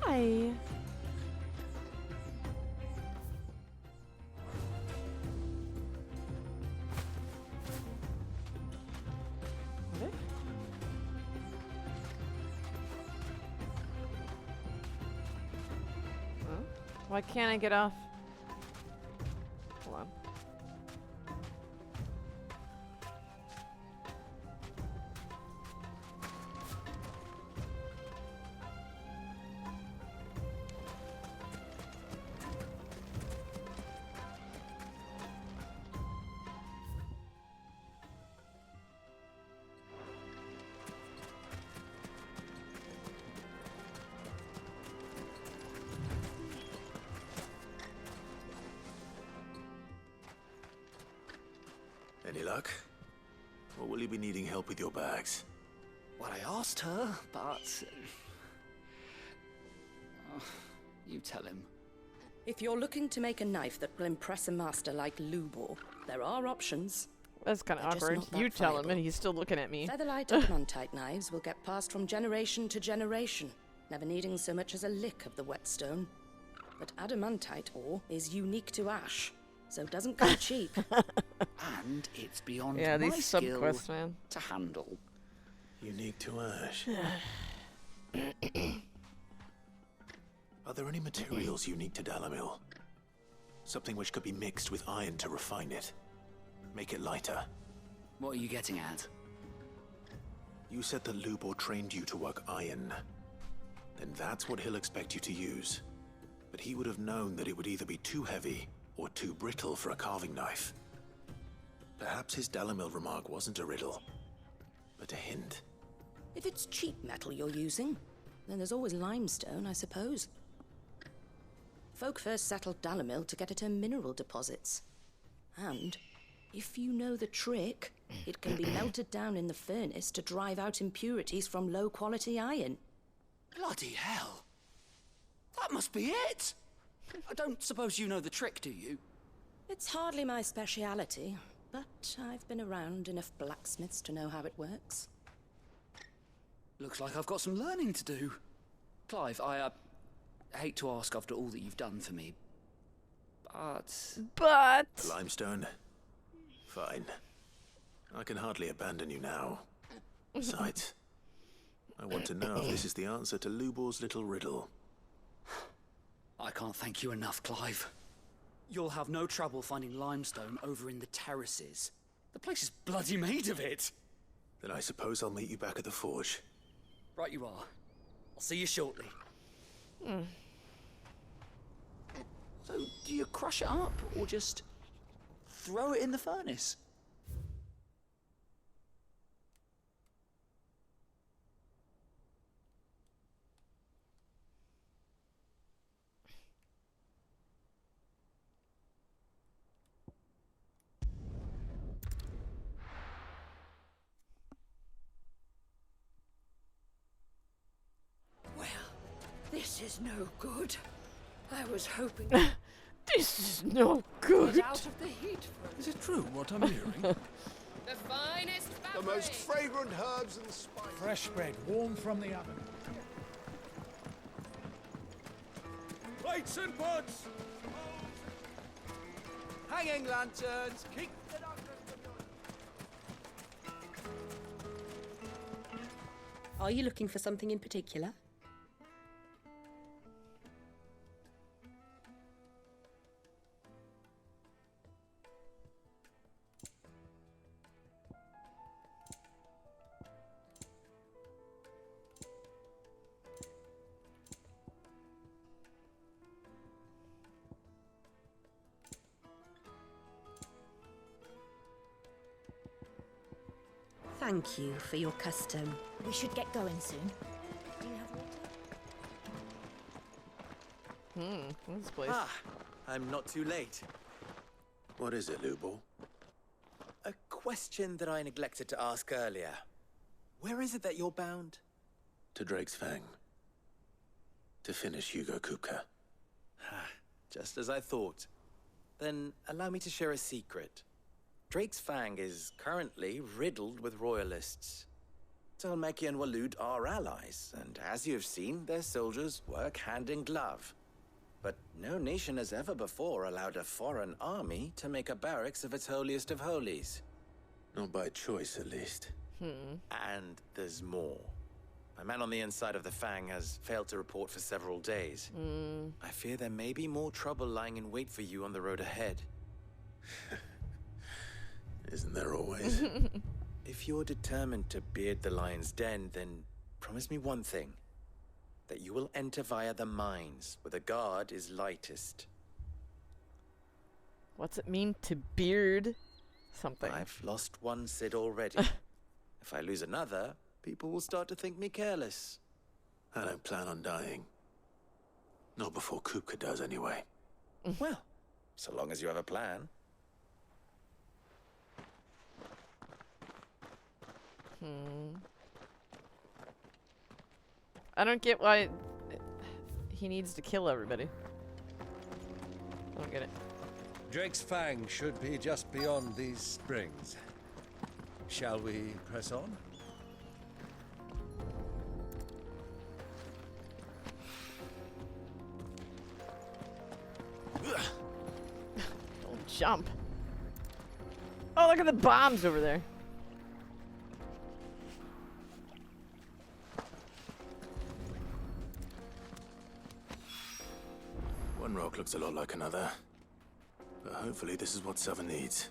Why? What? Huh? Why can't I get off? Hold on. Any luck? Or will you be needing help with your bags? Well, I asked her, but... you tell him. If you're looking to make a knife that will impress a master like Lubor, there are options. That's kind of They're just awkward. not that You tell him, viable. and he's still looking at me. Featherlight adamantite knives will get passed from generation to generation, never needing so much as a lick of the whetstone. But adamantite ore is unique to ash, so it doesn't come cheap. And it's beyond Yeah, my these skill subquests, man. to handle. Unique to ash. Are there any materials unique to Dalamil? Something which could be mixed with iron to refine it. Make it lighter. What are you getting at? You said that Lubor trained you to work iron. Then that's what he'll expect you to use. But he would have known that it would either be too heavy or too brittle for a carving knife. Perhaps his Dalamil remark wasn't a riddle, but a hint. If it's cheap metal you're using, then there's always limestone, I suppose. Folk first settled Dalamil to get at her mineral deposits. And, if you know the trick, it can be melted down in the furnace to drive out impurities from low-quality iron. Bloody hell! That must be it! I don't suppose you know the trick, do you? It's hardly my speciality, but I've been around enough blacksmiths to know how it works. Looks like I've got some learning to do. Clive, I hate to ask after all that you've done for me, but... Limestone? Fine. I can hardly abandon you now. Besides, I want to know if this is the answer to Lubor's little riddle. I can't thank you enough, Clive. You'll have no trouble finding limestone over in the terraces. The place is bloody made of it. Then I suppose I'll meet you back at the forge. Right you are. I'll see you shortly. So, do you crush it up, or just throw it in the furnace? This is no good. I was hoping. This is no good. Get out of the heat. Is it true what I'm hearing? The finest fabric. The most fragrant herbs and spices. Fresh bread, warm from the oven. Plates and pots! Hanging lanterns, keep the Are you looking for something in particular? Thank you for your custom. We should get going soon. Do you have water? This place. Ah, I'm not too late. What is it, Lubor? A question that I neglected to ask earlier. Where is it that you're bound? To Drake's Fang. To finish Hugo Kupka. Just as I thought. Then allow me to share a secret. Drake's Fang is currently riddled with royalists. Tolmeki and Walud are allies, and as you've seen, their soldiers work hand in glove. But no nation has ever before allowed a foreign army to make a barracks of its holiest of holies. Not by choice, at least. And there's more. A man on the inside of the Fang has failed to report for several days. I fear there may be more trouble lying in wait for you on the road ahead. Isn't there always? If you're determined to beard the lion's den, then promise me one thing. That you will enter via the mines, where the guard is lightest. What's it mean to beard something? I've lost one Cid already. If I lose another, people will start to think me careless. I don't plan on dying. Not before Kupka does, anyway. Well, so long as you have a plan. I don't get why he needs to kill everybody. I don't get it. Drake's Fang should be just beyond these springs. Shall we press on? Don't jump. Oh, look at the bombs over there. One rock looks a lot like another. But hopefully this is what Sava needs.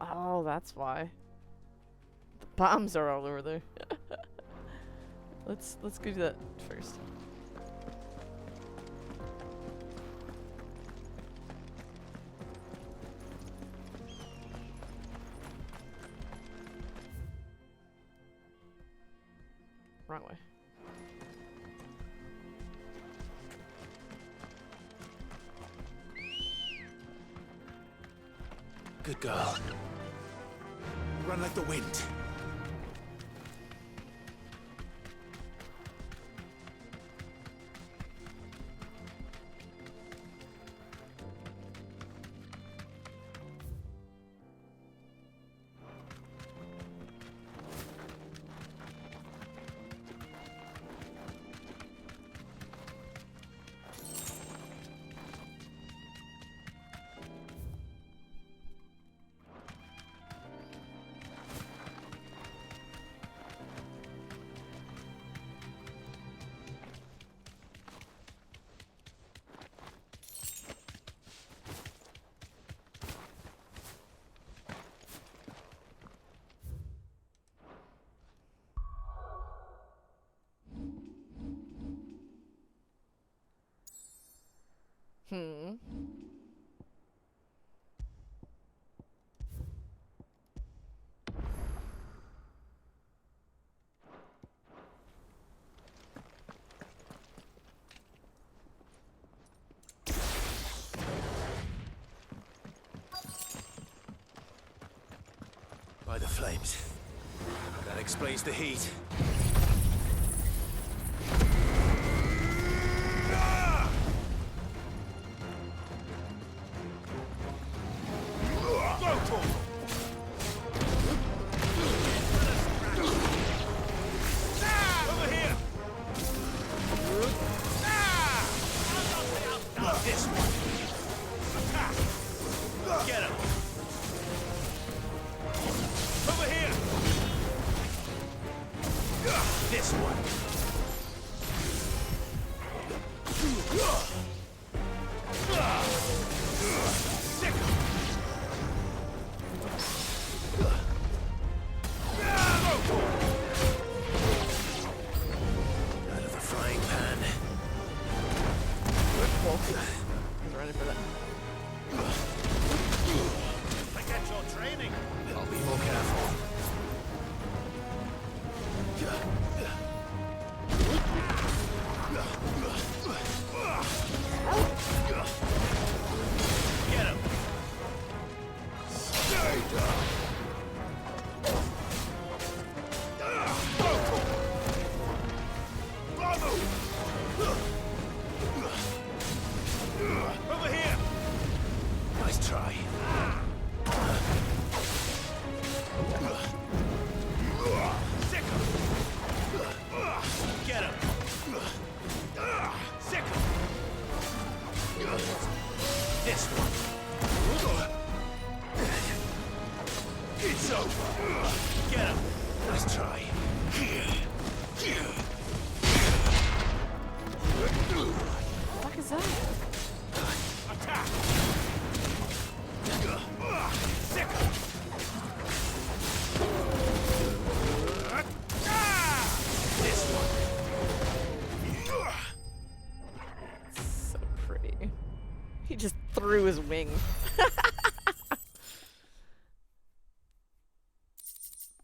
Oh, that's why. The bombs are all over there. Let's go do that first. Wrong way. Good girl. Run like the wind. By the flames. That explains the heat. This one. It's over. Get up. Let's try. What the fuck is that? Attack! This one. So pretty. He just threw his wing.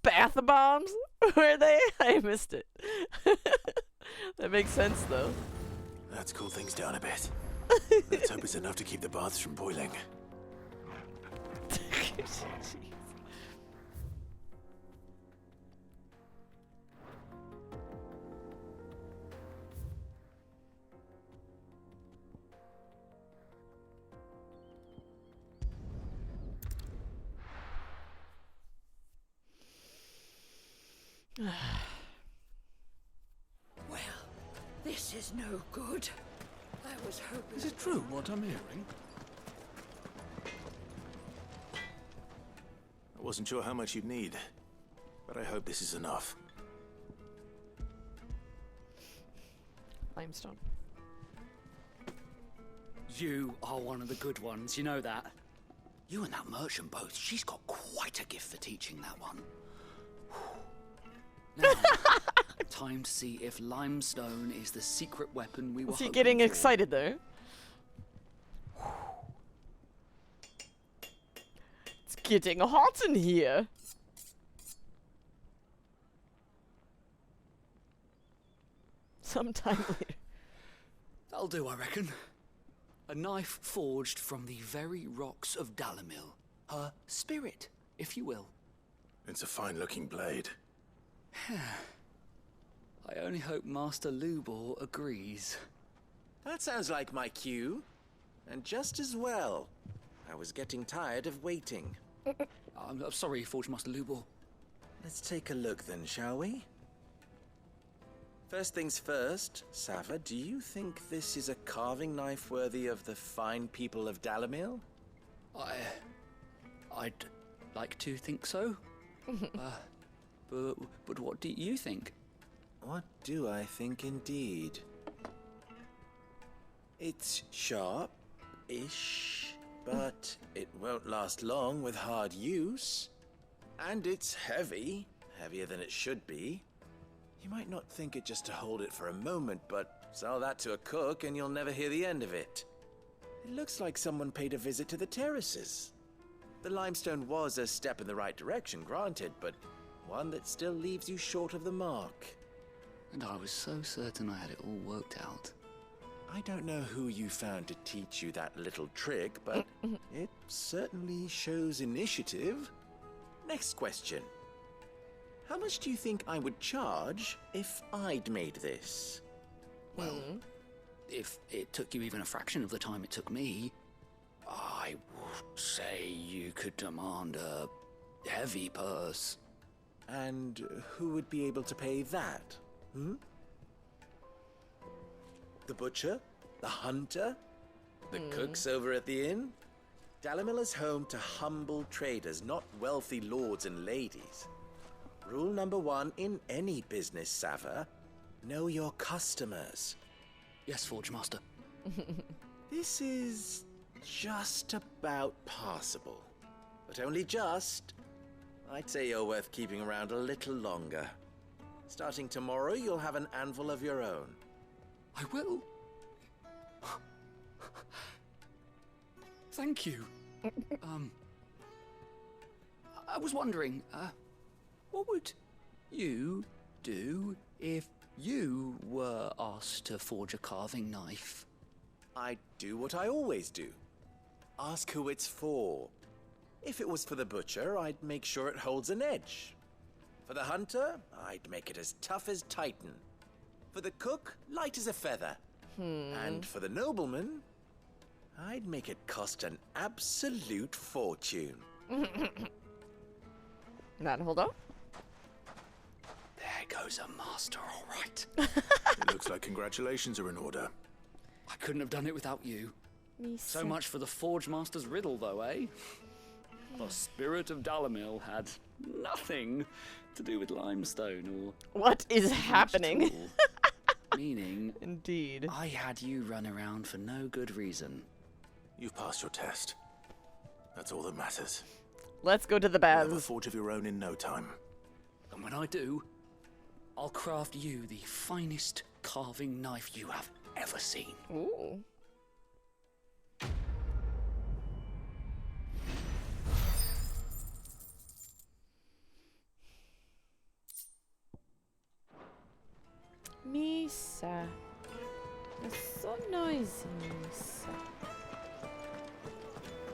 Bath bombs? Were they? I missed it. That makes sense though. Let's cool things down a bit. Let's hope it's enough to keep the baths from boiling. Well, this is no good. I was hoping. Is it true what I'm hearing? I wasn't sure how much you'd need, but I hope this is enough. Limestone. You are one of the good ones, you know that. You and that merchant both, she's got quite a gift for teaching that one. Now, time to see if limestone is the secret weapon we were Is he hoping getting for. excited there? It's getting hot in here. Sometime later. That'll do, I reckon. A knife forged from the very rocks of Dalimil. Her spirit, if you will. It's a fine-looking blade. I only hope Master Lubor agrees. That sounds like my cue. And just as well. I was getting tired of waiting. I'm sorry, Forge Master Lubor. Let's take a look then, shall we? First things first, Sava, do you think this is a carving knife worthy of the fine people of Dalimil? I'd like to think so. But what do you think? What do I think indeed? It's sharp-ish, but it won't last long with hard use. And it's heavy, heavier than it should be. You might not think it just to hold it for a moment, but sell that to a cook and you'll never hear the end of it. It looks like someone paid a visit to the terraces. The limestone was a step in the right direction, granted, but one that still leaves you short of the mark. And I was so certain I had it all worked out. I don't know who you found to teach you that little trick, but it certainly shows initiative. Next question. How much do you think I would charge if I'd made this? Well, if it took you even a fraction of the time it took me, I would say you could demand a heavy purse. And who would be able to pay that? The butcher? The hunter? The cooks over at the inn? Dalimil is home to humble traders, not wealthy lords and ladies. Rule number 1 in any business, Sava, know your customers. Yes, Forge Master. This is just about passable. But only just. I'd say you're worth keeping around a little longer. Starting tomorrow, you'll have an anvil of your own. I will. Thank you. I was wondering, what would you do if you were asked to forge a carving knife? I'd do what I always do. Ask who it's for. If it was for the butcher, I'd make sure it holds an edge. For the hunter, I'd make it as tough as Titan. For the cook, light as a feather. And for the nobleman, I'd make it cost an absolute fortune. That hold on. There goes a master, all right. It looks like congratulations are in order. I couldn't have done it without you. So much for the Forge Master's riddle, though, eh? The spirit of Dalamil had nothing to do with limestone or... What is happening? Meaning... Indeed. I had you run around for no good reason. You've passed your test. That's all that matters. Let's go to the You'll have a baths. forge of your own in no time. And when I do, I'll craft you the finest carving knife you have ever seen. Ooh. Misa. It's so noisy, Misa.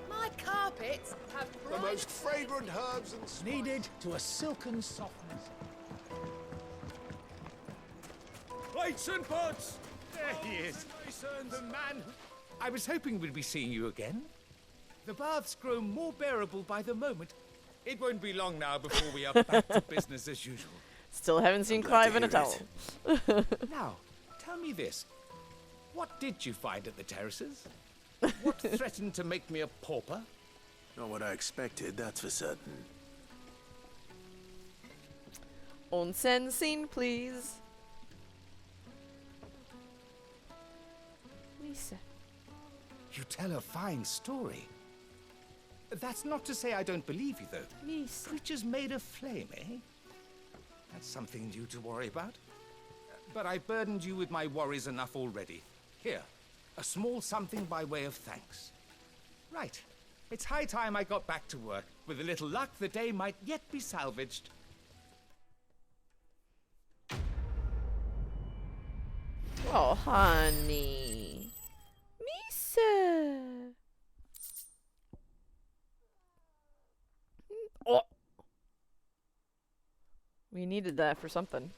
My carpets have The most fragrant herbs and spices. Kneaded to a silken softness. Plates and pots! There he is. The man. I was hoping we'd be seeing you again. The baths grow more bearable by the moment. It won't be long now before we are back to business as usual. Still haven't seen Clive in a towel. Now, tell me this. What did you find at the terraces? What threatened to make me a pauper? Not what I expected, that's for certain. Onsen scene, please. Misa. You tell a fine story. That's not to say I don't believe you, though. Misa. Creatures made of flame, eh? That's something new to worry about. But I burdened you with my worries enough already. Here, a small something by way of thanks. Right. It's high time I got back to work. With a little luck, the day might yet be salvaged. Oh, honey. Misa. Oh. We needed that for something.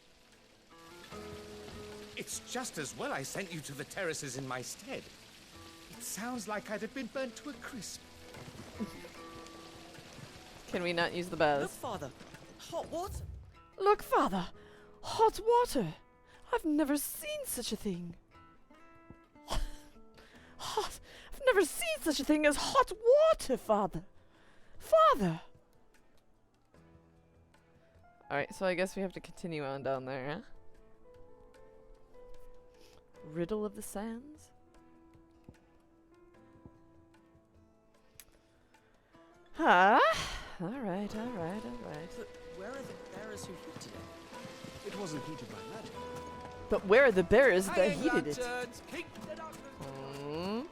It's just as well I sent you to the terraces in my stead. It sounds like I'd have been burnt to a crisp. Can we not use the baths? Look, Father. Hot water. Look, Father. Hot water. I've never seen such a thing. Hot. I've never seen such a thing as hot water, Father. Father. Alright, so I guess we have to continue on down there, huh? Riddle of the Sands? Ah, alright. But where are the bearers who heat today? It wasn't heated by magic. But where are the bearers that Hanging heated it? lanterns, keep the darkness.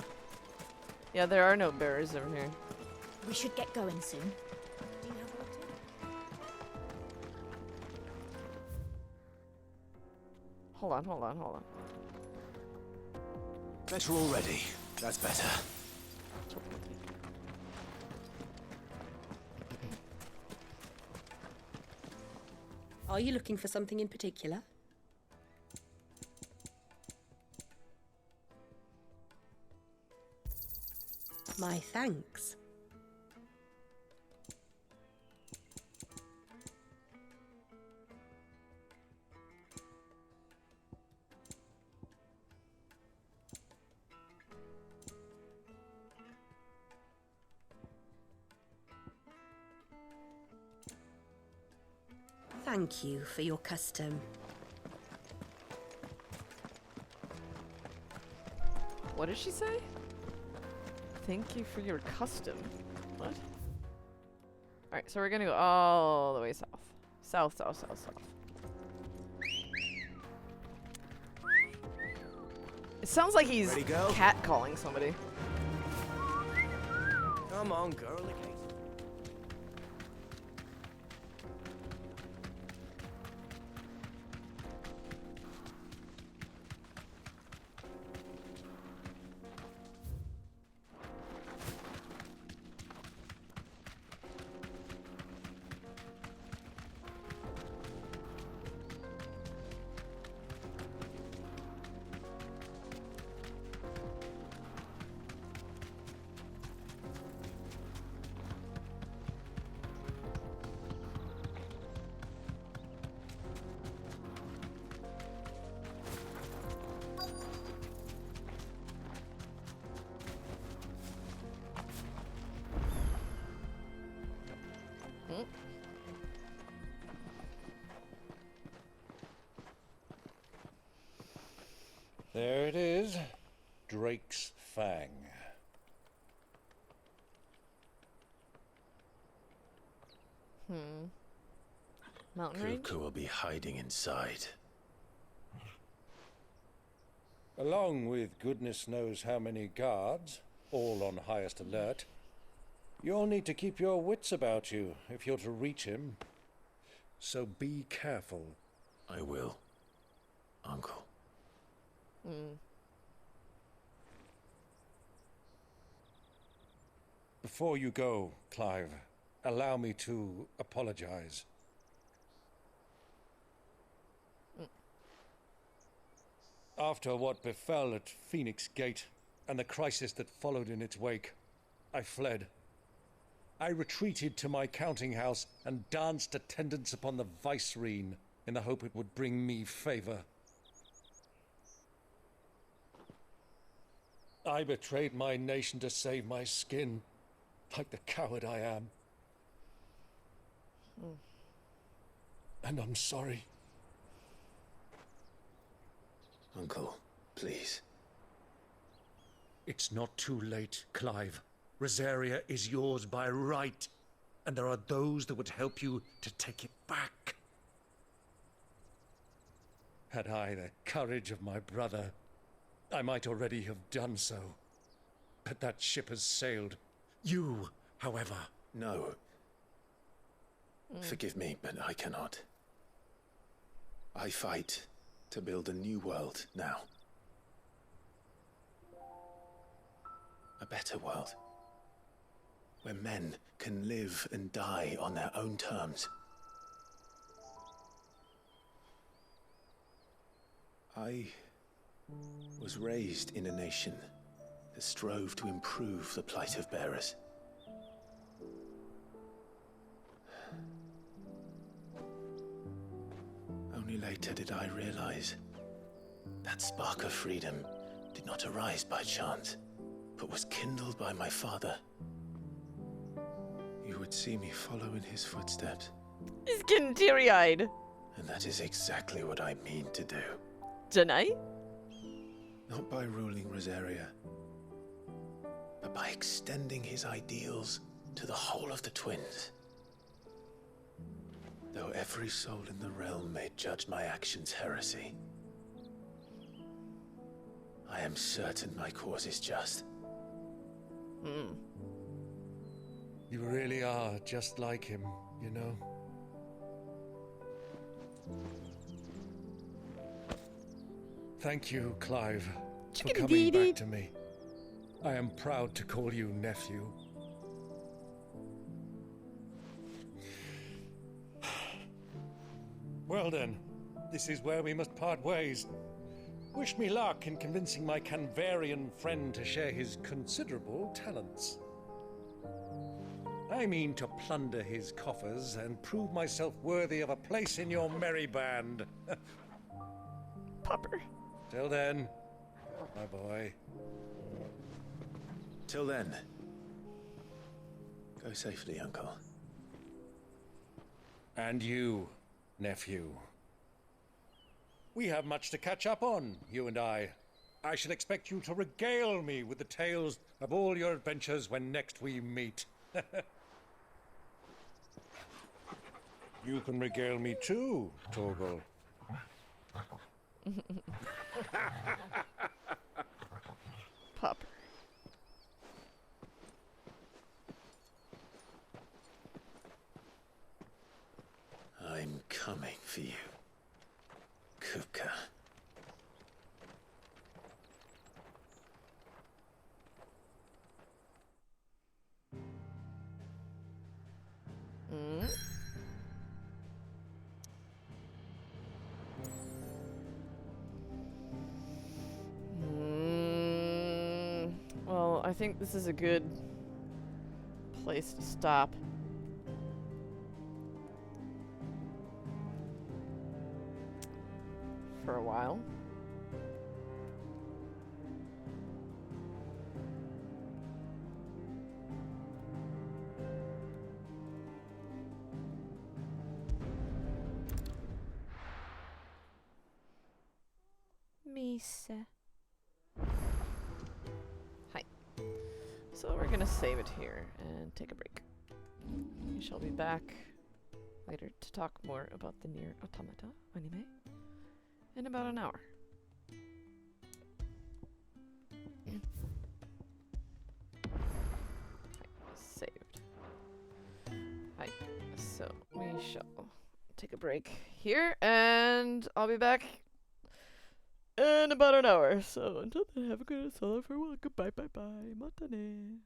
Yeah, there are no bearers over here. We should get going soon. Do you have water? Hold on. Better already. That's better. Are you looking for something in particular? My thanks. Thank you for your custom. What did she say? Thank you for your custom. What? Alright, so we're gonna go all the way south. South. It sounds like he's catcalling somebody. Come on, girl. There it is. Drake's Fang. Mountain range? Kuka will be hiding inside. Along with goodness knows how many guards, all on highest alert. You'll need to keep your wits about you if you're to reach him. So be careful. I will, Uncle. Before you go, Clive, allow me to apologize. After what befell at Phoenix Gate and the crisis that followed in its wake, I fled. I retreated to my counting house and danced attendance upon the vicereine in the hope it would bring me favor. I betrayed my nation to save my skin, like the coward I am. And I'm sorry. Uncle, please. It's not too late, Clive. Rosaria is yours by right, and there are those that would help you to take it back. Had I the courage of my brother, I might already have done so. But that ship has sailed. You, however... No. Forgive me, but I cannot. I fight to build a new world now. A better world. Where men can live and die on their own terms. I was raised in a nation that strove to improve the plight of bearers. Only later did I realize that spark of freedom did not arise by chance, but was kindled by my father. You would see me follow in his footsteps. He's getting teary-eyed. And that is exactly what I mean to do. Tonight? Not by ruling Rosaria, but by extending his ideals to the whole of the twins. Though every soul in the realm may judge my actions heresy, I am certain my cause is just. You really are just like him, you know? Thank you, Clive, for coming back to me. I am proud to call you nephew. Well then, this is where we must part ways. Wish me luck in convincing my Canvarian friend to share his considerable talents. I mean to plunder his coffers and prove myself worthy of a place in your merry band. Popper. Till then, my boy. Till then, go safely, Uncle. And you, nephew. We have much to catch up on, you and I. I shall expect you to regale me with the tales of all your adventures when next we meet. You can regale me too, Torgal. Pop. I'm coming for you, Kuka. Well, I think this is a good place to stop. For a while. Misa. So we're gonna save it here and take a break. We shall be back later to talk more about the Nier Automata anime in about an hour. Saved. Right, so we shall take a break here, and I'll be back in about an hour. So until then, have a good solo for a while. Goodbye, bye bye, matane.